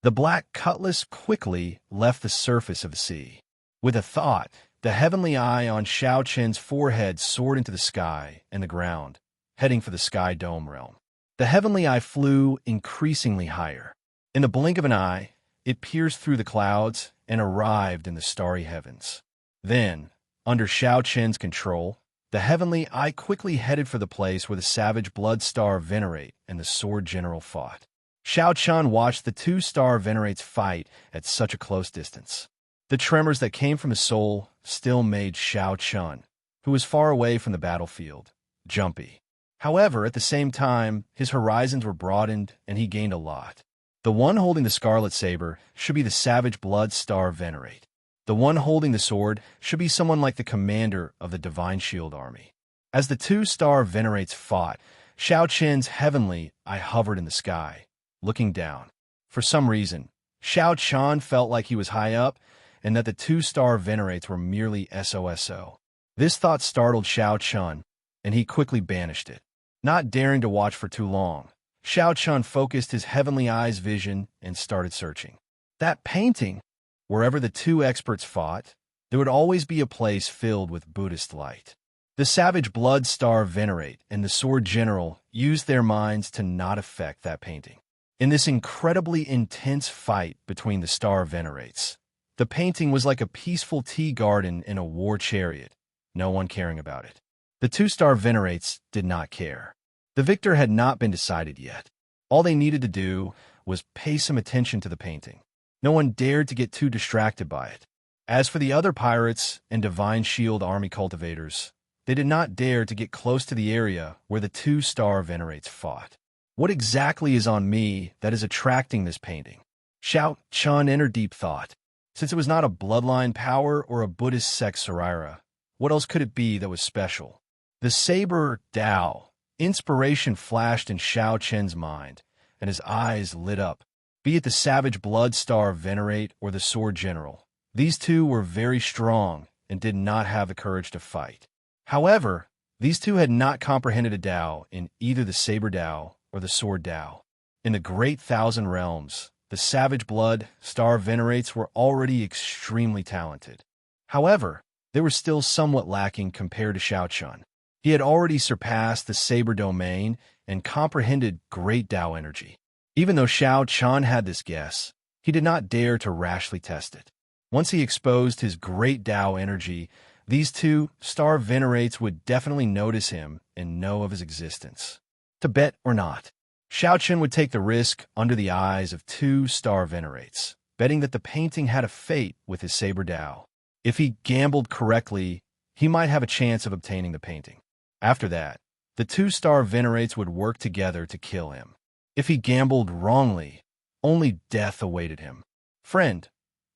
The black cutlass quickly left the surface of the sea. With a thought, the heavenly eye on Xiao Chen's forehead soared into the sky and the ground, heading for the sky dome realm. The heavenly eye flew increasingly higher. In the blink of an eye, it pierced through the clouds and arrived in the starry heavens. Then, under Xiao Chen's control, the heavenly eye quickly headed for the place where the savage blood star venerate and the sword general fought. Xiao Chun watched the two-star venerates fight at such a close distance. The tremors that came from his soul still made Xiao Chun, who was far away from the battlefield, jumpy. However, at the same time, his horizons were broadened and he gained a lot. The one holding the scarlet saber should be the savage blood star venerate. The one holding the sword should be someone like the commander of the Divine Shield Army. As the two-star venerates fought, Xiao Chen's heavenly eye hovered in the sky, looking down. For some reason, Xiao Chun felt like he was high up and that the two-star venerates were merely SOSO. This thought startled Xiao Chun, and he quickly banished it. Not daring to watch for too long, Xiao Chun focused his heavenly eye's vision and started searching. That painting! Wherever the two experts fought, there would always be a place filled with Buddhist light. The savage blood star venerate and the sword general used their minds to not affect that painting. In this incredibly intense fight between the star venerates, the painting was like a peaceful tea garden in a war chariot, no one caring about it. The two-star venerates did not care. The victor had not been decided yet. All they needed to do was pay some attention to the painting. No one dared to get too distracted by it. As for the other pirates and Divine Shield Army cultivators, they did not dare to get close to the area where the two-star venerates fought. What exactly is on me that is attracting this painting? Xiao Chun entered deep thought. Since it was not a bloodline power or a Buddhist sect Saraira, what else could it be that was special? The saber Dao. Inspiration flashed in Xiao Chen's mind, and his eyes lit up. Be it the savage blood star venerate or the sword general, these two were very strong and did not have the courage to fight. However, these two had not comprehended a Dao in either the saber Dao or the sword Dao. In the great thousand realms, the savage blood star venerates were already extremely talented. However, they were still somewhat lacking compared to Xiao Chun. He had already surpassed the saber domain and comprehended great Dao energy. Even though Xiao Chun had this guess, he did not dare to rashly test it. Once he exposed his great Dao energy, these two star venerates would definitely notice him and know of his existence. To bet or not, Xiao Chun would take the risk under the eyes of two star venerates, betting that the painting had a fate with his saber Dao. If he gambled correctly, he might have a chance of obtaining the painting. After that, the two-star venerates would work together to kill him. If he gambled wrongly, only death awaited him. Friend,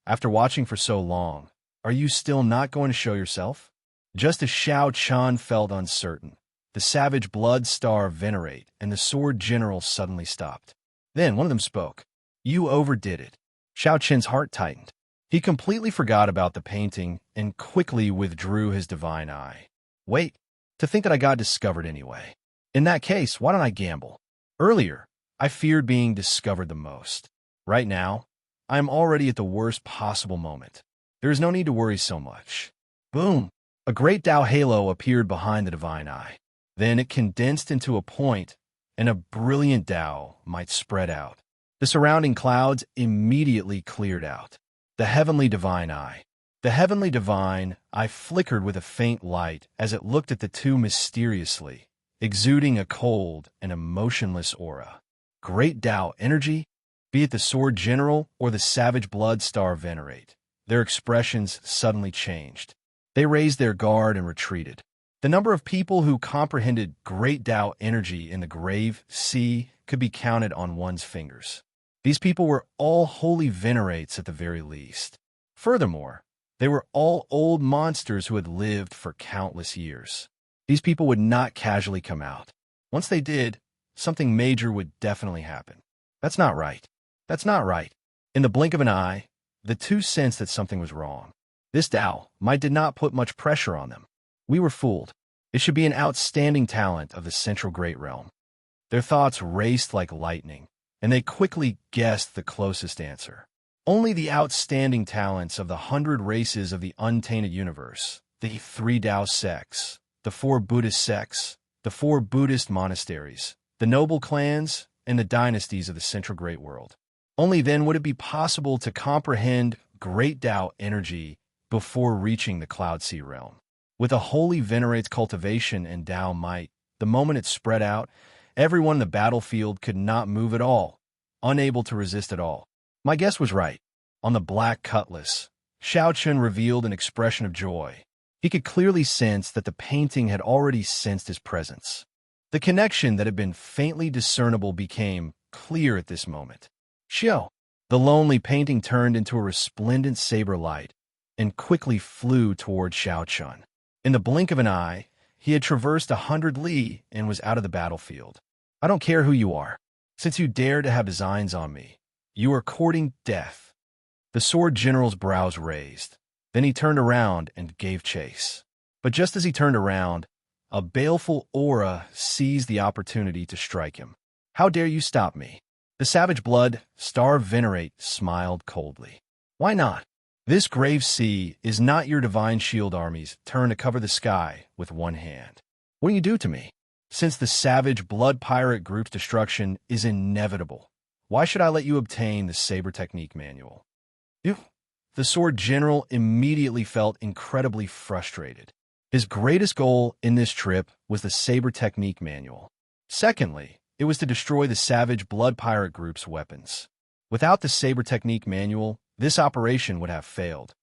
after watching for so long, are you still not going to show yourself? Just as Xiao Chun felt uncertain, the savage blood star venerate and the sword general suddenly stopped. Then one of them spoke. You overdid it. Xiao Chen's heart tightened. He completely forgot about the painting and quickly withdrew his divine eye. Wait, to think that I got discovered anyway. In that case, why don't I gamble? Earlier, I feared being discovered the most. Right now, I am already at the worst possible moment. There is no need to worry so much. Boom! A great Tao halo appeared behind the divine eye. Then it condensed into a point, and a brilliant Tao might spread out. The surrounding clouds immediately cleared out. The heavenly divine eye. The heavenly divine eye flickered with a faint light as it looked at the two mysteriously, exuding a cold and emotionless aura. Great Tao energy, be it the Sword General or the Savage Blood Star Venerate, their expressions suddenly changed. They raised their guard and retreated. The number of people who comprehended Great Tao energy in the grave sea could be counted on one's fingers. These people were all holy venerates at the very least. Furthermore, they were all old monsters who had lived for countless years. These people would not casually come out. Once they did, something major would definitely happen. That's not right. That's not right. In the blink of an eye, the two sensed that something was wrong. This Tao might did not put much pressure on them. We were fooled. It should be an outstanding talent of the Central Great Realm. Their thoughts raced like lightning, and they quickly guessed the closest answer. Only the outstanding talents of the 100 races of the untainted universe, the 3 Tao sects, the 4 Buddhist sects, the 4 Buddhist monasteries, the noble clans, and the dynasties of the Central Great World. Only then would it be possible to comprehend Great Tao energy before reaching the Cloud Sea realm. With a holy venerate's cultivation and Tao might, the moment it spread out, everyone in the battlefield could not move at all, unable to resist at all. My guess was right. On the black cutlass, Xiao Chun revealed an expression of joy. He could clearly sense that the painting had already sensed his presence. The connection that had been faintly discernible became clear at this moment. Xiao! The lonely painting turned into a resplendent saber light and quickly flew toward Xiao Chun. In the blink of an eye, he had traversed 100 li and was out of the battlefield. I don't care who you are. Since you dare to have designs on me, you are courting death. The Sword General's brows raised. Then he turned around and gave chase. But just as he turned around, a baleful aura seized the opportunity to strike him. How dare you stop me? The Savage Blood Star Venerate smiled coldly. Why not? This grave sea is not your divine shield army's turn to cover the sky with one hand. What do you do to me? Since the Savage Blood Pirate Group's destruction is inevitable, why should I let you obtain the Saber Technique Manual? The Sword General immediately felt incredibly frustrated. His greatest goal in this trip was the Saber Technique Manual. Secondly, it was to destroy the Savage Blood Pirate Group's weapons. Without the Saber Technique Manual, this operation would have failed.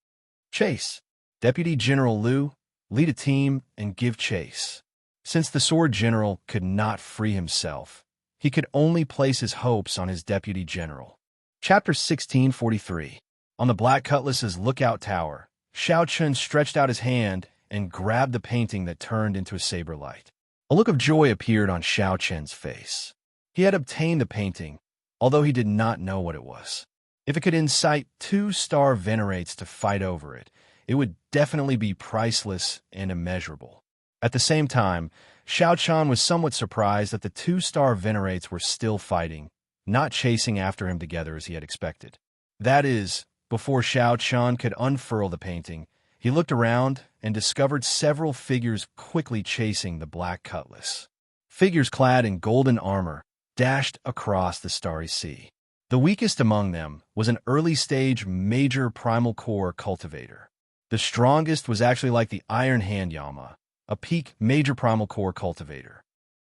Chase. Deputy General Liu, lead a team and give chase. Since the Sword General could not free himself, he could only place his hopes on his Deputy General. Chapter 1643. On the Black Cutlass's lookout tower, Xiao Chun stretched out his hand and grabbed the painting that turned into a saber light. A look of joy appeared on Xiao Chun's face. He had obtained the painting, although he did not know what it was. If it could incite 2 star venerates to fight over it, it would definitely be priceless and immeasurable. At the same time, Xiao Chun was somewhat surprised that the 2 star venerates were still fighting, not chasing after him together as he had expected. That is, before Xiao Chun could unfurl the painting, he looked around and discovered several figures quickly chasing the Black Cutlass. Figures clad in golden armor dashed across the starry sea. The weakest among them was an early-stage major primal core cultivator. The strongest was actually like the Iron Hand Yama, a peak major primal core cultivator.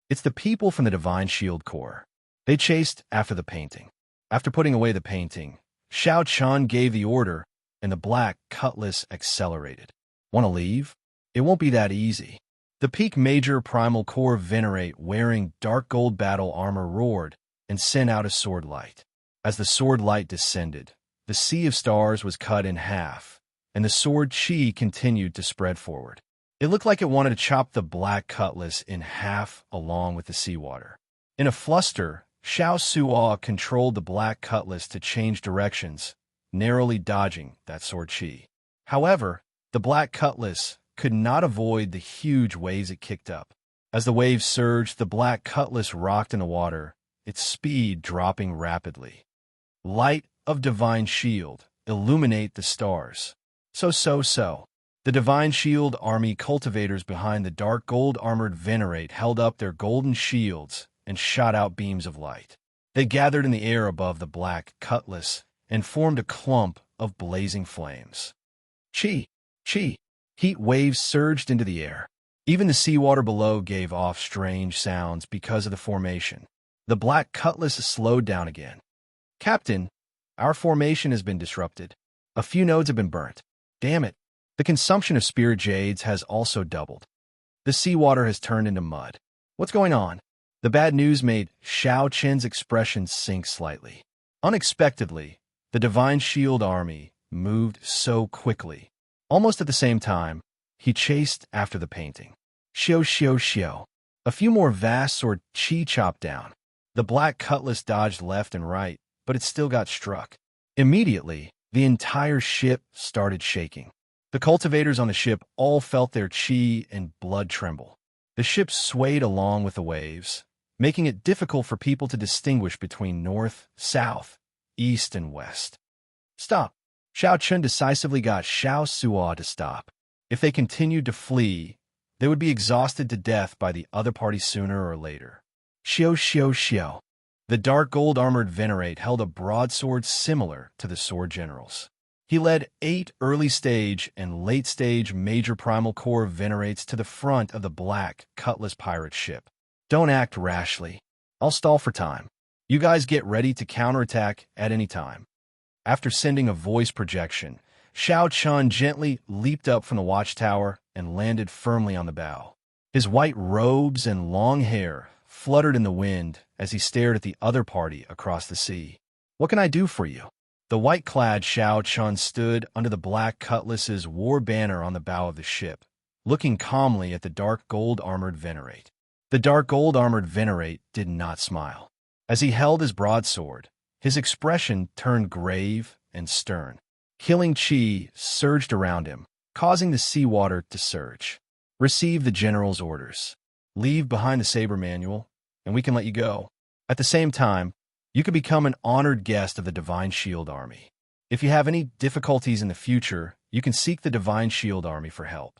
It's the people from the Divine Shield Corps. They chased after the painting. After putting away the painting, Xiao Chun gave the order, and the Black Cutlass accelerated. Want to leave? It won't be that easy. The peak major primal core venerate wearing dark gold battle armor roared and sent out a sword light. As the sword light descended, the sea of stars was cut in half, and the sword chi continued to spread forward. It looked like it wanted to chop the Black Cutlass in half along with the seawater. In a fluster, Xiao Suo controlled the Black Cutlass to change directions, narrowly dodging that sword chi. However, the Black Cutlass could not avoid the huge waves it kicked up. As the waves surged, the Black Cutlass rocked in the water, its speed dropping rapidly. Light of divine shield, illuminate the stars. So. The divine shield army cultivators behind the dark gold armored venerate held up their golden shields and shot out beams of light. They gathered in the air above the black cutlass and formed a clump of blazing flames. Chi! Heat waves surged into the air. Even the seawater below gave off strange sounds because of the formation. The black cutlass slowed down again. Captain, our formation has been disrupted. A few nodes have been burnt. Damn it. The consumption of spirit jades has also doubled. The seawater has turned into mud. What's going on? The bad news made Xiao Chen's expression sink slightly. Unexpectedly, the divine shield army moved so quickly. Almost at the same time, he chased after the painting. Xiao. A few more vast sword chi chopped down. The black cutlass dodged left and right, but it still got struck. Immediately, the entire ship started shaking. The cultivators on the ship all felt their chi and blood tremble. The ship swayed along with the waves, making it difficult for people to distinguish between north, south, east, and west. Stop! Xiao Chun decisively got Xiao Suo to stop. If they continued to flee, they would be exhausted to death by the other party sooner or later. Xiao. The dark gold armored venerate held a broadsword similar to the sword generals. He led 8 early-stage and late-stage major primal core venerates to the front of the black cutlass pirate ship. Don't act rashly. I'll stall for time. You guys get ready to counterattack at any time. After sending a voice projection, Xiao Chun gently leaped up from the watchtower and landed firmly on the bow. His white robes and long hair fluttered in the wind as he stared at the other party across the sea. What can I do for you? The white-clad Xiao Chun stood under the black cutlass's war banner on the bow of the ship, looking calmly at the dark gold-armored venerate. The dark gold-armored venerate did not smile. As he held his broadsword, his expression turned grave and stern. Killing chi surged around him, causing the seawater to surge. Receive the general's orders. Leave behind the saber manual, and we can let you go. At the same time, you can become an honored guest of the Divine Shield Army. If you have any difficulties in the future, you can seek the Divine Shield Army for help.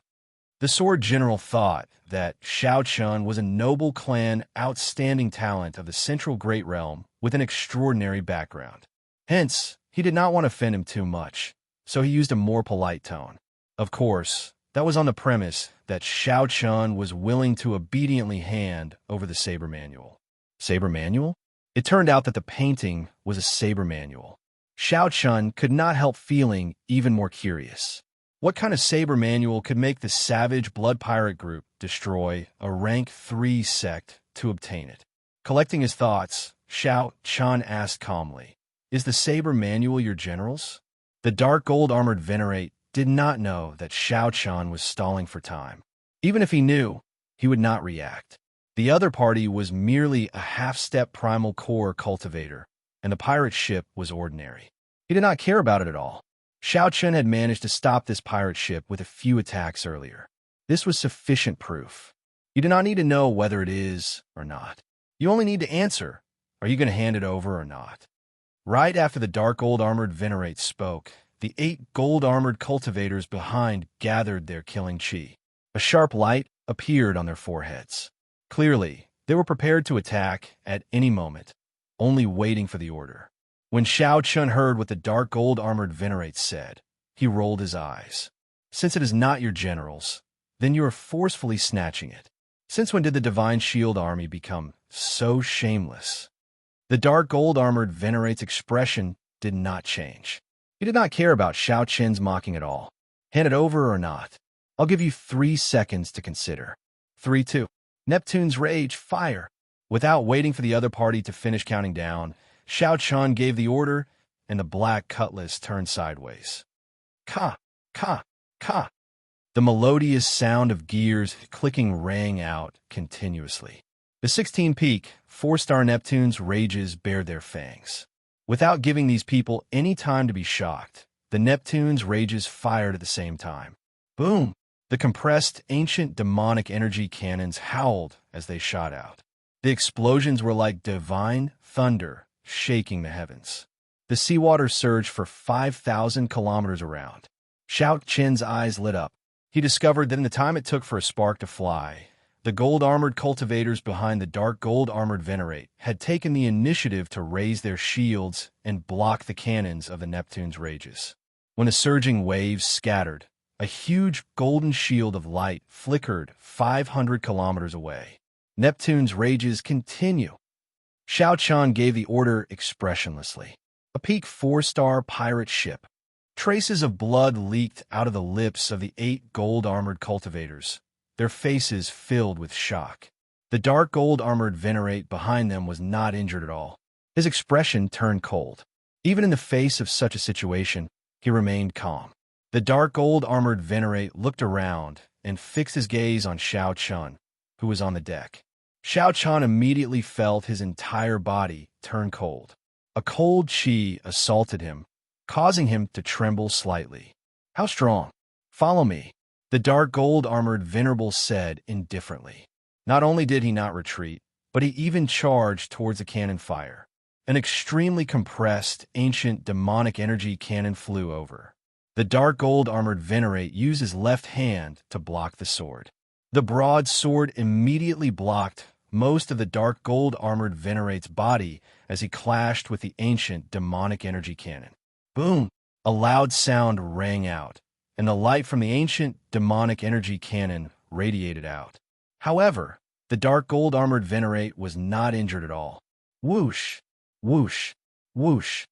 The Sword General thought that Xiao Chun was a noble clan, outstanding talent of the Central Great Realm with an extraordinary background. Hence, he did not want to offend him too much, so he used a more polite tone. Of course, that was on the premise that Xiao Chun was willing to obediently hand over the saber manual. Saber manual? It turned out that the painting was a saber manual. Xiao Chun could not help feeling even more curious. What kind of saber manual could make the savage blood pirate group destroy a rank 3 sect to obtain it? Collecting his thoughts, Xiao Chun asked calmly, "Is the saber manual your general's?" The dark gold-armored venerate did not know that Xiao Chun was stalling for time. Even if he knew, he would not react. The other party was merely a half-step primal core cultivator, and the pirate ship was ordinary. He did not care about it at all. Xiao Chun had managed to stop this pirate ship with a few attacks earlier. This was sufficient proof. You do not need to know whether it is or not. You only need to answer, are you going to hand it over or not? Right after the dark gold-armored venerate spoke, the 8 gold-armored cultivators behind gathered their killing chi. A sharp light appeared on their foreheads. Clearly, they were prepared to attack at any moment, only waiting for the order. When Xiao Chun heard what the dark gold-armored venerate said, he rolled his eyes. Since it is not your general's, then you are forcefully snatching it. Since when did the Divine Shield Army become so shameless? The dark gold-armored venerate's expression did not change. He did not care about Xiao Chun's mocking at all. Hand it over or not. I'll give you 3 seconds to consider. 3, 2. Neptune's rage, fire. Without waiting for the other party to finish counting down, Xiao Chun gave the order, and the black cutlass turned sideways. Ka, ka, ka. The melodious sound of gears clicking rang out continuously. The 16-peak, 4-star Neptune's rages bared their fangs. Without giving these people any time to be shocked, the Neptune's rages fired at the same time. Boom! The compressed, ancient demonic energy cannons howled as they shot out. The explosions were like divine thunder, shaking the heavens. The seawater surged for 5,000 kilometers around. Xiao Qin's eyes lit up. He discovered that in the time it took for a spark to fly, the gold-armored cultivators behind the dark gold-armored Venerate had taken the initiative to raise their shields and block the cannons of the Neptune's rages. When the surging waves scattered, a huge golden shield of light flickered 500 kilometers away. Neptune's rages continue. Xiao Chan gave the order expressionlessly. A peak 4-star pirate ship. Traces of blood leaked out of the lips of the 8 gold-armored cultivators, their faces filled with shock. The dark gold-armored Venerate behind them was not injured at all. His expression turned cold. Even in the face of such a situation, he remained calm. The dark gold-armored Venerate looked around and fixed his gaze on Xiao Chun, who was on the deck. Xiao Chun immediately felt his entire body turn cold. A cold chi assaulted him, causing him to tremble slightly. "How strong?" "Follow me," the dark gold-armored Venerable said indifferently. Not only did he not retreat, but he even charged towards the cannon fire. An extremely compressed, ancient demonic energy cannon flew over. The dark gold-armored Venerate used his left hand to block the sword. The broad sword immediately blocked most of the dark gold-armored Venerate's body as he clashed with the ancient demonic energy cannon. Boom! A loud sound rang out, and the light from the ancient demonic energy cannon radiated out. However, the dark gold-armored Venerate was not injured at all. Whoosh! Whoosh! Whoosh!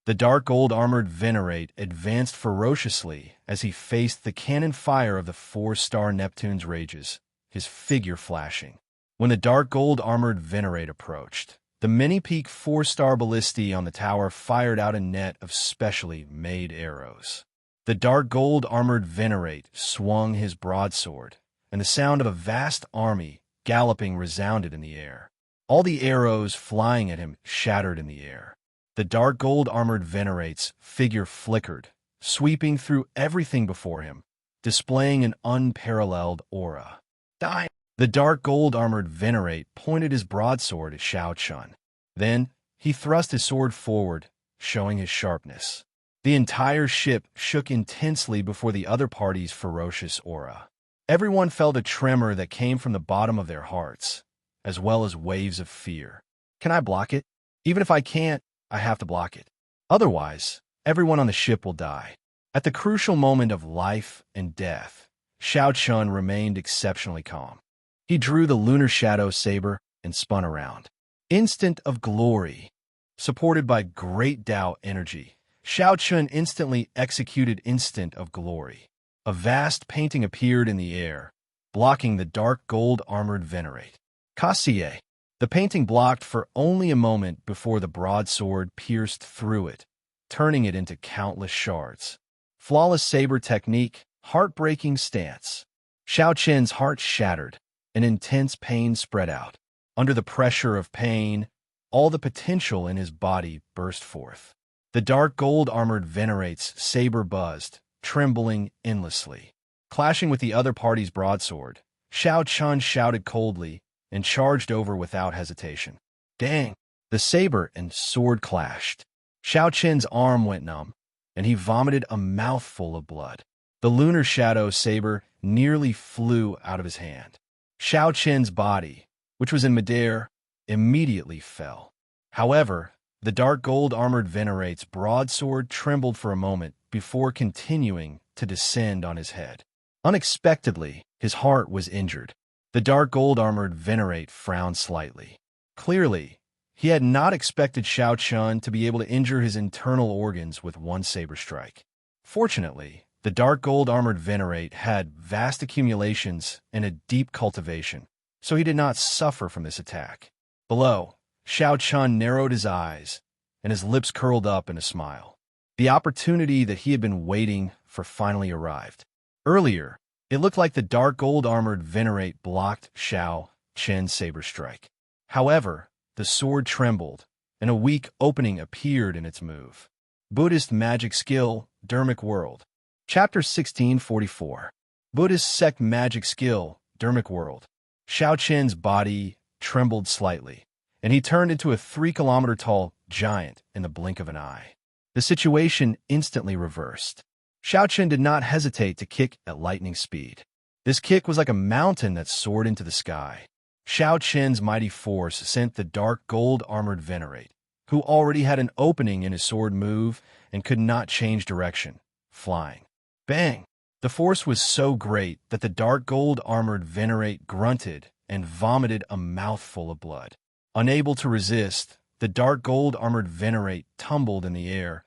The dark gold-armored Venerate advanced ferociously as he faced the cannon fire of the 4-star Neptune's rages, his figure flashing. When the dark gold-armored Venerate approached, the many-peak 4-star ballistae on the tower fired out a net of specially made arrows. The dark gold-armored Venerate swung his broadsword, and the sound of a vast army galloping resounded in the air. All the arrows flying at him shattered in the air. The dark gold-armored Venerate's figure flickered, sweeping through everything before him, displaying an unparalleled aura. Die! The dark gold-armored Venerate pointed his broadsword at Xiao Chun. Then, he thrust his sword forward, showing his sharpness. The entire ship shook intensely before the other party's ferocious aura. Everyone felt a tremor that came from the bottom of their hearts, as well as waves of fear. Can I block it? Even if I can't, I have to block it. Otherwise, everyone on the ship will die. At the crucial moment of life and death, Xiao Chun remained exceptionally calm. He drew the lunar shadow saber and spun around. Instant of glory. Supported by great Tao energy, Xiao Chun instantly executed Instant of Glory. A vast painting appeared in the air, blocking the dark gold-armored Venerate. Kassier. The painting blocked for only a moment before the broadsword pierced through it, turning it into countless shards. Flawless saber technique, heartbreaking stance. Xiao Chen's heart shattered. An intense pain spread out. Under the pressure of pain, all the potential in his body burst forth. The dark gold-armored Venerate's saber buzzed, trembling endlessly. Clashing with the other party's broadsword, Xiao Chun shouted coldly and charged over without hesitation. Dang! The saber and sword clashed. Xiao Chen's arm went numb, and he vomited a mouthful of blood. The lunar shadow saber nearly flew out of his hand. Xiao Chen's body, which was in midair, immediately fell. However, the dark gold-armored Venerate's broadsword trembled for a moment before continuing to descend on his head. Unexpectedly, his heart was injured. The dark gold-armored Venerate frowned slightly. Clearly, he had not expected Xiao Chun to be able to injure his internal organs with one saber strike. Fortunately, the dark gold-armored Venerate had vast accumulations and a deep cultivation, so he did not suffer from this attack. Below, Xiao Chun narrowed his eyes, and his lips curled up in a smile. The opportunity that he had been waiting for finally arrived. Earlier, it looked like the dark gold-armored Venerate blocked Xiao Chen's saber strike. However, the sword trembled, and a weak opening appeared in its move. Buddhist Magic Skill, Dermic World. Chapter 1644. Buddhist Sect Magic Skill, Dermic World. Xiao Chen's body trembled slightly, and he turned into a 3-kilometer-tall giant in the blink of an eye. The situation instantly reversed. Xiao Chen did not hesitate to kick at lightning speed. This kick was like a mountain that soared into the sky. Xiao Chen's mighty force sent the dark gold-armored Venerate, who already had an opening in his sword move and could not change direction, flying. Bang! The force was so great that the dark gold-armored Venerate grunted and vomited a mouthful of blood. Unable to resist, the dark gold-armored Venerate tumbled in the air,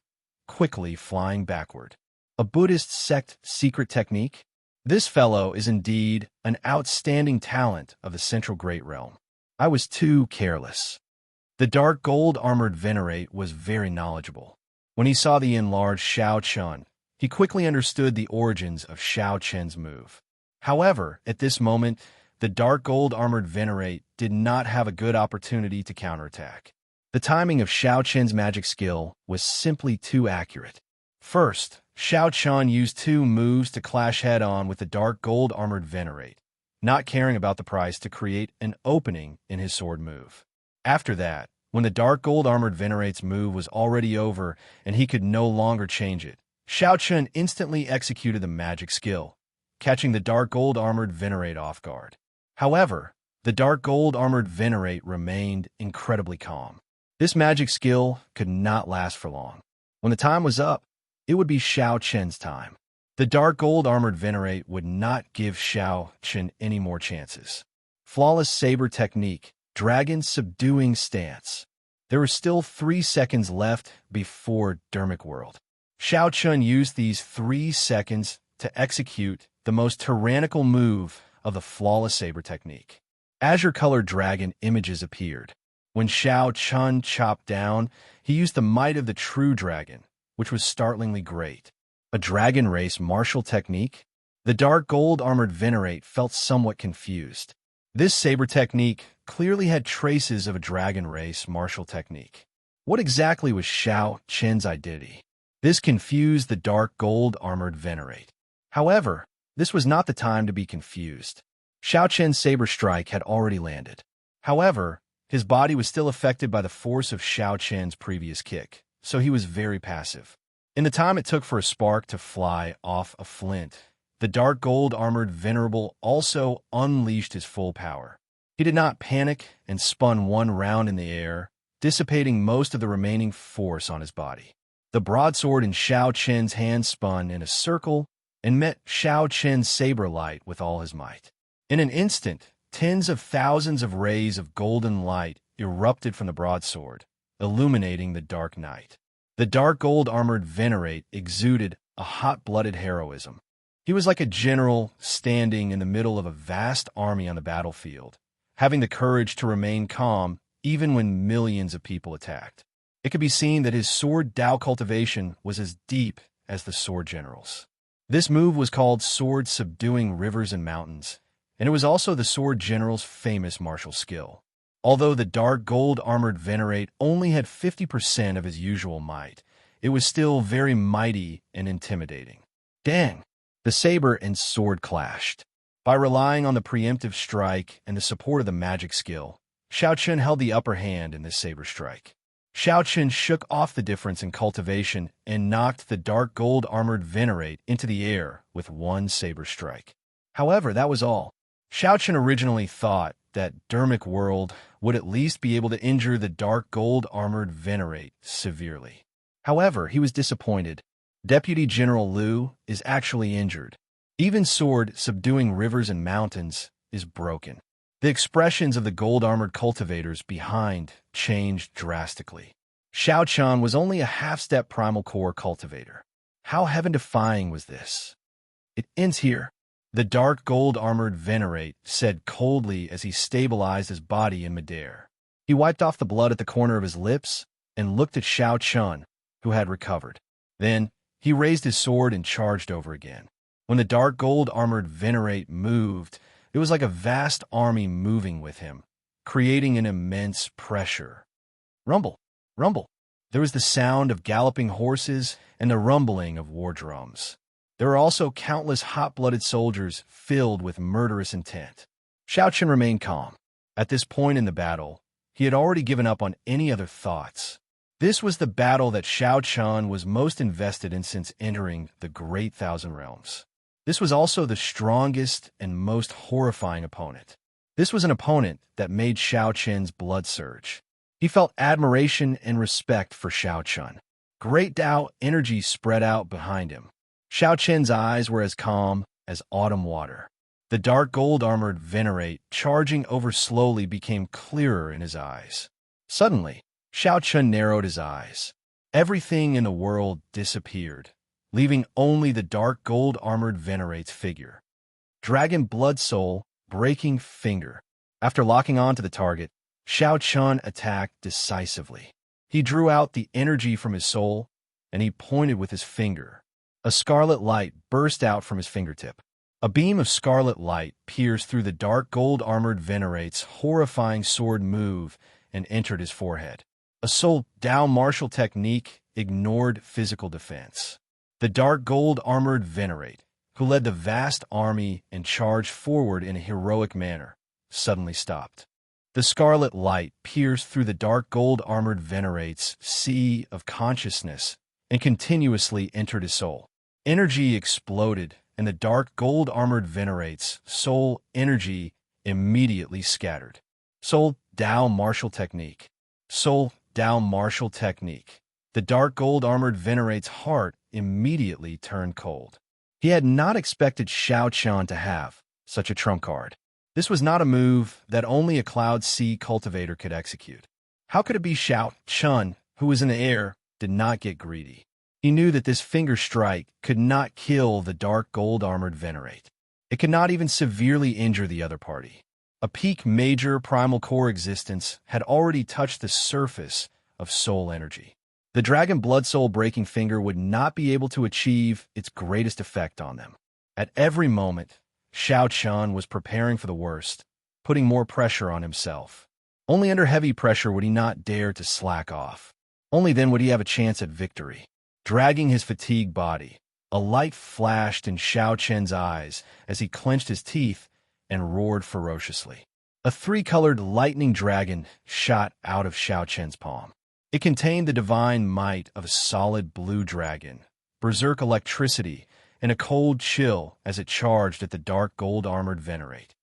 quickly flying backward. A Buddhist sect secret technique? This fellow is indeed an outstanding talent of the Central Great Realm. I was too careless. The dark gold-armored Venerate was very knowledgeable. When he saw the enlarged Xiao Chen, he quickly understood the origins of Xiao Chen's move. However, at this moment, the dark gold-armored Venerate did not have a good opportunity to counterattack. The timing of Xiao Chen's magic skill was simply too accurate. First, Xiao Chen used 2 moves to clash head-on with the dark gold-armored Venerate, not caring about the price to create an opening in his sword move. After that, when the dark gold-armored Venerate's move was already over and he could no longer change it, Xiao Chen instantly executed the magic skill, catching the dark gold-armored Venerate off guard. However, the dark gold-armored Venerate remained incredibly calm. This magic skill could not last for long. When the time was up, it would be Xiao Chen's time. The dark gold-armored Venerate would not give Xiao Chen any more chances. Flawless saber technique, dragon subduing stance. There were still 3 seconds left before Dermic World. Xiao Chen used these 3 seconds to execute the most tyrannical move of the flawless saber technique. Azure-colored dragon images appeared. When Xiao Chen chopped down, he used the might of the true dragon, which was startlingly great. A dragon race martial technique? The dark gold-armored Venerate felt somewhat confused. This saber technique clearly had traces of a dragon race martial technique. What exactly was Xiao Chen's identity? This confused the dark gold-armored Venerate. However, this was not the time to be confused. Xiao Chen's saber strike had already landed. However, his body was still affected by the force of Xiao Chen's previous kick, so he was very passive. In the time it took for a spark to fly off a flint, the dark gold-armored Venerable also unleashed his full power. He did not panic and spun 1 round in the air, dissipating most of the remaining force on his body. The broadsword in Xiao Chen's hand spun in a circle and met Xiao Chen's saber light with all his might. In an instant, tens of thousands of rays of golden light erupted from the broadsword, illuminating the dark night. The dark gold-armored Venerate exuded a hot-blooded heroism. He was like a general standing in the middle of a vast army on the battlefield, having the courage to remain calm even when millions of people attacked. It could be seen that his sword Dao cultivation was as deep as the sword general's. This move was called sword subduing rivers and mountains, and it was also the sword general's famous martial skill. Although the dark gold-armored Venerate only had 50% of his usual might, it was still very mighty and intimidating. Dang! The saber and sword clashed. By relying on the preemptive strike and the support of the magic skill, Xiao Chen held the upper hand in this saber strike. Xiao Chen shook off the difference in cultivation and knocked the dark gold-armored Venerate into the air with 1 saber strike. However, that was all. Xiao Chen originally thought that Dermic World would at least be able to injure the dark gold-armored Venerate severely. However, he was disappointed. Deputy General Liu is actually injured. Even sword subduing rivers and mountains is broken. The expressions of the gold-armored cultivators behind changed drastically. Xiao Chen was only a half-step primal core cultivator. How heaven-defying was this? It ends here. The dark gold-armored Venerate said coldly as he stabilized his body in midair. He wiped off the blood at the corner of his lips and looked at Xiao Chen, who had recovered. Then, he raised his sword and charged over again. When the dark gold-armored Venerate moved, it was like a vast army moving with him, creating an immense pressure. Rumble, rumble. There was the sound of galloping horses and the rumbling of war drums. There were also countless hot-blooded soldiers filled with murderous intent. Xiao Chen remained calm. At this point in the battle, he had already given up on any other thoughts. This was the battle that Shao Chun was most invested in since entering the Great Thousand Realms. This was also the strongest and most horrifying opponent. This was an opponent that made Shao Chun's blood surge. He felt admiration and respect for Shao Chun. Great Tao energy spread out behind him. Shao Chun's eyes were as calm as autumn water. The dark gold-armored venerate charging over slowly became clearer in his eyes. Suddenly, Shao Chun narrowed his eyes. Everything in the world disappeared, leaving only the dark gold-armored venerate's figure. Dragon Blood Soul, breaking finger. After locking on to the target, Shao Chun attacked decisively. He drew out the energy from his soul, and he pointed with his finger. A scarlet light burst out from his fingertip. A beam of scarlet light pierced through the dark gold-armored venerate's horrifying sword move and entered his forehead. A Soul Dao martial technique ignored physical defense. The dark gold-armored venerate, who led the vast army and charged forward in a heroic manner, suddenly stopped. The scarlet light pierced through the dark gold-armored venerate's sea of consciousness and continuously entered his soul. Energy exploded, and the dark gold-armored venerate's soul energy immediately scattered. Soul Dao martial technique. Soul Dao martial technique. The dark gold-armored venerate's heart immediately turned cold. He had not expected Shao Chun to have such a trump card. This was not a move that only a Cloud Sea cultivator could execute. How could it be Shao Chun, who was in the air, did not get greedy? He knew that this finger strike could not kill the dark gold-armored venerate. It could not even severely injure the other party. A peak major primal core existence had already touched the surface of soul energy. The Dragon Blood Soul breaking finger would not be able to achieve its greatest effect on them. At every moment, Shao Chun was preparing for the worst, putting more pressure on himself. Only under heavy pressure would he not dare to slack off. Only then would he have a chance at victory. Dragging his fatigued body, a light flashed in Shao Chun's eyes as he clenched his teeth and roared ferociously. A three-colored lightning dragon shot out of Shao Chun's palm. It contained the divine might of a solid blue dragon, berserk electricity, and a cold chill as it charged at the dark gold-armored venerate.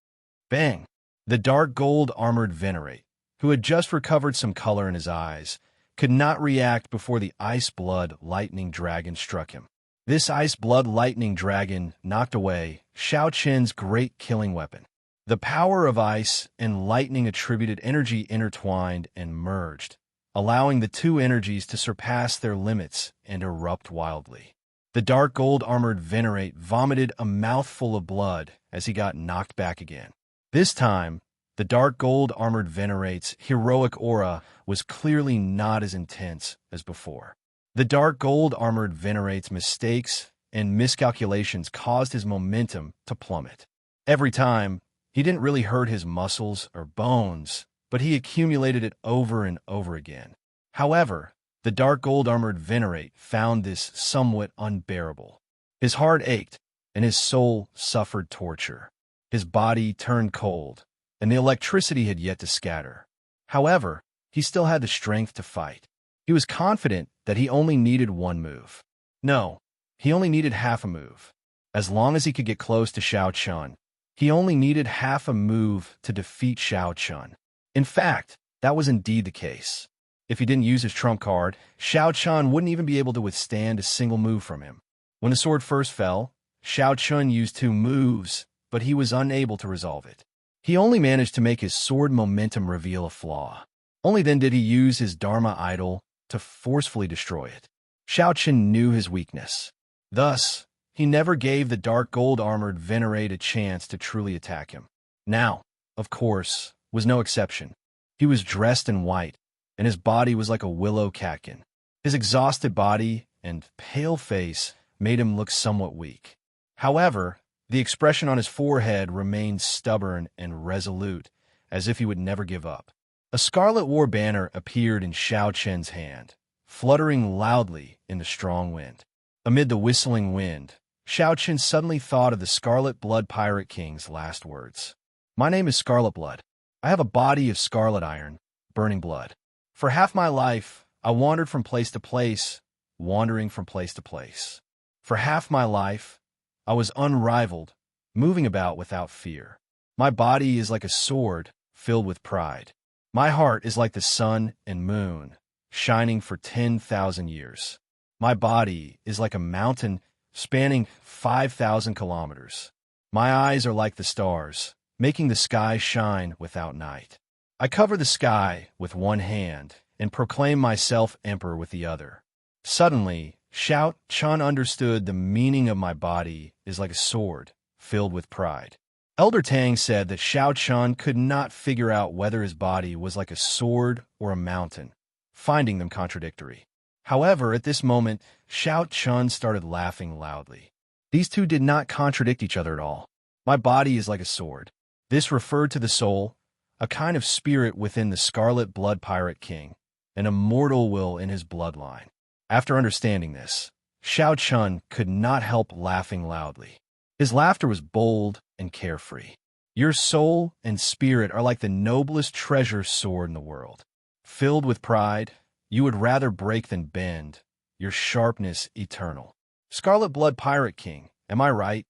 Bang! The dark gold-armored venerate, who had just recovered some color in his eyes, could not react before the ice blood lightning dragon struck him. This ice blood lightning dragon knocked away Shao Chun's great killing weapon. The power of ice and lightning attributed energy intertwined and merged, allowing the two energies to surpass their limits and erupt wildly. The dark gold-armored venerate vomited a mouthful of blood as he got knocked back again. This time, the dark gold-armored venerate's heroic aura was clearly not as intense as before. The dark gold-armored venerate's mistakes and miscalculations caused his momentum to plummet. Every time, he didn't really hurt his muscles or bones, but he accumulated it over and over again. However, the dark gold-armored venerate found this somewhat unbearable. His heart ached, and his soul suffered torture. His body turned cold, and the electricity had yet to scatter. However, he still had the strength to fight. He was confident that he only needed one move. No, he only needed half a move. As long as he could get close to Shao Chun, he only needed half a move to defeat Shao Chun. In fact, that was indeed the case. If he didn't use his trump card, Shao Chun wouldn't even be able to withstand a single move from him. When the sword first fell, Shao Chun used 2 moves, but he was unable to resolve it. He only managed to make his sword momentum reveal a flaw. Only then did he use his Dharma idol to forcefully destroy it. Shao Chun knew his weakness. Thus, he never gave the dark gold-armored venerate a chance to truly attack him. Now, of course, was no exception. He was dressed in white, and his body was like a willow catkin. His exhausted body and pale face made him look somewhat weak. However, the expression on his forehead remained stubborn and resolute, as if he would never give up. A scarlet war banner appeared in Shao Chun's hand, fluttering loudly in the strong wind. Amid the whistling wind, Shao Chun suddenly thought of the Scarlet Blood Pirate King's last words. "My name is Scarlet Blood. I have a body of scarlet iron, burning blood. For half my life, I wandered from place to place, wandering from place to place. For half my life, I was unrivaled, moving about without fear. My body is like a sword filled with pride. My heart is like the sun and moon, shining for 10,000 years. My body is like a mountain spanning 5,000 kilometers. My eyes are like the stars, making the sky shine without night. I cover the sky with one hand and proclaim myself emperor with the other. Suddenly, Xiao Chun understood the meaning of my body is like a sword filled with pride. Elder Tang said that Xiao Chun could not figure out whether his body was like a sword or a mountain, finding them contradictory. However, at this moment, Xiao Chun started laughing loudly. These two did not contradict each other at all. My body is like a sword. This referred to the soul, a kind of spirit within the Scarlet Blood Pirate King, an immortal will in his bloodline. After understanding this, Xiao Chun could not help laughing loudly. His laughter was bold and carefree. Your soul and spirit are like the noblest treasure sword in the world. Filled with pride, you would rather break than bend, your sharpness eternal. Scarlet Blood Pirate King, am I right?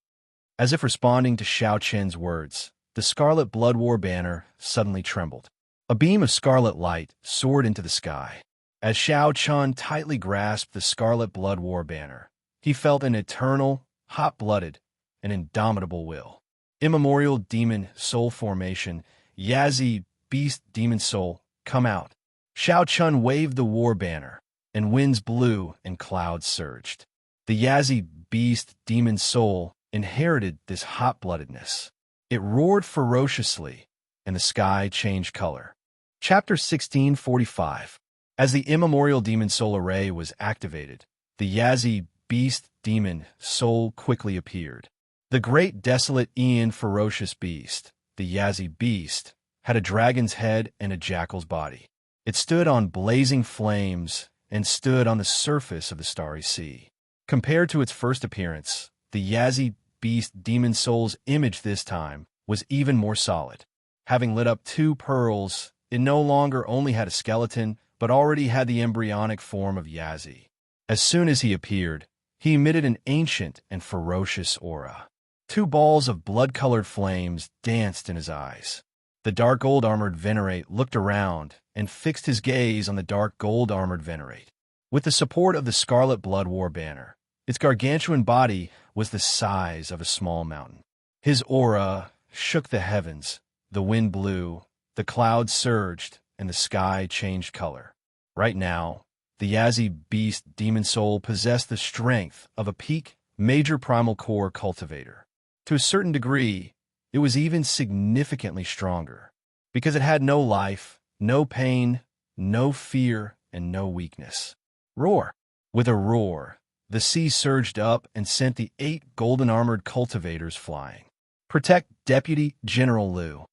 As if responding to Xiao Chen's words, the Scarlet Blood War banner suddenly trembled. A beam of scarlet light soared into the sky. As Xiao Chun tightly grasped the Scarlet Blood War banner, he felt an eternal, hot-blooded, and indomitable will. Immemorial demon soul formation, Yazi beast demon soul, come out. Xiao Chun waved the war banner, and winds blew and clouds surged. The Yazi beast demon soul inherited this hot-bloodedness. It roared ferociously, and the sky changed color. Chapter 1645. As the immemorial demon soul array was activated, the Yazi beast demon soul quickly appeared. The great desolate Aeon ferocious beast, the Yazi beast, had a dragon's head and a jackal's body. It stood on blazing flames and stood on the surface of the starry sea. Compared to its first appearance, the Yazi beast demon soul's image this time was even more solid. Having lit up 2 pearls, it no longer only had a skeleton, but already had the embryonic form of Yazi. As soon as he appeared, he emitted an ancient and ferocious aura. 2 balls of blood-colored flames danced in his eyes. The dark gold-armored Venerate looked around and fixed his gaze on the dark gold-armored Venerate. With the support of the Scarlet Blood War banner, its gargantuan body was the size of a small mountain. His aura shook the heavens, the wind blew, the clouds surged, and the sky changed color. Right now, the Yazi beast demon soul possessed the strength of a peak major primal core cultivator. To a certain degree, it was even significantly stronger, because it had no life, no pain, no fear, and no weakness. Roar! With a roar, the sea surged up and sent the 8 golden-armored cultivators flying. Protect Deputy General Liu.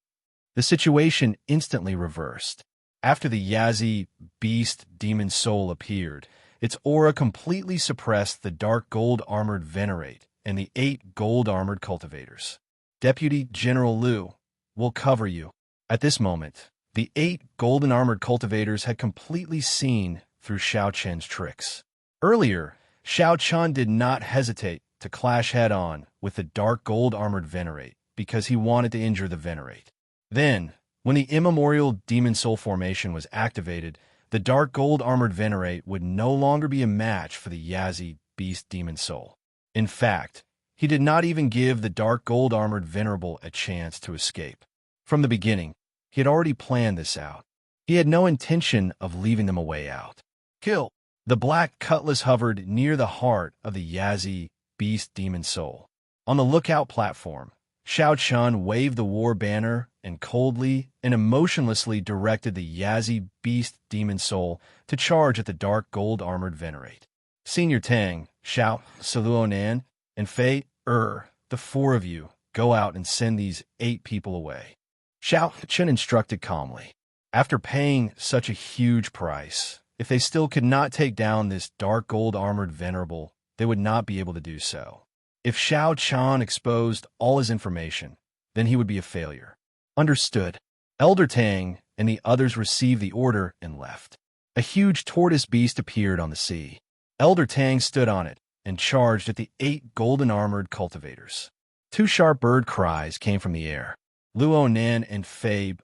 The situation instantly reversed. After the Yazi beast demon soul appeared, its aura completely suppressed the dark gold-armored Venerate and the 8 gold-armored cultivators. Deputy General Liu will cover you. At this moment, the 8 golden-armored cultivators had completely seen through Xiao Chen's tricks. Earlier, Xiao Chun did not hesitate to clash head-on with the dark gold-armored Venerate because he wanted to injure the Venerate. Then, when the immemorial demon soul formation was activated, the dark gold-armored Venerate would no longer be a match for the Yazi beast demon soul. In fact, he did not even give the dark gold-armored Venerable a chance to escape. From the beginning, he had already planned this out. He had no intention of leaving them a way out. Kill! The black cutlass hovered near the heart of the Yazi beast demon soul. On the lookout platform, Xiao Chun waved the war banner and coldly and emotionlessly directed the Yazi beast demon soul to charge at the dark gold-armored Venerate. Senior Tang, Xiao, Saluonan, and Fei, the 4 of you, go out and send these 8 people away. Xiao Chun instructed calmly. After paying such a huge price, if they still could not take down this dark gold-armored Venerable, they would not be able to do so. If Xiao Chun exposed all his information, then he would be a failure. Understood. Elder Tang and the others received the order and left. A huge tortoise beast appeared on the sea. Elder Tang stood on it and charged at the 8 golden-armored cultivators. 2 sharp bird cries came from the air. Luo Nan and Fei,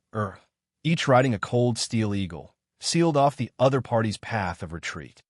each riding a cold steel eagle, sealed off the other party's path of retreat.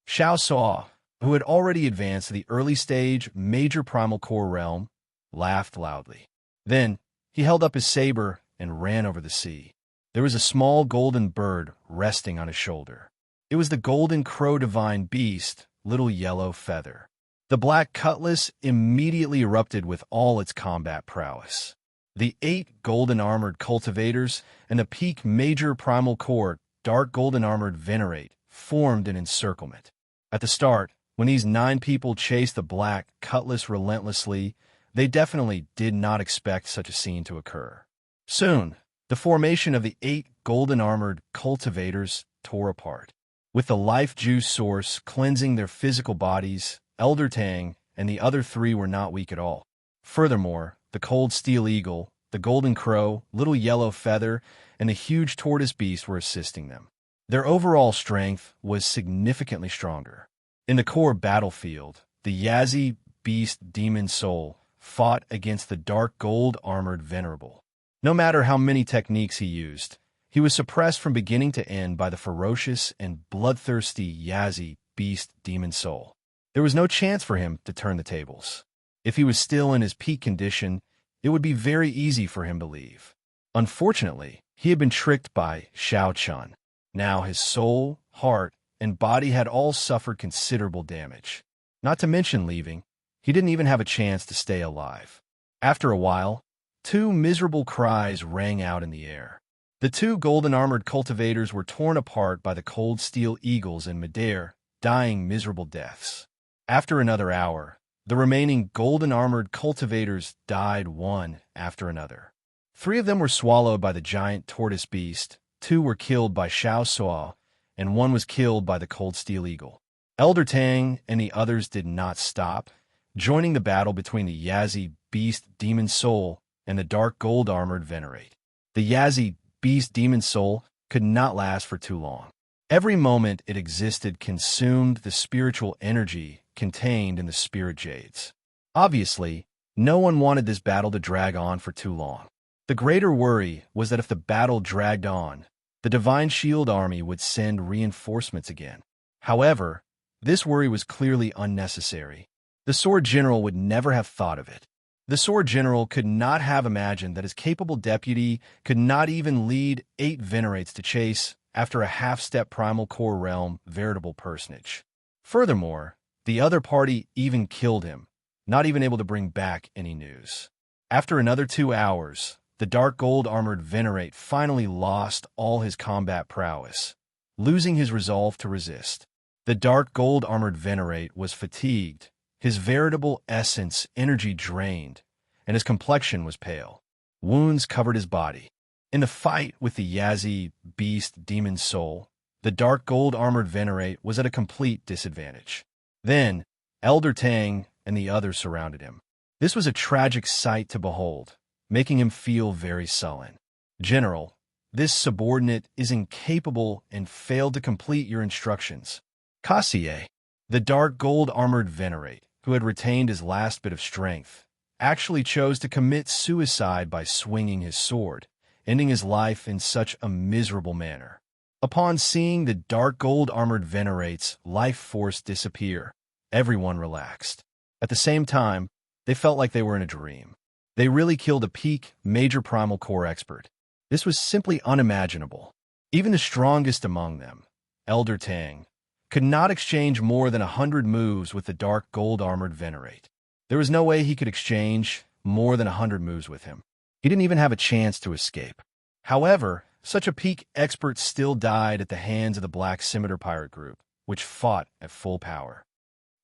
Xiao Saw, who had already advanced to the early stage major primal core realm, laughed loudly. Then he held up his saber and ran over the sea. There was a small golden bird resting on his shoulder. It was the golden crow divine beast, Little Yellow Feather. The black cutlass immediately erupted with all its combat prowess. The 8 golden-armored cultivators and the peak major primal core dark golden-armored venerate formed an encirclement. At the start, when these 9 people chased the black cutlass relentlessly, they definitely did not expect such a scene to occur. Soon, the formation of the 8 golden-armored cultivators tore apart. With the life juice source cleansing their physical bodies, Elder Tang and the other 3 were not weak at all. Furthermore, the cold steel eagle, the golden crow, Little Yellow Feather, and the huge tortoise beast were assisting them. Their overall strength was significantly stronger. In the core battlefield, the Yazi beast demon soul fought against the dark gold-armored venerable. No matter how many techniques he used, he was suppressed from beginning to end by the ferocious and bloodthirsty Yazi beast demon soul. There was no chance for him to turn the tables. If he was still in his peak condition, it would be very easy for him to leave. Unfortunately, he had been tricked by Xiao Chun. Now his soul, heart, and body had all suffered considerable damage. Not to mention leaving, he didn't even have a chance to stay alive. After a while, 2 miserable cries rang out in the air. The 2 golden-armored cultivators were torn apart by the cold steel eagles in midair, dying miserable deaths. After another hour, the remaining golden-armored cultivators died one after another. 3 of them were swallowed by the giant tortoise beast, 2 were killed by Xiao Suo, and 1 was killed by the cold steel eagle. Elder Tang and the others did not stop, joining the battle between the Yazi beast demon soul and the dark gold-armored venerate. The Yazi beast demon soul could not last for too long. Every moment it existed consumed the spiritual energy contained in the spirit jades. Obviously, no one wanted this battle to drag on for too long. The greater worry was that if the battle dragged on, the Divine Shield Army would send reinforcements again. However, this worry was clearly unnecessary. The Sword General would never have thought of it. The Sword General could not have imagined that his capable deputy could not even lead 8 venerates to chase after a half-step primal core realm veritable personage. Furthermore, the other party even killed him, not even able to bring back any news. After another 2 hours, the dark gold-armored venerate finally lost all his combat prowess, losing his resolve to resist. The dark gold-armored venerate was fatigued, his veritable essence energy drained, and his complexion was pale. Wounds covered his body. In the fight with the Yazi beast demon soul, the dark gold-armored venerate was at a complete disadvantage. Then, Elder Tang and the others surrounded him. This was a tragic sight to behold, making him feel very sullen. General, this subordinate is incapable and failed to complete your instructions. Kassier, the dark gold-armored venerate, who had retained his last bit of strength, actually chose to commit suicide by swinging his sword, ending his life in such a miserable manner. Upon seeing the dark gold-armored venerate's life force disappear, everyone relaxed. At the same time, they felt like they were in a dream. They really killed a peak, major primal core expert. This was simply unimaginable. Even the strongest among them, Elder Tang, could not exchange more than 100 moves with the dark gold-armored venerate. There was no way he could exchange more than 100 moves with him. He didn't even have a chance to escape. However, such a peak expert still died at the hands of the Black Scimitar Pirate Group, which fought at full power.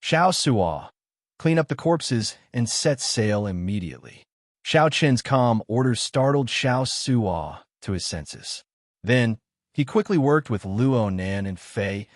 Xiao Suo, clean up the corpses and set sail immediately. Xiao Qin's calm orders startled Xiao Suo to his senses. Then, he quickly worked with Luo Nan and Fei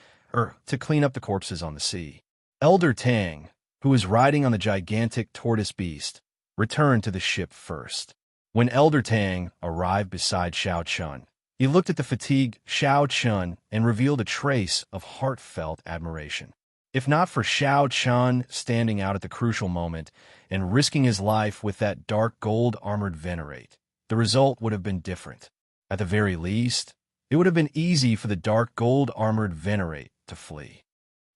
to clean up the corpses on the sea. Elder Tang, who was riding on the gigantic tortoise beast, returned to the ship first. When Elder Tang arrived beside Xiao Chun, he looked at the fatigued Xiao Chun and revealed a trace of heartfelt admiration. If not for Xiao Chun standing out at the crucial moment and risking his life with that dark gold-armored venerate, the result would have been different. At the very least, it would have been easy for the dark gold-armored venerate to flee.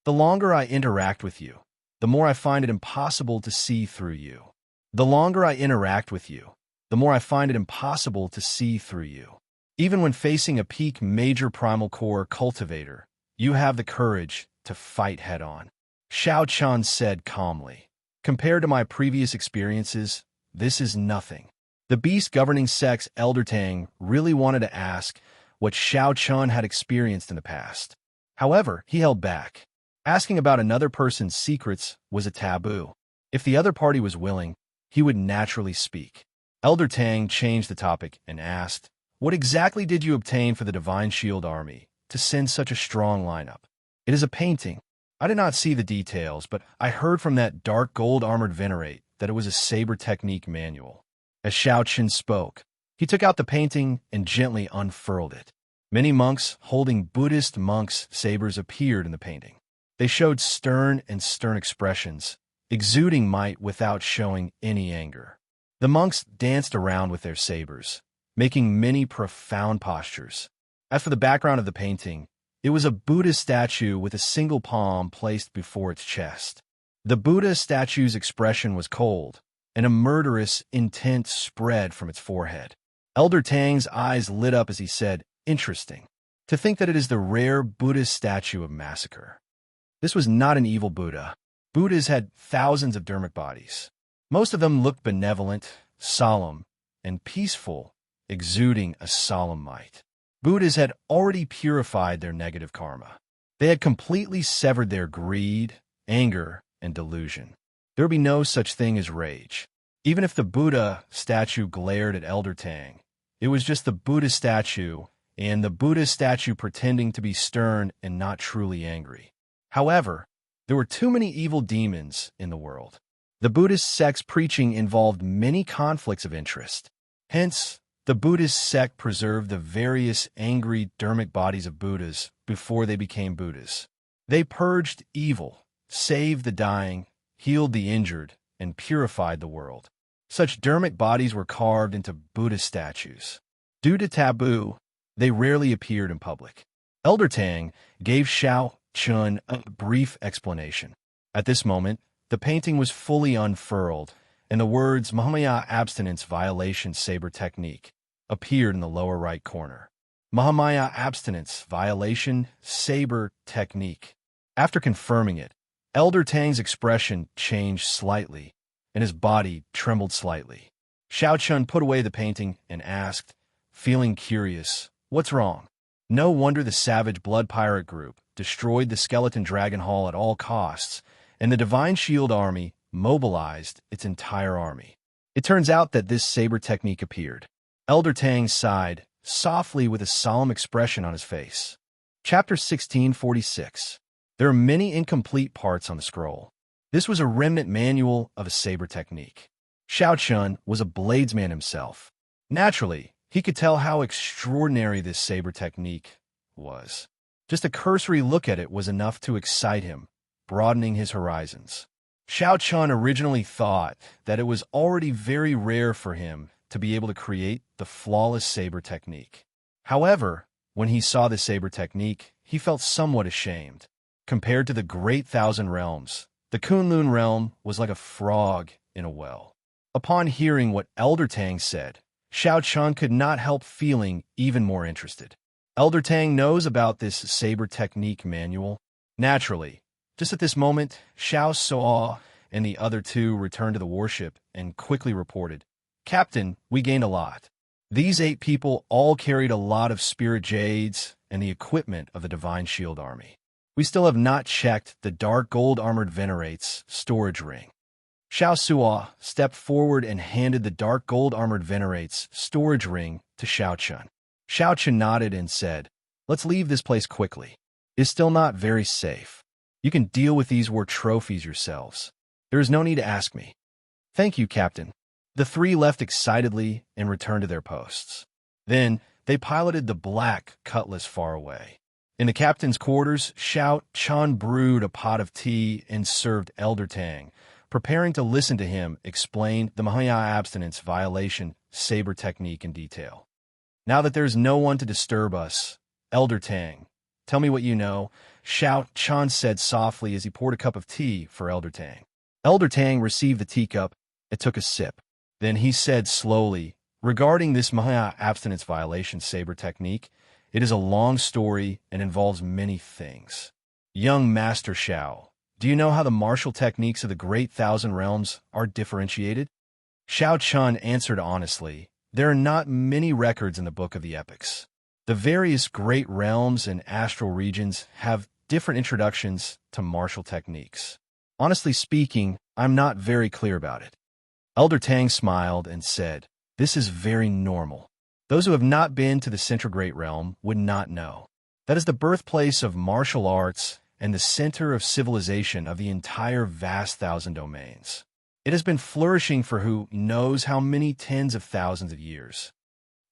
The longer I interact with you, the more I find it impossible to see through you. The longer I interact with you, the more I find it impossible to see through you. Even when facing a peak major primal core cultivator, you have the courage to fight head-on. Xiao Chun said calmly. Compared to my previous experiences, this is nothing. The beast governing sex Elder Tang really wanted to ask what Xiao Chun had experienced in the past. However, he held back. Asking about another person's secrets was a taboo. If the other party was willing, he would naturally speak. Elder Tang changed the topic and asked, "What exactly did you obtain for the Divine Shield Army to send such a strong lineup?" "It is a painting. I did not see the details, but I heard from that dark gold-armored venerate that it was a saber technique manual." As Xiao Chun spoke, he took out the painting and gently unfurled it. Many monks holding Buddhist monks' sabers appeared in the painting. They showed stern expressions, exuding might without showing any anger. The monks danced around with their sabers, making many profound postures. As for the background of the painting, it was a Buddha statue with a single palm placed before its chest. The Buddha statue's expression was cold, and a murderous intent spread from its forehead. Elder Tang's eyes lit up as he said, "Interesting. To think that it is the rare Buddhist statue of massacre." This was not an evil Buddha. Buddhas had thousands of dermic bodies. Most of them looked benevolent, solemn, and peaceful, exuding a solemn might. Buddhas had already purified their negative karma. They had completely severed their greed, anger, and delusion. There would be no such thing as rage. Even if the Buddha statue glared at Elder Tang, it was just the Buddha statue, and the Buddha statue pretending to be stern and not truly angry. However, there were too many evil demons in the world. The Buddhist sect's preaching involved many conflicts of interest. Hence, the Buddhist sect preserved the various angry dermic bodies of Buddhas before they became Buddhas. They purged evil, saved the dying, healed the injured, and purified the world. Such dermic bodies were carved into Buddha statues. Due to taboo, they rarely appeared in public. Elder Tang gave Xiao Chun a brief explanation. At this moment, the painting was fully unfurled, and the words Mahamaya abstinence violation saber technique appeared in the lower right corner. Mahamaya abstinence violation saber technique. After confirming it, Elder Tang's expression changed slightly, and his body trembled slightly. Xiao Chun put away the painting and asked, feeling curious, "What's wrong?" No wonder the savage blood pirate group destroyed the skeleton dragon hall at all costs, and the Divine Shield Army mobilized its entire army. It turns out that this saber technique appeared. Elder Tang sighed, softly with a solemn expression on his face. Chapter 1646. There are many incomplete parts on the scroll. This was a remnant manual of a saber technique. Xiao Chun was a bladesman himself. Naturally, he could tell how extraordinary this saber technique was. Just a cursory look at it was enough to excite him, broadening his horizons. Xiao Chun originally thought that it was already very rare for him to be able to create the flawless saber technique. However, when he saw the saber technique, he felt somewhat ashamed. Compared to the Great Thousand Realms, the Kunlun realm was like a frog in a well. Upon hearing what Elder Tang said, Xiao Chun could not help feeling even more interested. Elder Tang knows about this saber technique manual. Naturally, just at this moment, Xiao Suo and the other two returned to the warship and quickly reported, "Captain, we gained a lot. These 8 people all carried a lot of spirit jades and the equipment of the Divine Shield Army. We still have not checked the dark gold-armored venerate's storage ring." Xiao Suo stepped forward and handed the dark gold-armored venerate's storage ring to Xiao Chun. Xiao Chun nodded and said, "Let's leave this place quickly. It's still not very safe. You can deal with these war trophies yourselves. There is no need to ask me." "Thank you, Captain." The three left excitedly and returned to their posts. Then they piloted the black cutlass far away. In the captain's quarters, Xiao Chan brewed a pot of tea and served Elder Tang, preparing to listen to him explain the Mahaya abstinence violation saber technique in detail. Now that there's no one to disturb us, Elder Tang, tell me what you know, Xiao Chan said softly as he poured a cup of tea for Elder Tang. Elder Tang received the teacup and took a sip. Then he said slowly, regarding this Mahaya abstinence violation saber technique, it is a long story and involves many things. Young Master Xiao, do you know how the martial techniques of the Great Thousand Realms are differentiated? Xiao Chun answered honestly, there are not many records in the Book of the Epics. The various great realms and astral regions have different introductions to martial techniques. Honestly speaking, I'm not very clear about it. Elder Tang smiled and said, this is very normal. Those who have not been to the Central Great Realm would not know. That is the birthplace of martial arts and the center of civilization of the entire vast thousand domains. It has been flourishing for who knows how many tens of thousands of years.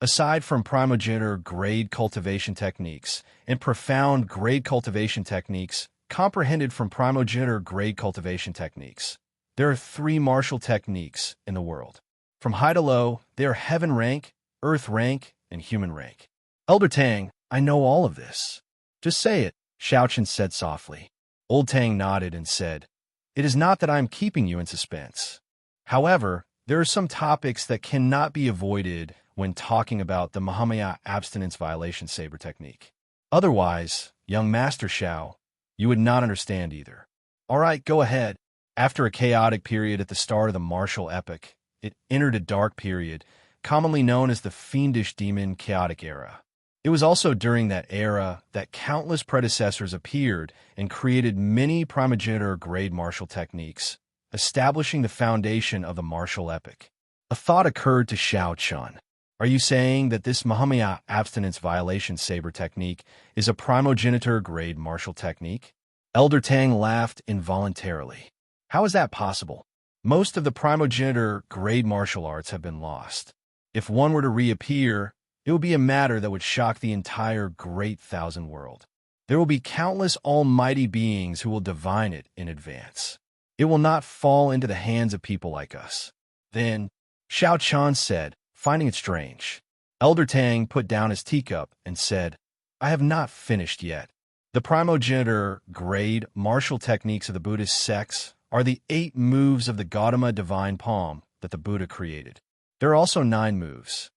Aside from primogenitor grade cultivation techniques and profound grade cultivation techniques comprehended from primogenitor grade cultivation techniques, there are three martial techniques in the world. From high to low, they are heaven rank, earth rank, and human rank. Elder Tang, I know all of this. Just say it, Xiaochen said softly. Old Tang nodded and said, it is not that I am keeping you in suspense. However, there are some topics that cannot be avoided when talking about the Mahamaya abstinence violation saber technique. Otherwise, young Master Xiao, you would not understand either. All right, go ahead. After a chaotic period at the start of the martial epic, it entered a dark period, commonly known as the Fiendish Demon Chaotic Era. It was also during that era that countless predecessors appeared and created many primogenitor grade martial techniques, establishing the foundation of the martial epic. A thought occurred to Xiao Chun. Are you saying that this Mahamaya abstinence violation saber technique is a primogenitor grade martial technique? Elder Tang laughed involuntarily. How is that possible? Most of the primogenitor grade martial arts have been lost. If one were to reappear, it would be a matter that would shock the entire Great Thousand World. There will be countless almighty beings who will divine it in advance. It will not fall into the hands of people like us. Then, Xiao Chan said, finding it strange. Elder Tang put down his teacup and said, I have not finished yet. The primogenitor grade martial techniques of the Buddhist sects are the 8 moves of the Gautama divine palm that the Buddha created. There are also 9 moves.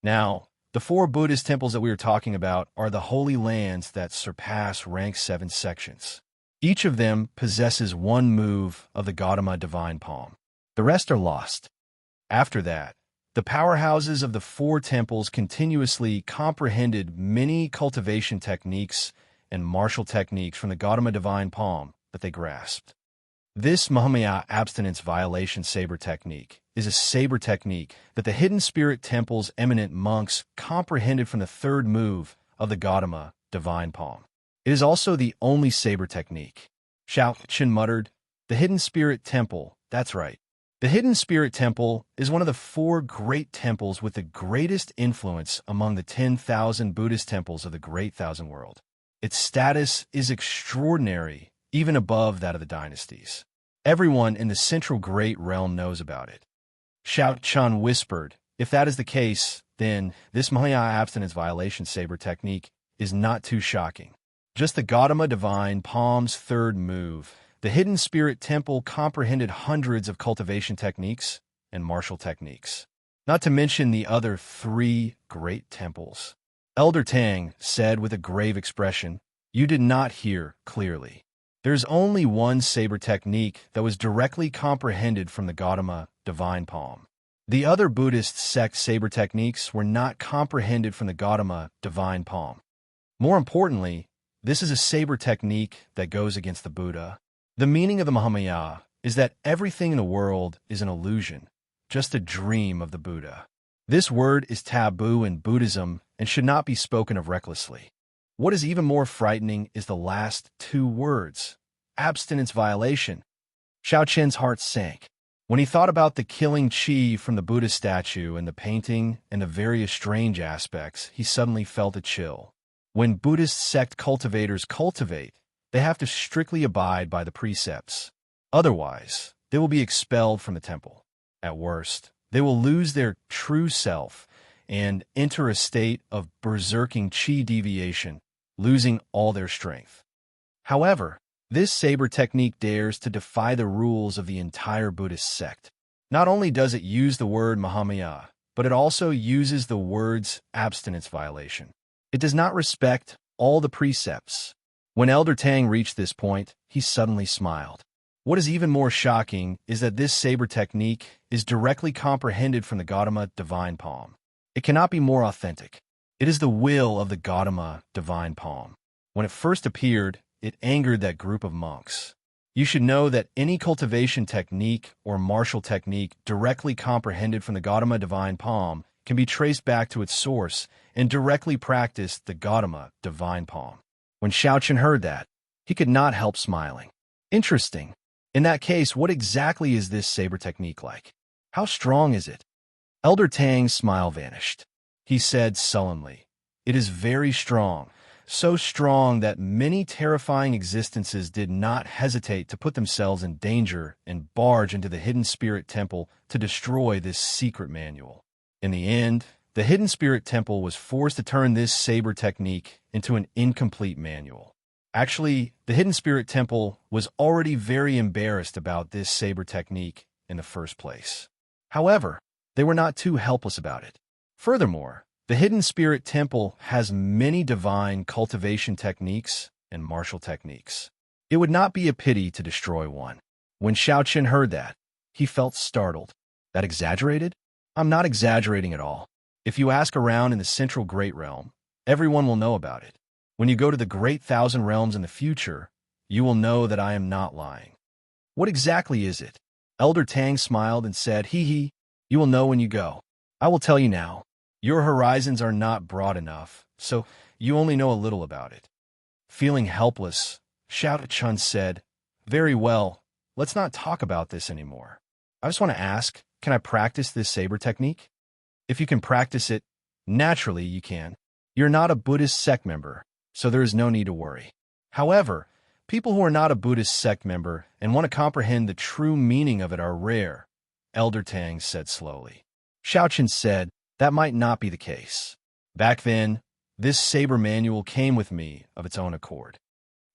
Now, the 4 Buddhist temples that we are talking about are the holy lands that surpass rank 7 sections. Each of them possesses 1 move of the Gautama divine palm. The rest are lost. After that, the powerhouses of the 4 temples continuously comprehended many cultivation techniques and martial techniques from the Gautama divine palm that they grasped. This Mahamaya abstinence violation saber technique is a saber technique that the hidden spirit temple's eminent monks comprehended from the 3rd move of the Gautama divine palm. It is also the only saber technique. Xiao Qin muttered, the hidden spirit temple, that's right. The hidden spirit temple is one of the 4 great temples with the greatest influence among the 10,000 Buddhist temples of the Great Thousand World. Its status is extraordinary, even above that of the dynasties. Everyone in the Central Great Realm knows about it. Xiao Chun whispered, if that is the case, then this Mahaya abstinence violation saber technique is not too shocking. Just the Gautama divine palm's 3rd move, the hidden spirit temple comprehended hundreds of cultivation techniques and martial techniques, not to mention the other 3 great temples. Elder Tang said with a grave expression, you did not hear clearly. There's only one saber technique that was directly comprehended from the Gautama divine palm. The other Buddhist sect saber techniques were not comprehended from the Gautama divine palm. More importantly, this is a saber technique that goes against the Buddha. The meaning of the Mahamaya is that everything in the world is an illusion, just a dream of the Buddha. This word is taboo in Buddhism and should not be spoken of recklessly. What is even more frightening is the last 2 words, abstinence violation. Xiao Qian's heart sank. When he thought about the killing chi from the Buddha statue and the painting and the various strange aspects, he suddenly felt a chill. When Buddhist sect cultivators cultivate, they have to strictly abide by the precepts. Otherwise, they will be expelled from the temple. At worst, they will lose their true self and enter a state of berserking chi deviation, losing all their strength. However, this saber technique dares to defy the rules of the entire Buddhist sect. Not only does it use the word Mahamaya, but it also uses the words abstinence violation. It does not respect all the precepts. When Elder Tang reached this point, he suddenly smiled. What is even more shocking is that this saber technique is directly comprehended from the Gautama divine palm. It cannot be more authentic. It is the will of the Gautama divine palm. When it first appeared, it angered that group of monks. You should know that any cultivation technique or martial technique directly comprehended from the Gautama divine palm can be traced back to its source and directly practiced the Gautama divine palm. When Xiaochen heard that, he could not help smiling. Interesting. In that case, what exactly is this saber technique like? How strong is it? Elder Tang's smile vanished. He said sullenly, "It is very strong. So strong that many terrifying existences did not hesitate to put themselves in danger and barge into the Hidden Spirit Temple to destroy this secret manual. In the end, the Hidden Spirit Temple was forced to turn this saber technique into an incomplete manual. Actually, the Hidden Spirit Temple was already very embarrassed about this saber technique in the first place. However, they were not too helpless about it. Furthermore, the Hidden Spirit Temple has many divine cultivation techniques and martial techniques. It would not be a pity to destroy one." When Xiaochen heard that, he felt startled. "That exaggerated? I'm not exaggerating at all. If you ask around in the Central Great Realm, everyone will know about it. When you go to the Great Thousand Realms in the future, you will know that I am not lying." "What exactly is it?" Elder Tang smiled and said, "Hee, you will know when you go. I will tell you now. Your horizons are not broad enough, so you only know a little about it." Feeling helpless, Xiaochen said, "Very well, let's not talk about this anymore. I just want to ask, can I practice this saber technique?" "If you can practice it, naturally you can. You're not a Buddhist sect member, so there is no need to worry. However, people who are not a Buddhist sect member and want to comprehend the true meaning of it are rare," Elder Tang said slowly. Xiaochen said, "That might not be the case. Back then, this saber manual came with me of its own accord."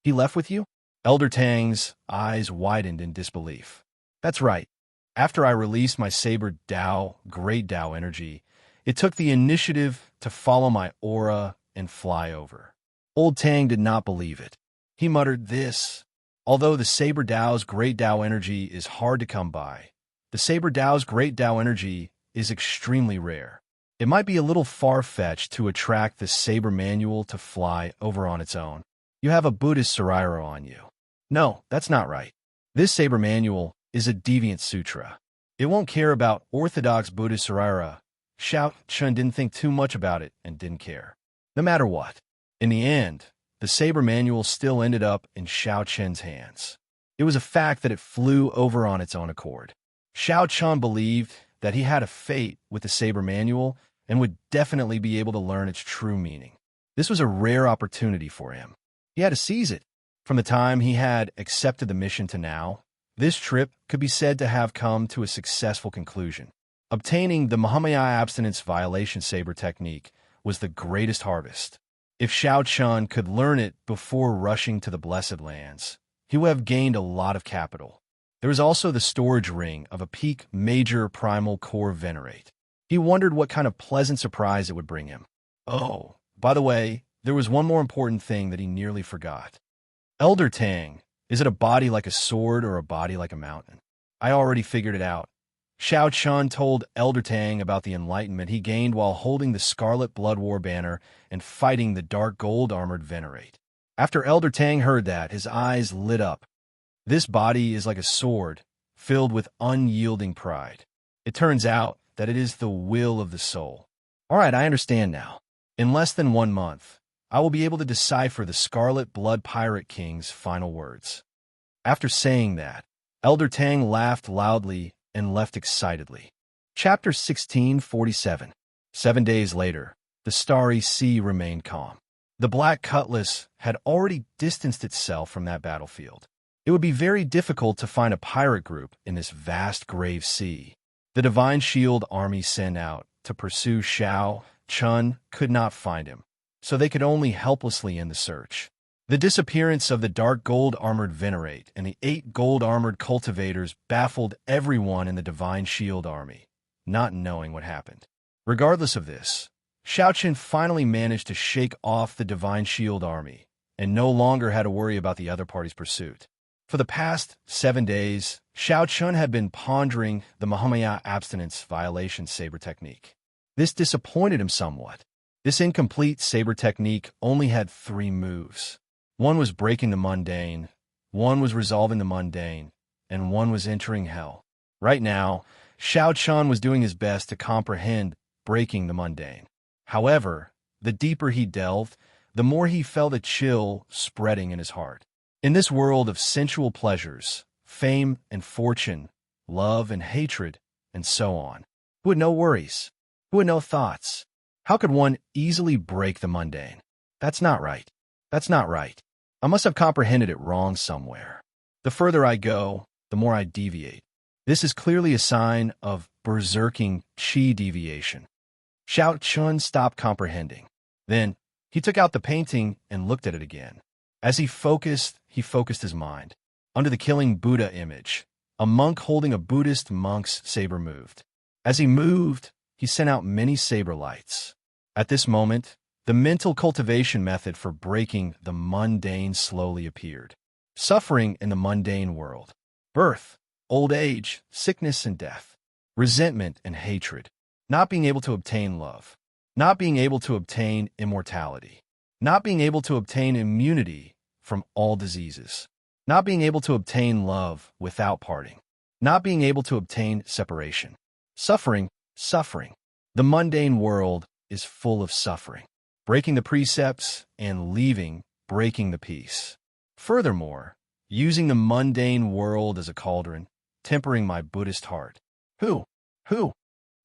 "He left with you?" Elder Tang's eyes widened in disbelief. "That's right. After I released my saber Tao, Great Tao energy, it took the initiative to follow my aura and fly over." Old Tang did not believe it. He muttered this. Although the saber Tao's Great Tao energy is hard to come by, the saber Tao's Great Tao energy is extremely rare. It might be a little far-fetched to attract the saber manual to fly over on its own. You have a Buddhist Sarairo on you. No, that's not right. This saber manual is a deviant sutra. It won't care about orthodox Buddhist Saraira. Xiaochen didn't think too much about it and didn't care. No matter what, in the end, the saber manual still ended up in Xiaochen's hands. It was a fact that it flew over on its own accord. Xiaochen believed that he had a fate with the saber manual and would definitely be able to learn its true meaning. This was a rare opportunity for him. He had to seize it. From the time he had accepted the mission to now, this trip could be said to have come to a successful conclusion. Obtaining the Mahamaya abstinence violation saber technique was the greatest harvest. If Xiaochen could learn it before rushing to the Blessed Lands, he would have gained a lot of capital. There was also the storage ring of a peak major primal core venerate. He wondered what kind of pleasant surprise it would bring him. Oh, by the way, there was one more important thing that he nearly forgot. Elder Tang, is it a body like a sword or a body like a mountain? I already figured it out. Xiaochen told Elder Tang about the enlightenment he gained while holding the Scarlet Blood War banner and fighting the dark gold-armored venerate. After Elder Tang heard that, his eyes lit up. This body is like a sword, filled with unyielding pride. It turns out that it is the will of the soul. All right, I understand now. In less than 1 month, I will be able to decipher the Scarlet Blood Pirate King's final words. After saying that, Elder Tang laughed loudly and left excitedly. Chapter 1647. 7 days later, the starry sea remained calm. The black cutlass had already distanced itself from that battlefield. It would be very difficult to find a pirate group in this vast grave sea. The Divine Shield army sent out to pursue Xiao Chun could not find him, so they could only helplessly end the search. The disappearance of the dark gold-armored Venerate and the 8 gold-armored cultivators baffled everyone in the Divine Shield army, not knowing what happened. Regardless of this, Xiao Chun finally managed to shake off the Divine Shield army and no longer had to worry about the other party's pursuit. For the past 7 days, Xiao Chun had been pondering the Mahamaya abstinence violation saber technique. This disappointed him somewhat. This incomplete saber technique only had 3 moves. One was breaking the mundane, one was resolving the mundane, and one was entering hell. Right now, Xiao Chun was doing his best to comprehend breaking the mundane. However, the deeper he delved, the more he felt a chill spreading in his heart. In this world of sensual pleasures, fame and fortune, love and hatred, and so on, who had no worries? Who had no thoughts? How could one easily break the mundane? That's not right. That's not right. I must have comprehended it wrong somewhere. The further I go, the more I deviate. This is clearly a sign of berserking chi deviation. Xiao Chun stopped comprehending. Then, he took out the painting and looked at it again. As he focused his mind. Under the killing Buddha image, a monk holding a Buddhist monk's saber moved. As he moved, he sent out many saber lights. At this moment, the mental cultivation method for breaking the mundane slowly appeared. Suffering in the mundane world. Birth, old age, sickness and death. Resentment and hatred. Not being able to obtain love. Not being able to obtain immortality. Not being able to obtain immunity from all diseases. Not being able to obtain love without parting. Not being able to obtain separation. Suffering. The mundane world is full of suffering. Breaking the precepts and leaving, breaking the peace. Furthermore, using the mundane world as a cauldron, tempering my Buddhist heart. Who?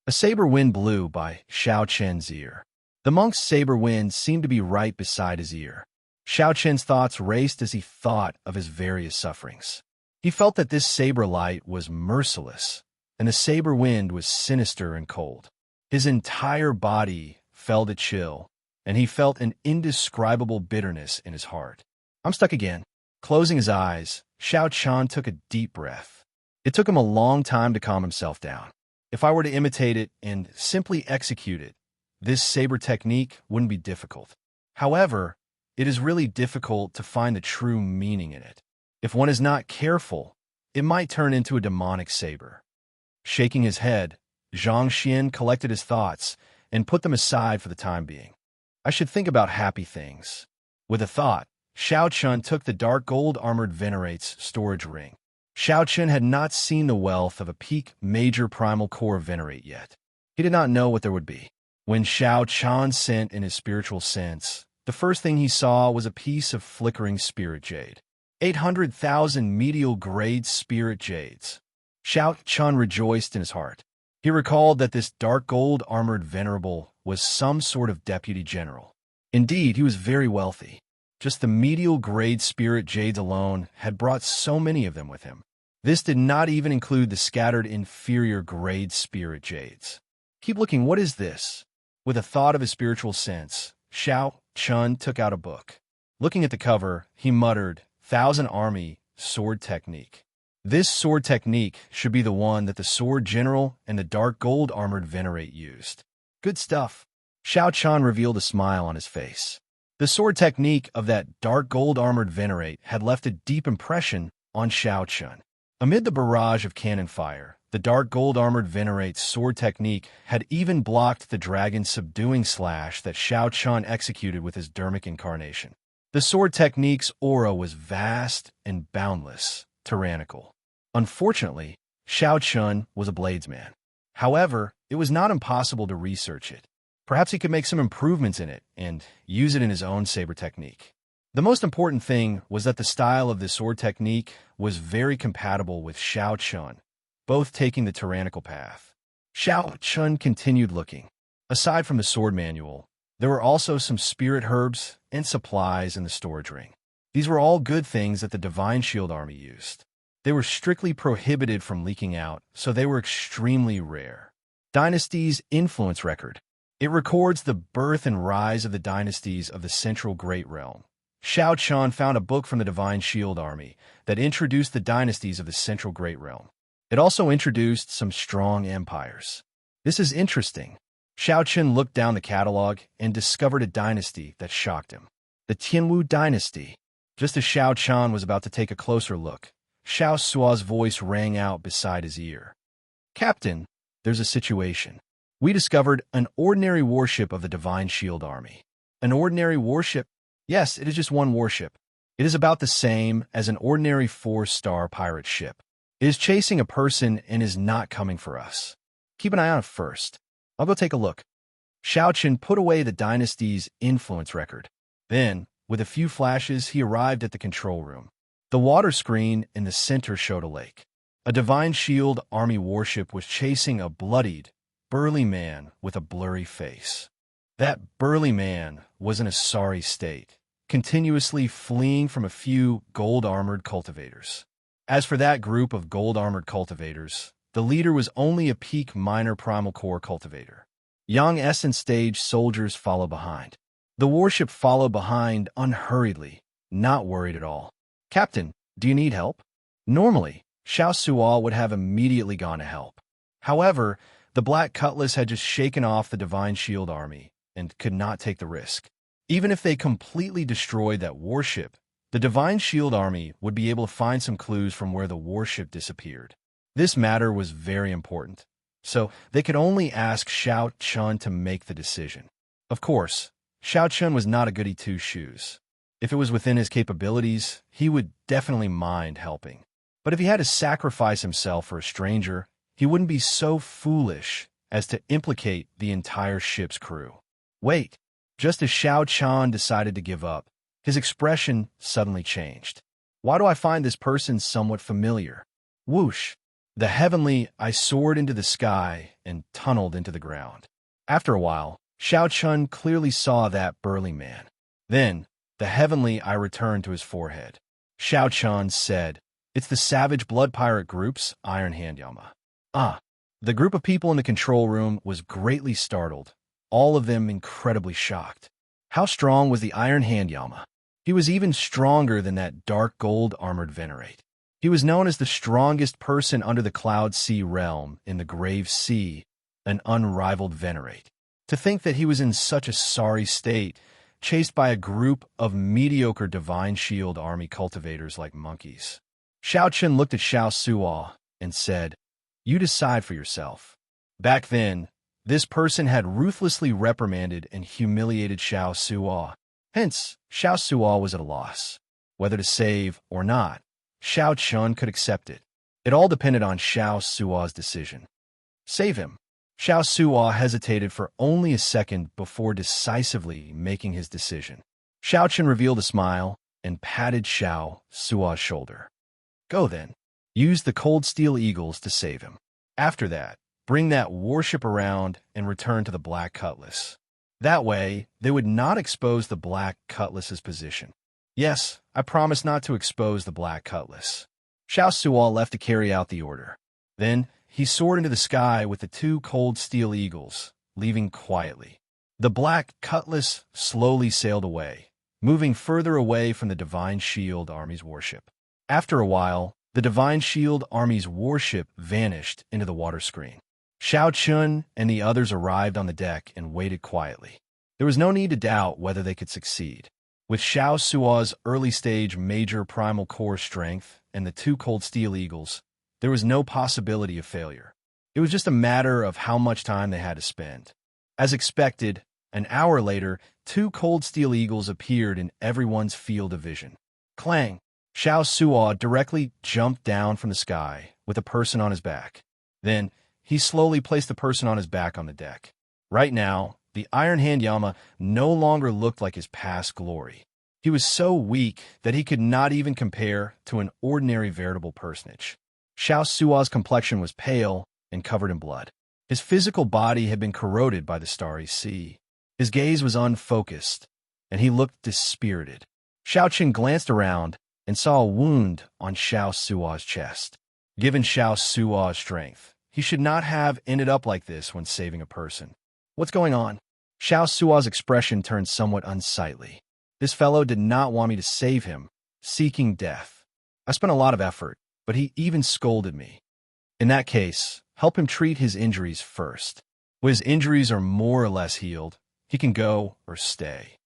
A saber wind blew by Xiao Chen's ear. The monk's saber wind seemed to be right beside his ear. Xiao Chen's thoughts raced as he thought of his various sufferings. He felt that this saber light was merciless, and the saber wind was sinister and cold. His entire body felt a chill, and he felt an indescribable bitterness in his heart. I'm stuck again. Closing his eyes, Xiao Chen took a deep breath. It took him a long time to calm himself down. If I were to imitate it and simply execute it, this saber technique wouldn't be difficult. However, it is really difficult to find the true meaning in it. If one is not careful, it might turn into a demonic saber. Shaking his head, Zhang Xian collected his thoughts and put them aside for the time being. I should think about happy things. With a thought, Xiao Chun took the dark gold-armored Venerate's storage ring. Xiao Chun had not seen the wealth of a peak major primal core Venerate yet. He did not know what there would be. When Xiao Chun sent in his spiritual sense, the first thing he saw was a piece of flickering spirit jade. 800,000 medial-grade spirit jades. Xiao Chun rejoiced in his heart. He recalled that this dark gold-armored venerable was some sort of deputy general. Indeed, he was very wealthy. Just the medial-grade spirit jades alone had brought so many of them with him. This did not even include the scattered inferior-grade spirit jades. Keep looking, what is this? With a thought of his spiritual sense, Xiao Chun took out a book. Looking at the cover, he muttered, Thousand Army Sword Technique. This sword technique should be the one that the Sword General and the dark gold-armored Venerate used. Good stuff. Xiao Chun revealed a smile on his face. The sword technique of that dark gold-armored Venerate had left a deep impression on Xiao Chun. Amid the barrage of cannon fire, the dark gold-armored Venerate's sword technique had even blocked the dragon's subduing slash that Xiao Chun executed with his dermic incarnation. The sword technique's aura was vast and boundless, tyrannical. Unfortunately, Xiao Chun was a bladesman. However, it was not impossible to research it. Perhaps he could make some improvements in it and use it in his own saber technique. The most important thing was that the style of the sword technique was very compatible with Xiao Chun. both taking the tyrannical path. Xiao Chun continued looking. Aside from the sword manual, there were also some spirit herbs and supplies in the storage ring. These were all good things that the Divine Shield Army used. They were strictly prohibited from leaking out, so they were extremely rare. Dynasty's Influence Record. It records the birth and rise of the dynasties of the Central Great Realm. Xiao Chun found a book from the Divine Shield Army that introduced the dynasties of the Central Great Realm. It also introduced some strong empires. This is interesting. Xiao Chun looked down the catalog and discovered a dynasty that shocked him. The Tianwu dynasty. Just as Xiao Chun was about to take a closer look, Xiao Sua's voice rang out beside his ear. Captain, there's a situation. We discovered an ordinary warship of the Divine Shield Army. An ordinary warship? Yes, it is just one warship. It is about the same as an ordinary 4-star pirate ship. It is chasing a person and is not coming for us. Keep an eye on it first. I'll go take a look. Xiao Chun put away the dynasty's influence record. Then, with a few flashes, he arrived at the control room. The water screen in the center showed a lake. A Divine Shield Army warship was chasing a bloodied, burly man with a blurry face. That burly man was in a sorry state, continuously fleeing from a few gold-armored cultivators. As for that group of gold-armored cultivators, the leader was only a peak minor primal core cultivator. Young Essence Stage soldiers followed behind. The warship followed behind unhurriedly, not worried at all. Captain, do you need help? Normally, Xiao Sua would have immediately gone to help. However, the Black Cutlass had just shaken off the Divine Shield Army and could not take the risk. Even if they completely destroyed that warship, the Divine Shield Army would be able to find some clues from where the warship disappeared. This matter was very important, so they could only ask Xiao Chun to make the decision. Of course, Xiao Chun was not a goody two-shoes. If it was within his capabilities, he would definitely mind helping. But if he had to sacrifice himself for a stranger, he wouldn't be so foolish as to implicate the entire ship's crew. Wait, just as Xiao Chun decided to give up, his expression suddenly changed. Why do I find this person somewhat familiar? Whoosh! The heavenly I soared into the sky and tunneled into the ground. After a while, Xiao Chun clearly saw that burly man. Then, the heavenly I returned to his forehead. Xiao Chun said, "It's the Savage Blood Pirate Group's Iron Hand Yama." Ah! The group of people in the control room was greatly startled, all of them incredibly shocked. How strong was the Iron Hand Yama? He was even stronger than that dark gold-armored Venerate. He was known as the strongest person under the Cloud Sea realm in the Grave Sea, an unrivaled Venerate. To think that he was in such a sorry state, chased by a group of mediocre Divine Shield Army cultivators like monkeys. Xiao Chun looked at Xiao Sua and said, "You decide for yourself." Back then, this person had ruthlessly reprimanded and humiliated Xiao Sua. Hence, Xiao Sua was at a loss. Whether to save or not, Xiao Chun could accept it. It all depended on Xiao Sua's decision. Save him. Xiao Sua hesitated for only a second before decisively making his decision. Xiao Chun revealed a smile and patted Xiao Sua's shoulder. Go then. Use the Cold Steel Eagles to save him. After that, bring that warship around and return to the Black Cutlass. That way, they would not expose the Black Cutlass's position. Yes, I promise not to expose the Black Cutlass. Xiao Sua left to carry out the order. Then, he soared into the sky with the 2 Cold Steel Eagles, leaving quietly. The Black Cutlass slowly sailed away, moving further away from the Divine Shield Army's warship. After a while, the Divine Shield Army's warship vanished into the water screen. Xiao Chun and the others arrived on the deck and waited quietly. There was no need to doubt whether they could succeed. With Xiao Sua's early-stage major primal core strength and the 2 Cold Steel Eagles, there was no possibility of failure. It was just a matter of how much time they had to spend. As expected, an hour later, 2 Cold Steel Eagles appeared in everyone's field of vision. Clang! Xiao Sua directly jumped down from the sky with a person on his back. Then, he slowly placed the person on his back on the deck. Right now, the Iron Hand Yama no longer looked like his past glory. He was so weak that he could not even compare to an ordinary veritable personage. Xiao Sua's complexion was pale and covered in blood. His physical body had been corroded by the starry sea. His gaze was unfocused, and he looked dispirited. Xiao Qin glanced around and saw a wound on Xiao Sua's chest. Given Xiao Sua's strength, he should not have ended up like this when saving a person. What's going on? Xiao Sua's expression turned somewhat unsightly. This fellow did not want me to save him, seeking death. I spent a lot of effort, but he even scolded me. In that case, help him treat his injuries first. When his injuries are more or less healed, he can go or stay.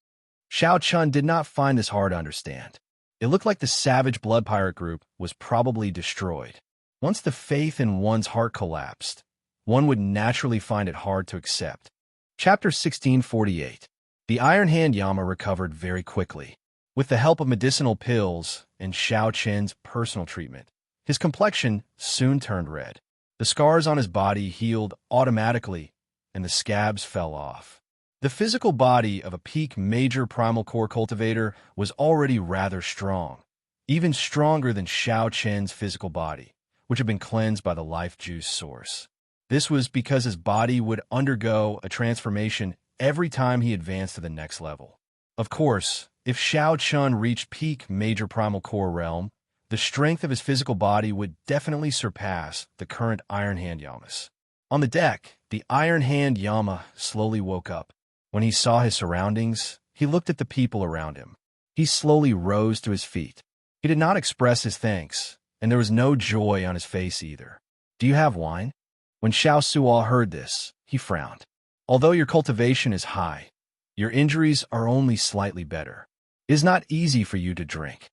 Xiao Chun did not find this hard to understand. It looked like the savage blood pirate group was probably destroyed. Once the faith in one's heart collapsed, one would naturally find it hard to accept. Chapter 1648. The Iron Hand Yama recovered very quickly. With the help of medicinal pills and Xiao Chen's personal treatment, his complexion soon turned red. The scars on his body healed automatically, and the scabs fell off. The physical body of a peak major primal core cultivator was already rather strong, even stronger than Xiao Chen's physical body, which had been cleansed by the life juice source. This was because his body would undergo a transformation every time he advanced to the next level. Of course, if Xiao Chun reached peak major primal core realm, the strength of his physical body would definitely surpass the current Iron Hand Yamas. On the deck, the Iron Hand Yama slowly woke up. When he saw his surroundings, he looked at the people around him. He slowly rose to his feet. He did not express his thanks, and there was no joy on his face either. Do you have wine? When Xiao Sua heard this, he frowned. Although your cultivation is high, your injuries are only slightly better. It is not easy for you to drink.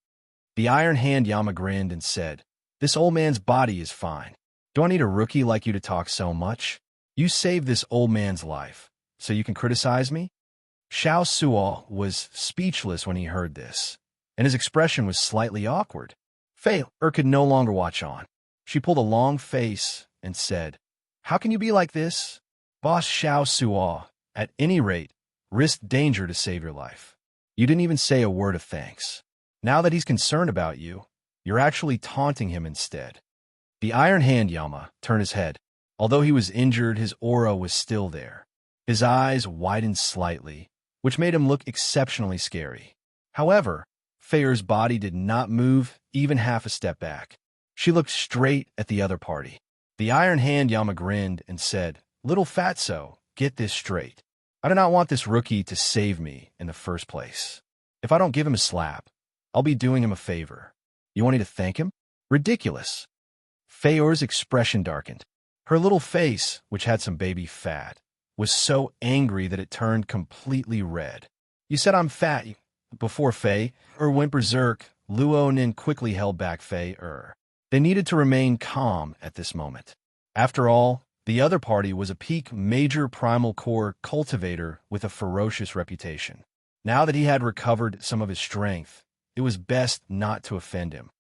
The Iron Hand Yama grinned and said, This old man's body is fine. Do I need a rookie like you to talk so much? You saved this old man's life, so you can criticize me? Xiao Sua was speechless when he heard this, and his expression was slightly awkward. Fei could no longer watch on. She pulled a long face and said, How can you be like this? Boss Xiao Sua, at any rate, risked danger to save your life. You didn't even say a word of thanks. Now that he's concerned about you, you're actually taunting him instead. The Iron Hand Yama turned his head. Although he was injured, his aura was still there. His eyes widened slightly, which made him look exceptionally scary. However, Feier's body did not move even half a step back. She looked straight at the other party. The Iron Hand Yama grinned and said, Little fatso, get this straight. I do not want this rookie to save me in the first place. If I don't give him a slap, I'll be doing him a favor. You want me to thank him? Ridiculous. Feier's expression darkened. Her little face, which had some baby fat, was so angry that it turned completely red. You said I'm fat. Before Fei went berserk, Luo Nin quickly held back Fei. They needed to remain calm at this moment. After all, the other party was a peak major primal core cultivator with a ferocious reputation. Now that he had recovered some of his strength, it was best not to offend him.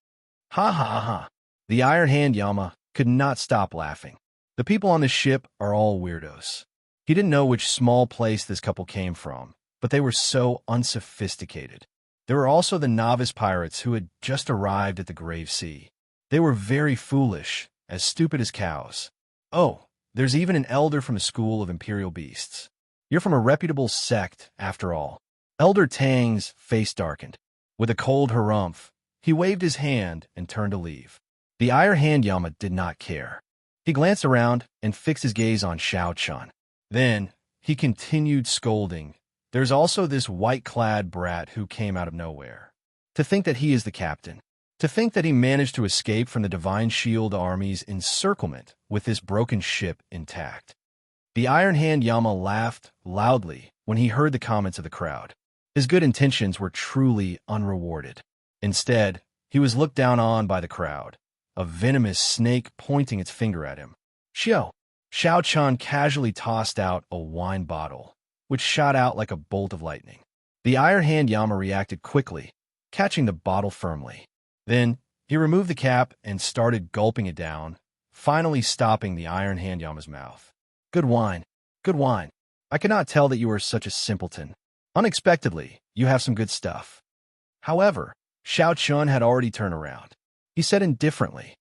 Ha ha ha. The Iron Hand Yama could not stop laughing. The people on the ship are all weirdos. He didn't know which small place this couple came from, but they were so unsophisticated. There were also the novice pirates who had just arrived at the Grave Sea. They were very foolish, as stupid as cows. Oh, there's even an elder from a school of imperial beasts. You're from a reputable sect, after all. Elder Tang's face darkened. With a cold harumph, he waved his hand and turned to leave. The Iron Hand Yama did not care. He glanced around and fixed his gaze on Xiao Chun. Then, he continued scolding. There's also this white-clad brat who came out of nowhere. To think that he is the captain. To think that he managed to escape from the Divine Shield Army's encirclement with this broken ship intact. The Iron Hand Yama laughed loudly when he heard the comments of the crowd. His good intentions were truly unrewarded. Instead, he was looked down on by the crowd, a venomous snake pointing its finger at him. Xiao Chun casually tossed out a wine bottle, which shot out like a bolt of lightning. The Iron Hand Yama reacted quickly, catching the bottle firmly. Then, he removed the cap and started gulping it down, finally stopping the Iron Hand Yama's mouth. Good wine. Good wine. I cannot tell that you are such a simpleton. Unexpectedly, you have some good stuff. However, Xiao Chun had already turned around. He said indifferently,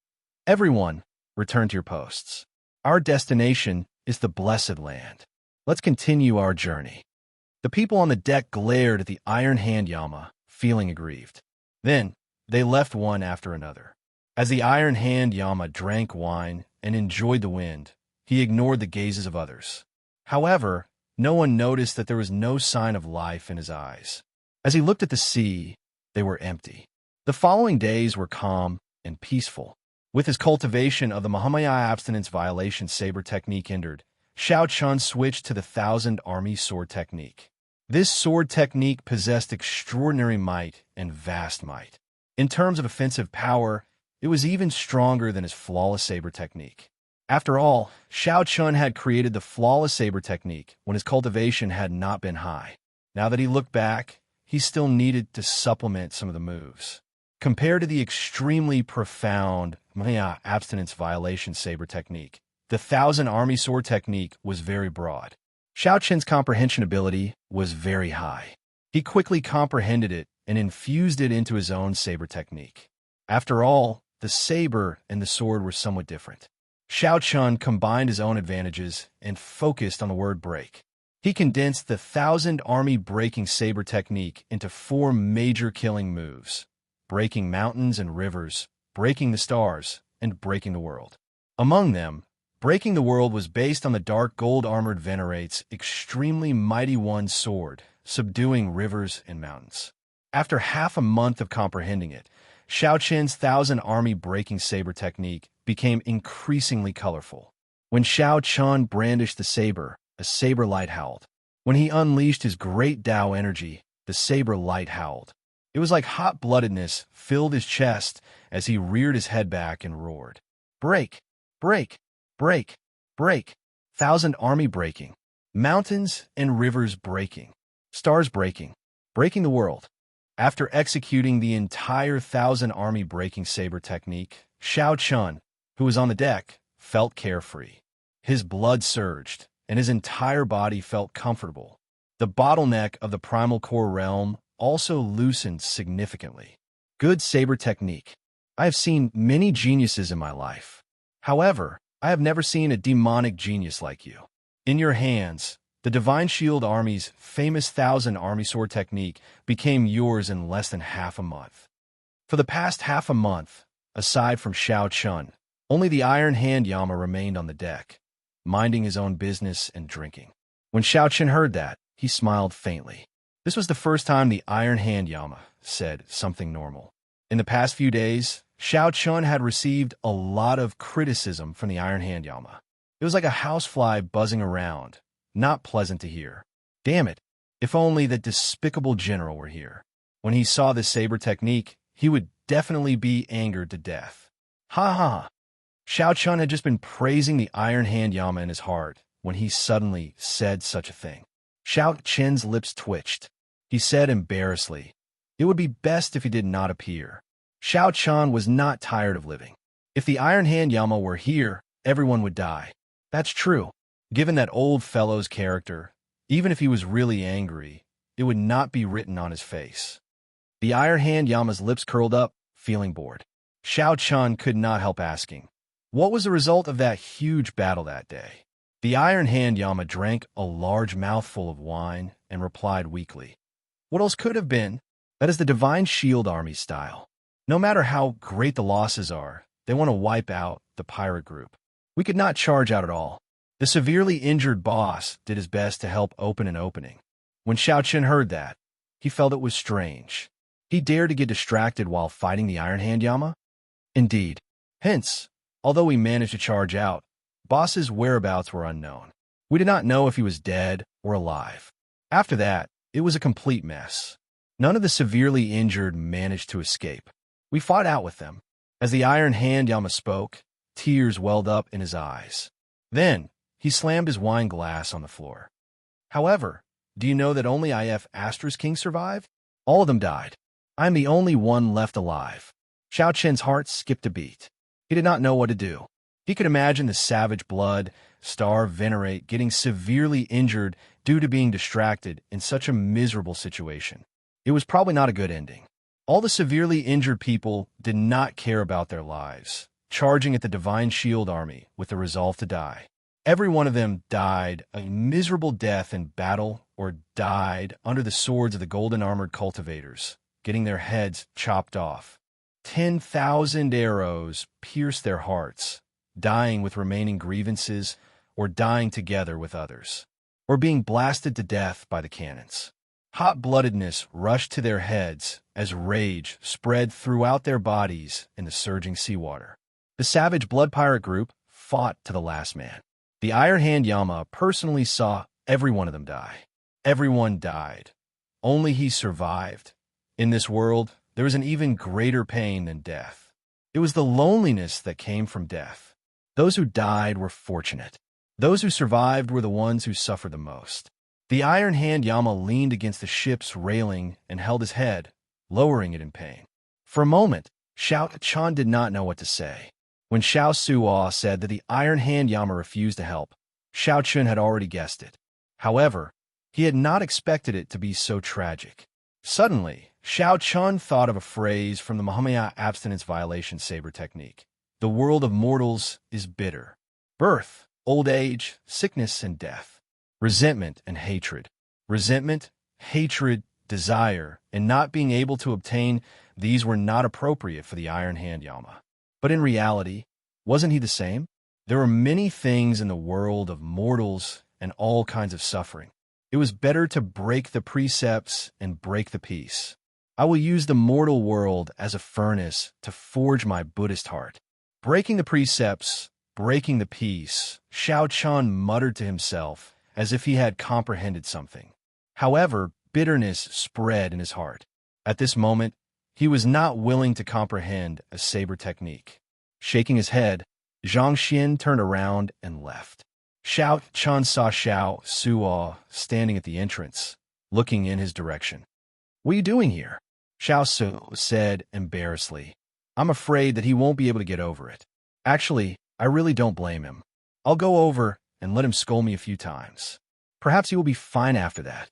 Everyone, return to your posts. Our destination is the Blessed Land. Let's continue our journey. The people on the deck glared at the Iron Hand Yama, feeling aggrieved. Then, they left one after another. As the Iron Hand Yama drank wine and enjoyed the wind, he ignored the gazes of others. However, no one noticed that there was no sign of life in his eyes. As he looked at the sea, they were empty. The following days were calm and peaceful. With his cultivation of the Mahamaya abstinence violation saber technique hindered, Xiao Chun switched to the Thousand Army Sword technique. This sword technique possessed extraordinary might and vast might. In terms of offensive power, it was even stronger than his flawless saber technique. After all, Xiao Chun had created the flawless saber technique when his cultivation had not been high. Now that he looked back, he still needed to supplement some of the moves. Compared to the extremely profound Maya abstinence violation saber technique, the Thousand Army Sword technique was very broad. Xiao Chun's comprehension ability was very high. He quickly comprehended it and infused it into his own saber technique. After all, the saber and the sword were somewhat different. Xiao Chun combined his own advantages and focused on the word break. He condensed the Thousand Army breaking saber technique into 4 major killing moves: breaking mountains and rivers, breaking the stars, and breaking the world. Among them, breaking the world was based on the dark gold-armored Venerate's extremely mighty one sword, subduing rivers and mountains. After half a month of comprehending it, Xiao Chun's Thousand Army breaking saber technique became increasingly colorful. When Xiao Chun brandished the saber, a saber light howled. When he unleashed his great Tao energy, the saber light howled. It was like hot-bloodedness filled his chest as he reared his head back and roared. Break! Break! Break! Break! Thousand Army breaking. Mountains and rivers breaking. Stars breaking. Breaking the world. After executing the entire Thousand Army breaking saber technique, Xiao Chun, who was on the deck, felt carefree. His blood surged, and his entire body felt comfortable. The bottleneck of the primal core realm also loosened significantly. Good saber technique. I have seen many geniuses in my life. However, I have never seen a demonic genius like you. In your hands, the Divine Shield Army's famous Thousand Army Sword technique became yours in less than half a month. For the past half a month, aside from Xiao Chun, only the Iron Hand Yama remained on the deck, minding his own business and drinking. When Xiao Chun heard that, he smiled faintly. This was the first time the Iron Hand Yama said something normal. In the past few days, Xiao Chun had received a lot of criticism from the Iron Hand Yama. It was like a housefly buzzing around, not pleasant to hear. Damn it, if only that despicable general were here. When he saw this saber technique, he would definitely be angered to death. Ha ha! Xiao Chun had just been praising the Iron Hand Yama in his heart when he suddenly said such a thing. Xiao Chun's lips twitched. He said embarrassedly, "It would be best if he did not appear." Xiao Chun was not tired of living. If the Iron Hand Yama were here, everyone would die. That's true. Given that old fellow's character, even if he was really angry, it would not be written on his face. The Iron Hand Yama's lips curled up, feeling bored. Xiao Chun could not help asking, what was the result of that huge battle that day? The Iron Hand Yama drank a large mouthful of wine and replied weakly, "What else could have been? That is the Divine Shield Army style. No matter how great the losses are, they want to wipe out the pirate group. We could not charge out at all." The severely injured boss did his best to help open an opening. When Xiao Chun heard that, he felt it was strange. He dared to get distracted while fighting the Iron Hand Yama? Indeed. Hence, although we managed to charge out, boss's whereabouts were unknown. We did not know if he was dead or alive. After that, it was a complete mess. None of the severely injured managed to escape. We fought out with them. As the Iron Hand Yama spoke, tears welled up in his eyes. Then, he slammed his wine glass on the floor. However, do you know that only IF Astra's king survived? All of them died. I am the only one left alive. Xiao Chun's heart skipped a beat. He did not know what to do. He could imagine the savage blood, star Venerate getting severely injured due to being distracted in such a miserable situation. It was probably not a good ending. All the severely injured people did not care about their lives. charging at the divine shield army with the resolve to die. Every one of them died a miserable death in battle or died under the swords of the golden-armored cultivators, getting their heads chopped off. 10,000 arrows pierced their hearts, dying with remaining grievances or dying together with others, or being blasted to death by the cannons. Hot-bloodedness rushed to their heads as rage spread throughout their bodies in the surging seawater. The savage blood pirate group fought to the last man. The Iron Hand Yama personally saw every one of them die. Everyone died. Only he survived. In this world, there was an even greater pain than death. It was the loneliness that came from death. Those who died were fortunate. Those who survived were the ones who suffered the most. The Iron Hand Yama leaned against the ship's railing and held his head, lowering it in pain. For a moment, Xiao Chan did not know what to say. When Xiao Suo said that the Iron Hand Yama refused to help, Xiao Chun had already guessed it. However, he had not expected it to be so tragic. Suddenly, Xiao Chun thought of a phrase from the Mahamaya abstinence violation saber technique. The world of mortals is bitter. Birth, old age, sickness, and death. Resentment and hatred. Resentment, hatred, desire, and not being able to obtain these were not appropriate for the Iron Hand Yama. But in reality, wasn't he the same? There were many things in the world of mortals and all kinds of suffering. It was better to break the precepts and break the peace. I will use the mortal world as a furnace to forge my Buddhist heart. Breaking the precepts, breaking the peace, Xiao Chan muttered to himself as if he had comprehended something. However, bitterness spread in his heart. At this moment, he was not willing to comprehend a saber technique. Shaking his head, Zhang Xian turned around and left. Xiao Chan saw Xiao Suo standing at the entrance, looking in his direction. "What are you doing here?" Xiao Suo said embarrassedly. "I'm afraid that he won't be able to get over it. Actually, I really don't blame him. I'll go over and let him scold me a few times. Perhaps he will be fine after that."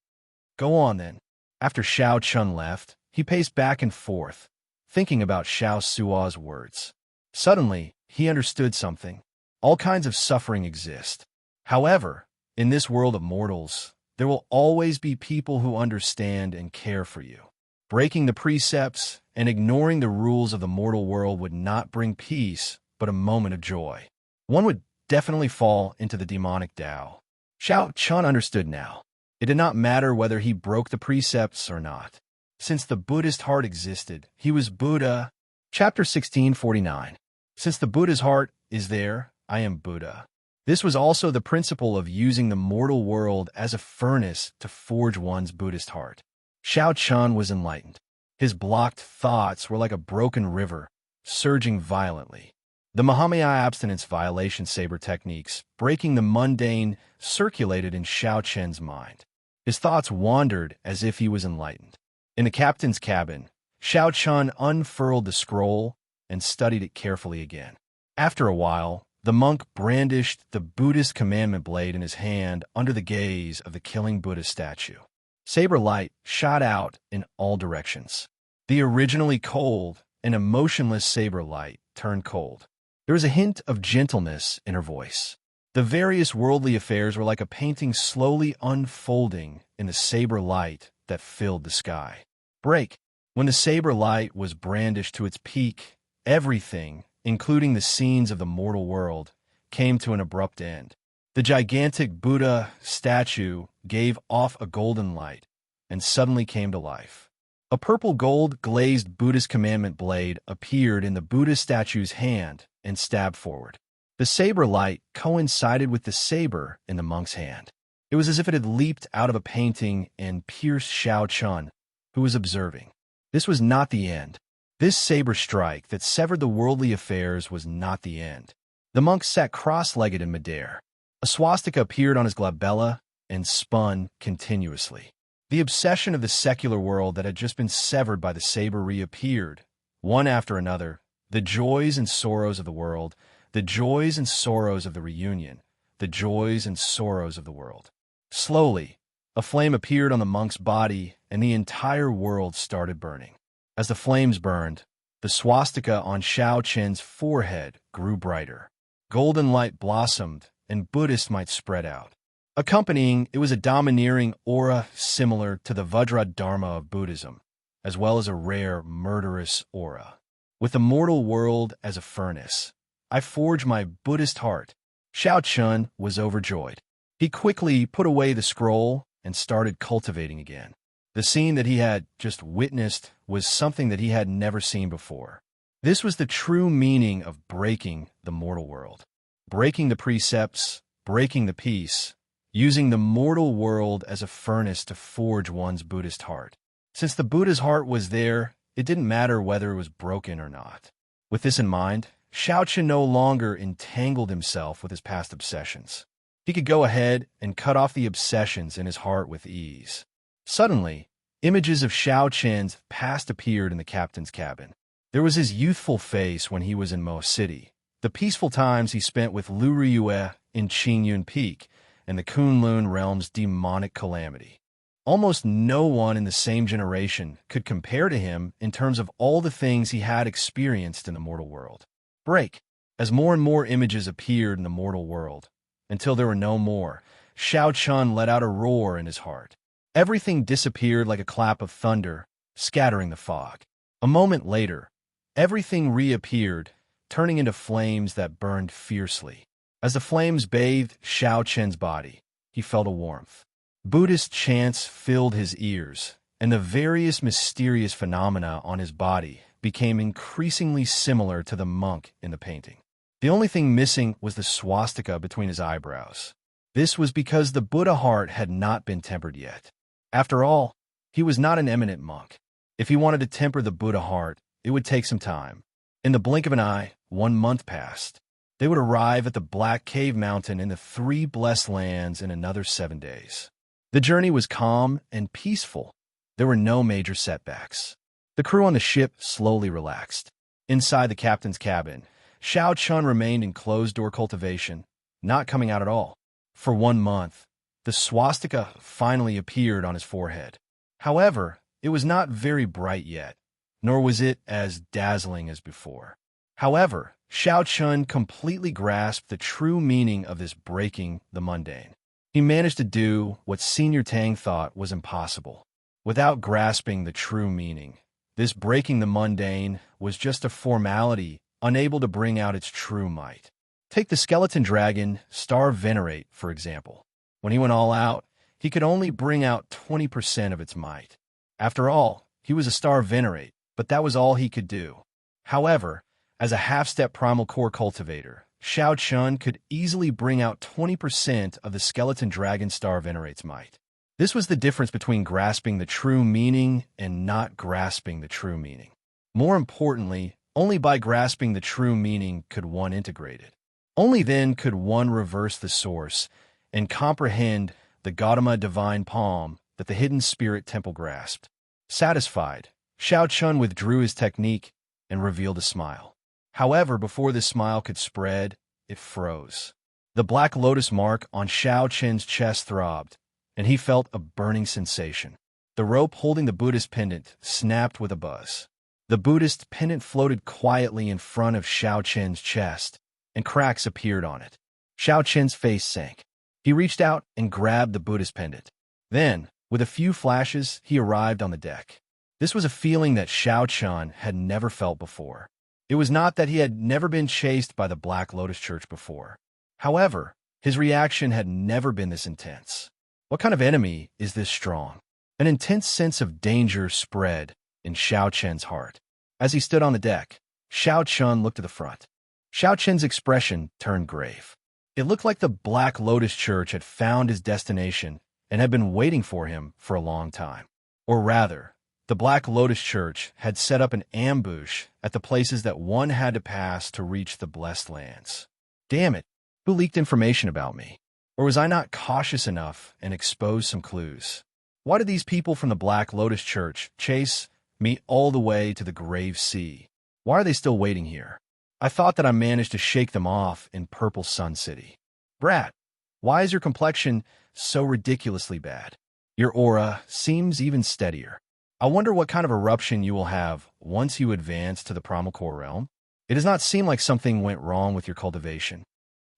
"Go on, then." After Xiao Chun left, he paced back and forth, thinking about Xiao Suo's words. Suddenly, he understood something. All kinds of suffering exist. However, in this world of mortals, there will always be people who understand and care for you. Breaking the precepts and ignoring the rules of the mortal world would not bring peace, but a moment of joy. One would definitely fall into the demonic Tao. Xiao Chun understood now. It did not matter whether he broke the precepts or not. Since the Buddhist heart existed, he was Buddha. Chapter 1649. Since the Buddha's heart is there, I am Buddha. This was also the principle of using the mortal world as a furnace to forge one's Buddhist heart. Xiao Chun was enlightened. His blocked thoughts were like a broken river, surging violently. The Mahamaya abstinence violation saber techniques, breaking the mundane, circulated in Xiao Chen's mind. His thoughts wandered as if he was enlightened. In the captain's cabin, Xiao Chun unfurled the scroll and studied it carefully again. After a while, the monk brandished the Buddhist commandment blade in his hand under the gaze of the killing Buddha statue. Saber light shot out in all directions. The originally cold and emotionless saber light turned cold. There was a hint of gentleness in her voice. The various worldly affairs were like a painting slowly unfolding in the saber light that filled the sky. Break. When the saber light was brandished to its peak, everything, including the scenes of the mortal world, came to an abrupt end. The gigantic Buddha statue gave off a golden light and suddenly came to life. A purple gold glazed Buddhist commandment blade appeared in the Buddha statue's hand and stabbed forward. The saber light coincided with the saber in the monk's hand. It was as if it had leaped out of a painting and pierced Xiao Chun, who was observing. This was not the end. This saber strike that severed the worldly affairs was not the end. The monk sat cross-legged in midair. A swastika appeared on his glabella and spun continuously. The obsession of the secular world that had just been severed by the saber reappeared, one after another, the joys and sorrows of the world, the joys and sorrows of the reunion, the joys and sorrows of the world. Slowly, a flame appeared on the monk's body, and the entire world started burning. As the flames burned, The swastika on Xiao Chen's forehead grew brighter. Golden light blossomed, and Buddhist might spread out. Accompanying it was a domineering aura similar to the Vajradharma of Buddhism, as well as a rare, murderous aura. With the mortal world as a furnace, I forged my Buddhist heart. Xiao Chun was overjoyed. He quickly put away the scroll and started cultivating again. The scene that he had just witnessed was something that he had never seen before. This was the true meaning of breaking the mortal world. Breaking the precepts, breaking the peace, using the mortal world as a furnace to forge one's Buddhist heart. Since the Buddha's heart was there, it didn't matter whether it was broken or not. With this in mind, Xiao Chen no longer entangled himself with his past obsessions. He could go ahead and cut off the obsessions in his heart with ease. Suddenly, images of Xiao Chen's past appeared in the captain's cabin. There was his youthful face when he was in Mo City, the peaceful times he spent with Lu Riyue in Qingyun Peak, and the Kunlun realm's demonic calamity. Almost no one in the same generation could compare to him in terms of all the things he had experienced in the mortal world. Break. As more and more images appeared in the mortal world, until there were no more, Xiao Chun let out a roar in his heart. Everything disappeared like a clap of thunder, scattering the fog. A moment later, everything reappeared, turning into flames that burned fiercely. As the flames bathed Xiao Chen's body, he felt a warmth. Buddhist chants filled his ears, and the various mysterious phenomena on his body became increasingly similar to the monk in the painting. The only thing missing was the swastika between his eyebrows. This was because the Buddha heart had not been tempered yet. After all, he was not an eminent monk. If he wanted to temper the Buddha heart, it would take some time. In the blink of an eye, 1 month passed. They would arrive at the Black Cave Mountain in the 3 blessed lands in another 7 days. The journey was calm and peaceful. There were no major setbacks. The crew on the ship slowly relaxed. Inside the captain's cabin, Xiao Chun remained in closed-door cultivation, not coming out at all. For 1 month, the swastika finally appeared on his forehead. However, it was not very bright yet, nor was it as dazzling as before. However, Xiao Chun completely grasped the true meaning of this breaking the mundane. He managed to do what Senior Tang thought was impossible. Without grasping the true meaning, this breaking the mundane was just a formality, unable to bring out its true might. Take the skeleton dragon, Star Venerate, for example. When he went all out, he could only bring out 20% of its might. After all, he was a Star Venerate, but that was all he could do. However, as a half-step primal core cultivator, Xiao Chun could easily bring out 20% of the skeleton dragon Star Venerate's might. This was the difference between grasping the true meaning and not grasping the true meaning. More importantly, only by grasping the true meaning could one integrate it. Only then could one reverse the source and comprehend the Gautama divine palm that the hidden spirit temple grasped. Satisfied, Xiao Chun withdrew his technique and revealed a smile. However, before this smile could spread, it froze. The black lotus mark on Xiao Chen's chest throbbed, and he felt a burning sensation. The rope holding the Buddhist pendant snapped with a buzz. The Buddhist pendant floated quietly in front of Xiao Chen's chest, and cracks appeared on it. Xiao Chen's face sank. He reached out and grabbed the Buddhist pendant. Then, with a few flashes, he arrived on the deck. This was a feeling that Xiao Chun had never felt before. It was not that he had never been chased by the Black Lotus Church before. However, his reaction had never been this intense. What kind of enemy is this strong? An intense sense of danger spread in Xiao Chen's heart. As he stood on the deck, Xiao Chun looked to the front. Xiao Chen's expression turned grave. It looked like the Black Lotus Church had found his destination and had been waiting for him for a long time. Or rather, the Black Lotus Church had set up an ambush at the places that one had to pass to reach the blessed lands. Damn it, who leaked information about me? Or was I not cautious enough and exposed some clues? Why did these people from the Black Lotus Church chase me all the way to the grave sea? Why are they still waiting here? I thought that I managed to shake them off in Purple Sun City. Brat, why is your complexion so ridiculously bad? Your aura seems even steadier. I wonder what kind of eruption you will have once you advance to the primal core realm. It does not seem like something went wrong with your cultivation.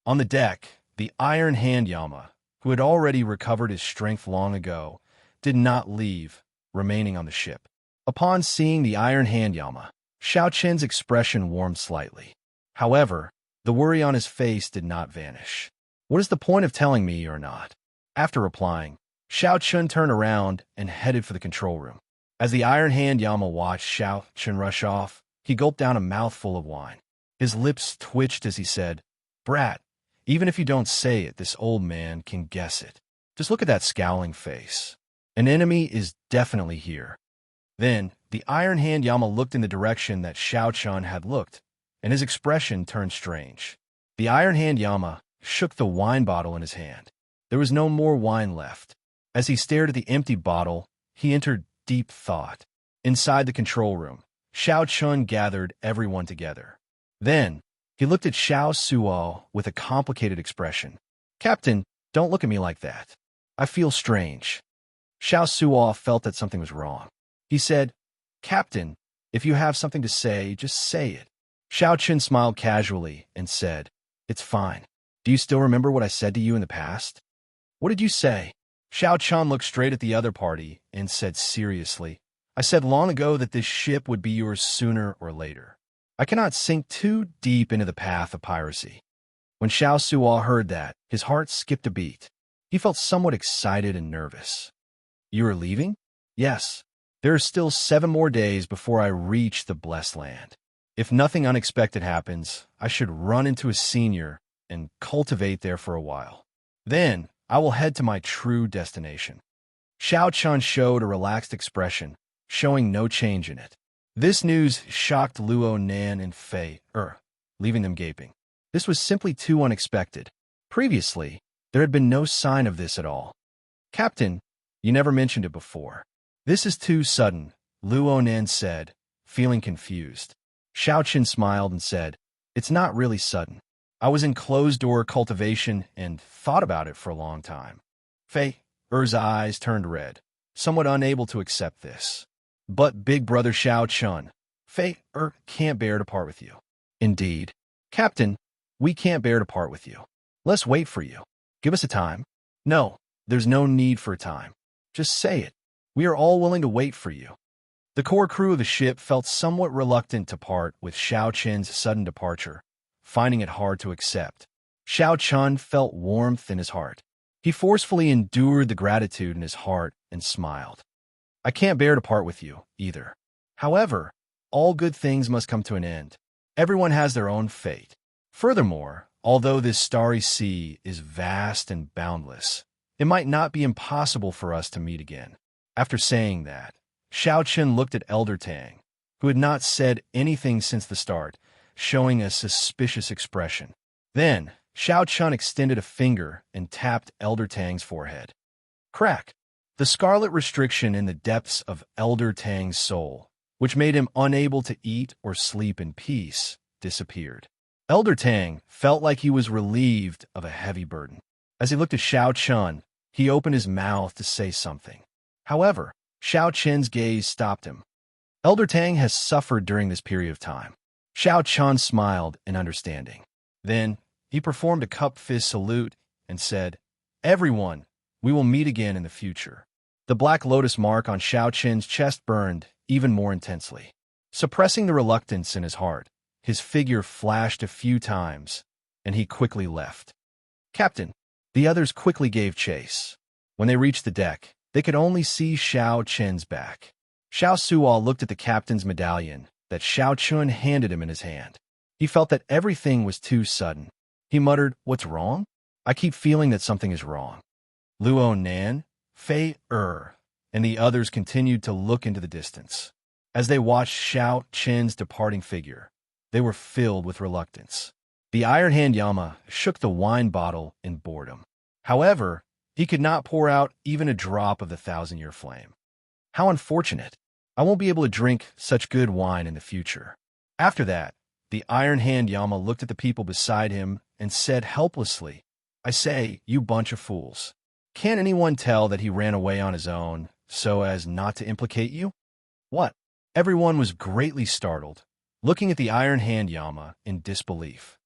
On the deck, the Iron Hand Yama, who had already recovered his strength long ago, did not leave, remaining on the ship. Upon seeing the Iron Hand Yama, Xiao Qin's expression warmed slightly. However, the worry on his face did not vanish. What is the point of telling me or not? After replying, Xiao Qin turned around and headed for the control room. As the Iron Hand Yama watched Xiao Qin rush off, he gulped down a mouthful of wine. His lips twitched as he said, "Brat, even if you don't say it, this old man can guess it. Just look at that scowling face. An enemy is definitely here." Then, the Iron Hand Yama looked in the direction that Xiao Qin had looked, and his expression turned strange. The Iron Hand Yama shook the wine bottle in his hand. There was no more wine left. As he stared at the empty bottle, he entered deep thought. Inside the control room, Xiao Qin gathered everyone together. Then, he looked at Xiao Suo with a complicated expression. "Captain, don't look at me like that. I feel strange." Xiao Suo felt that something was wrong. He said, "Captain, if you have something to say, just say it." Xiao Qin smiled casually and said, "It's fine. Do you still remember what I said to you in the past?" "What did you say?" Xiao Qin looked straight at the other party and said seriously, "I said long ago that this ship would be yours sooner or later. I cannot sink too deep into the path of piracy." When Xiao Suo heard that, his heart skipped a beat. He felt somewhat excited and nervous. "You are leaving?" "Yes. There are still 7 more days before I reach the blessed land. If nothing unexpected happens, I should run into a senior and cultivate there for a while. Then, I will head to my true destination." Xiao Qin showed a relaxed expression, showing no change in it. This news shocked Luo Nan and Fei leaving them gaping. This was simply too unexpected. Previously, there had been no sign of this at all. "Captain, you never mentioned it before." "This is too sudden," Luo Nan said, feeling confused. Xiao Qin smiled and said, "It's not really sudden. I was in closed-door cultivation and thought about it for a long time." Fei Er's eyes turned red, somewhat unable to accept this. "But big brother Xiao Qin, Fei can't bear to part with you." "Indeed. Captain, we can't bear to part with you. Let's wait for you. Give us a time." "No, there's no need for a time. Just say it. We are all willing to wait for you." The core crew of the ship felt somewhat reluctant to part with Xiao Qin's sudden departure, finding it hard to accept. Xiao Qin felt warmth in his heart. He forcefully endured the gratitude in his heart and smiled. "I can't bear to part with you, either. However, all good things must come to an end. Everyone has their own fate. Furthermore, although this starry sea is vast and boundless, it might not be impossible for us to meet again." After saying that, Xiao Qin looked at Elder Tang, who had not said anything since the start, showing a suspicious expression. Then, Xiao Qin extended a finger and tapped Elder Tang's forehead. Crack! The scarlet restriction in the depths of Elder Tang's soul, which made him unable to eat or sleep in peace, disappeared. Elder Tang felt like he was relieved of a heavy burden. As he looked at Xiao Qin, he opened his mouth to say something. However, Xiao Qin's gaze stopped him. Elder Tang has suffered during this period of time. Xiao Qin smiled in understanding. Then, he performed a cup fist salute and said, "Everyone, we will meet again in the future." The black lotus mark on Xiao Qin's chest burned even more intensely. Suppressing the reluctance in his heart, his figure flashed a few times, and he quickly left. "Captain." The others quickly gave chase. When they reached the deck, they could only see Xiao Qin's back. Xiao Suo looked at the captain's medallion that Xiao Qin handed him in his hand. He felt that everything was too sudden. He muttered, "What's wrong? I keep feeling that something is wrong." Luo Nan, Fei and the others continued to look into the distance. As they watched Xiao Qin's departing figure, they were filled with reluctance. The Iron Hand Yama shook the wine bottle in boredom. However, he could not pour out even a drop of the 1,000-year flame. "How unfortunate. I won't be able to drink such good wine in the future." After that, the Iron Hand Yama looked at the people beside him and said helplessly, "I say, you bunch of fools. Can't anyone tell that he ran away on his own so as not to implicate you? What? Everyone was greatly startled, looking at the Iron Hand Yama in disbelief.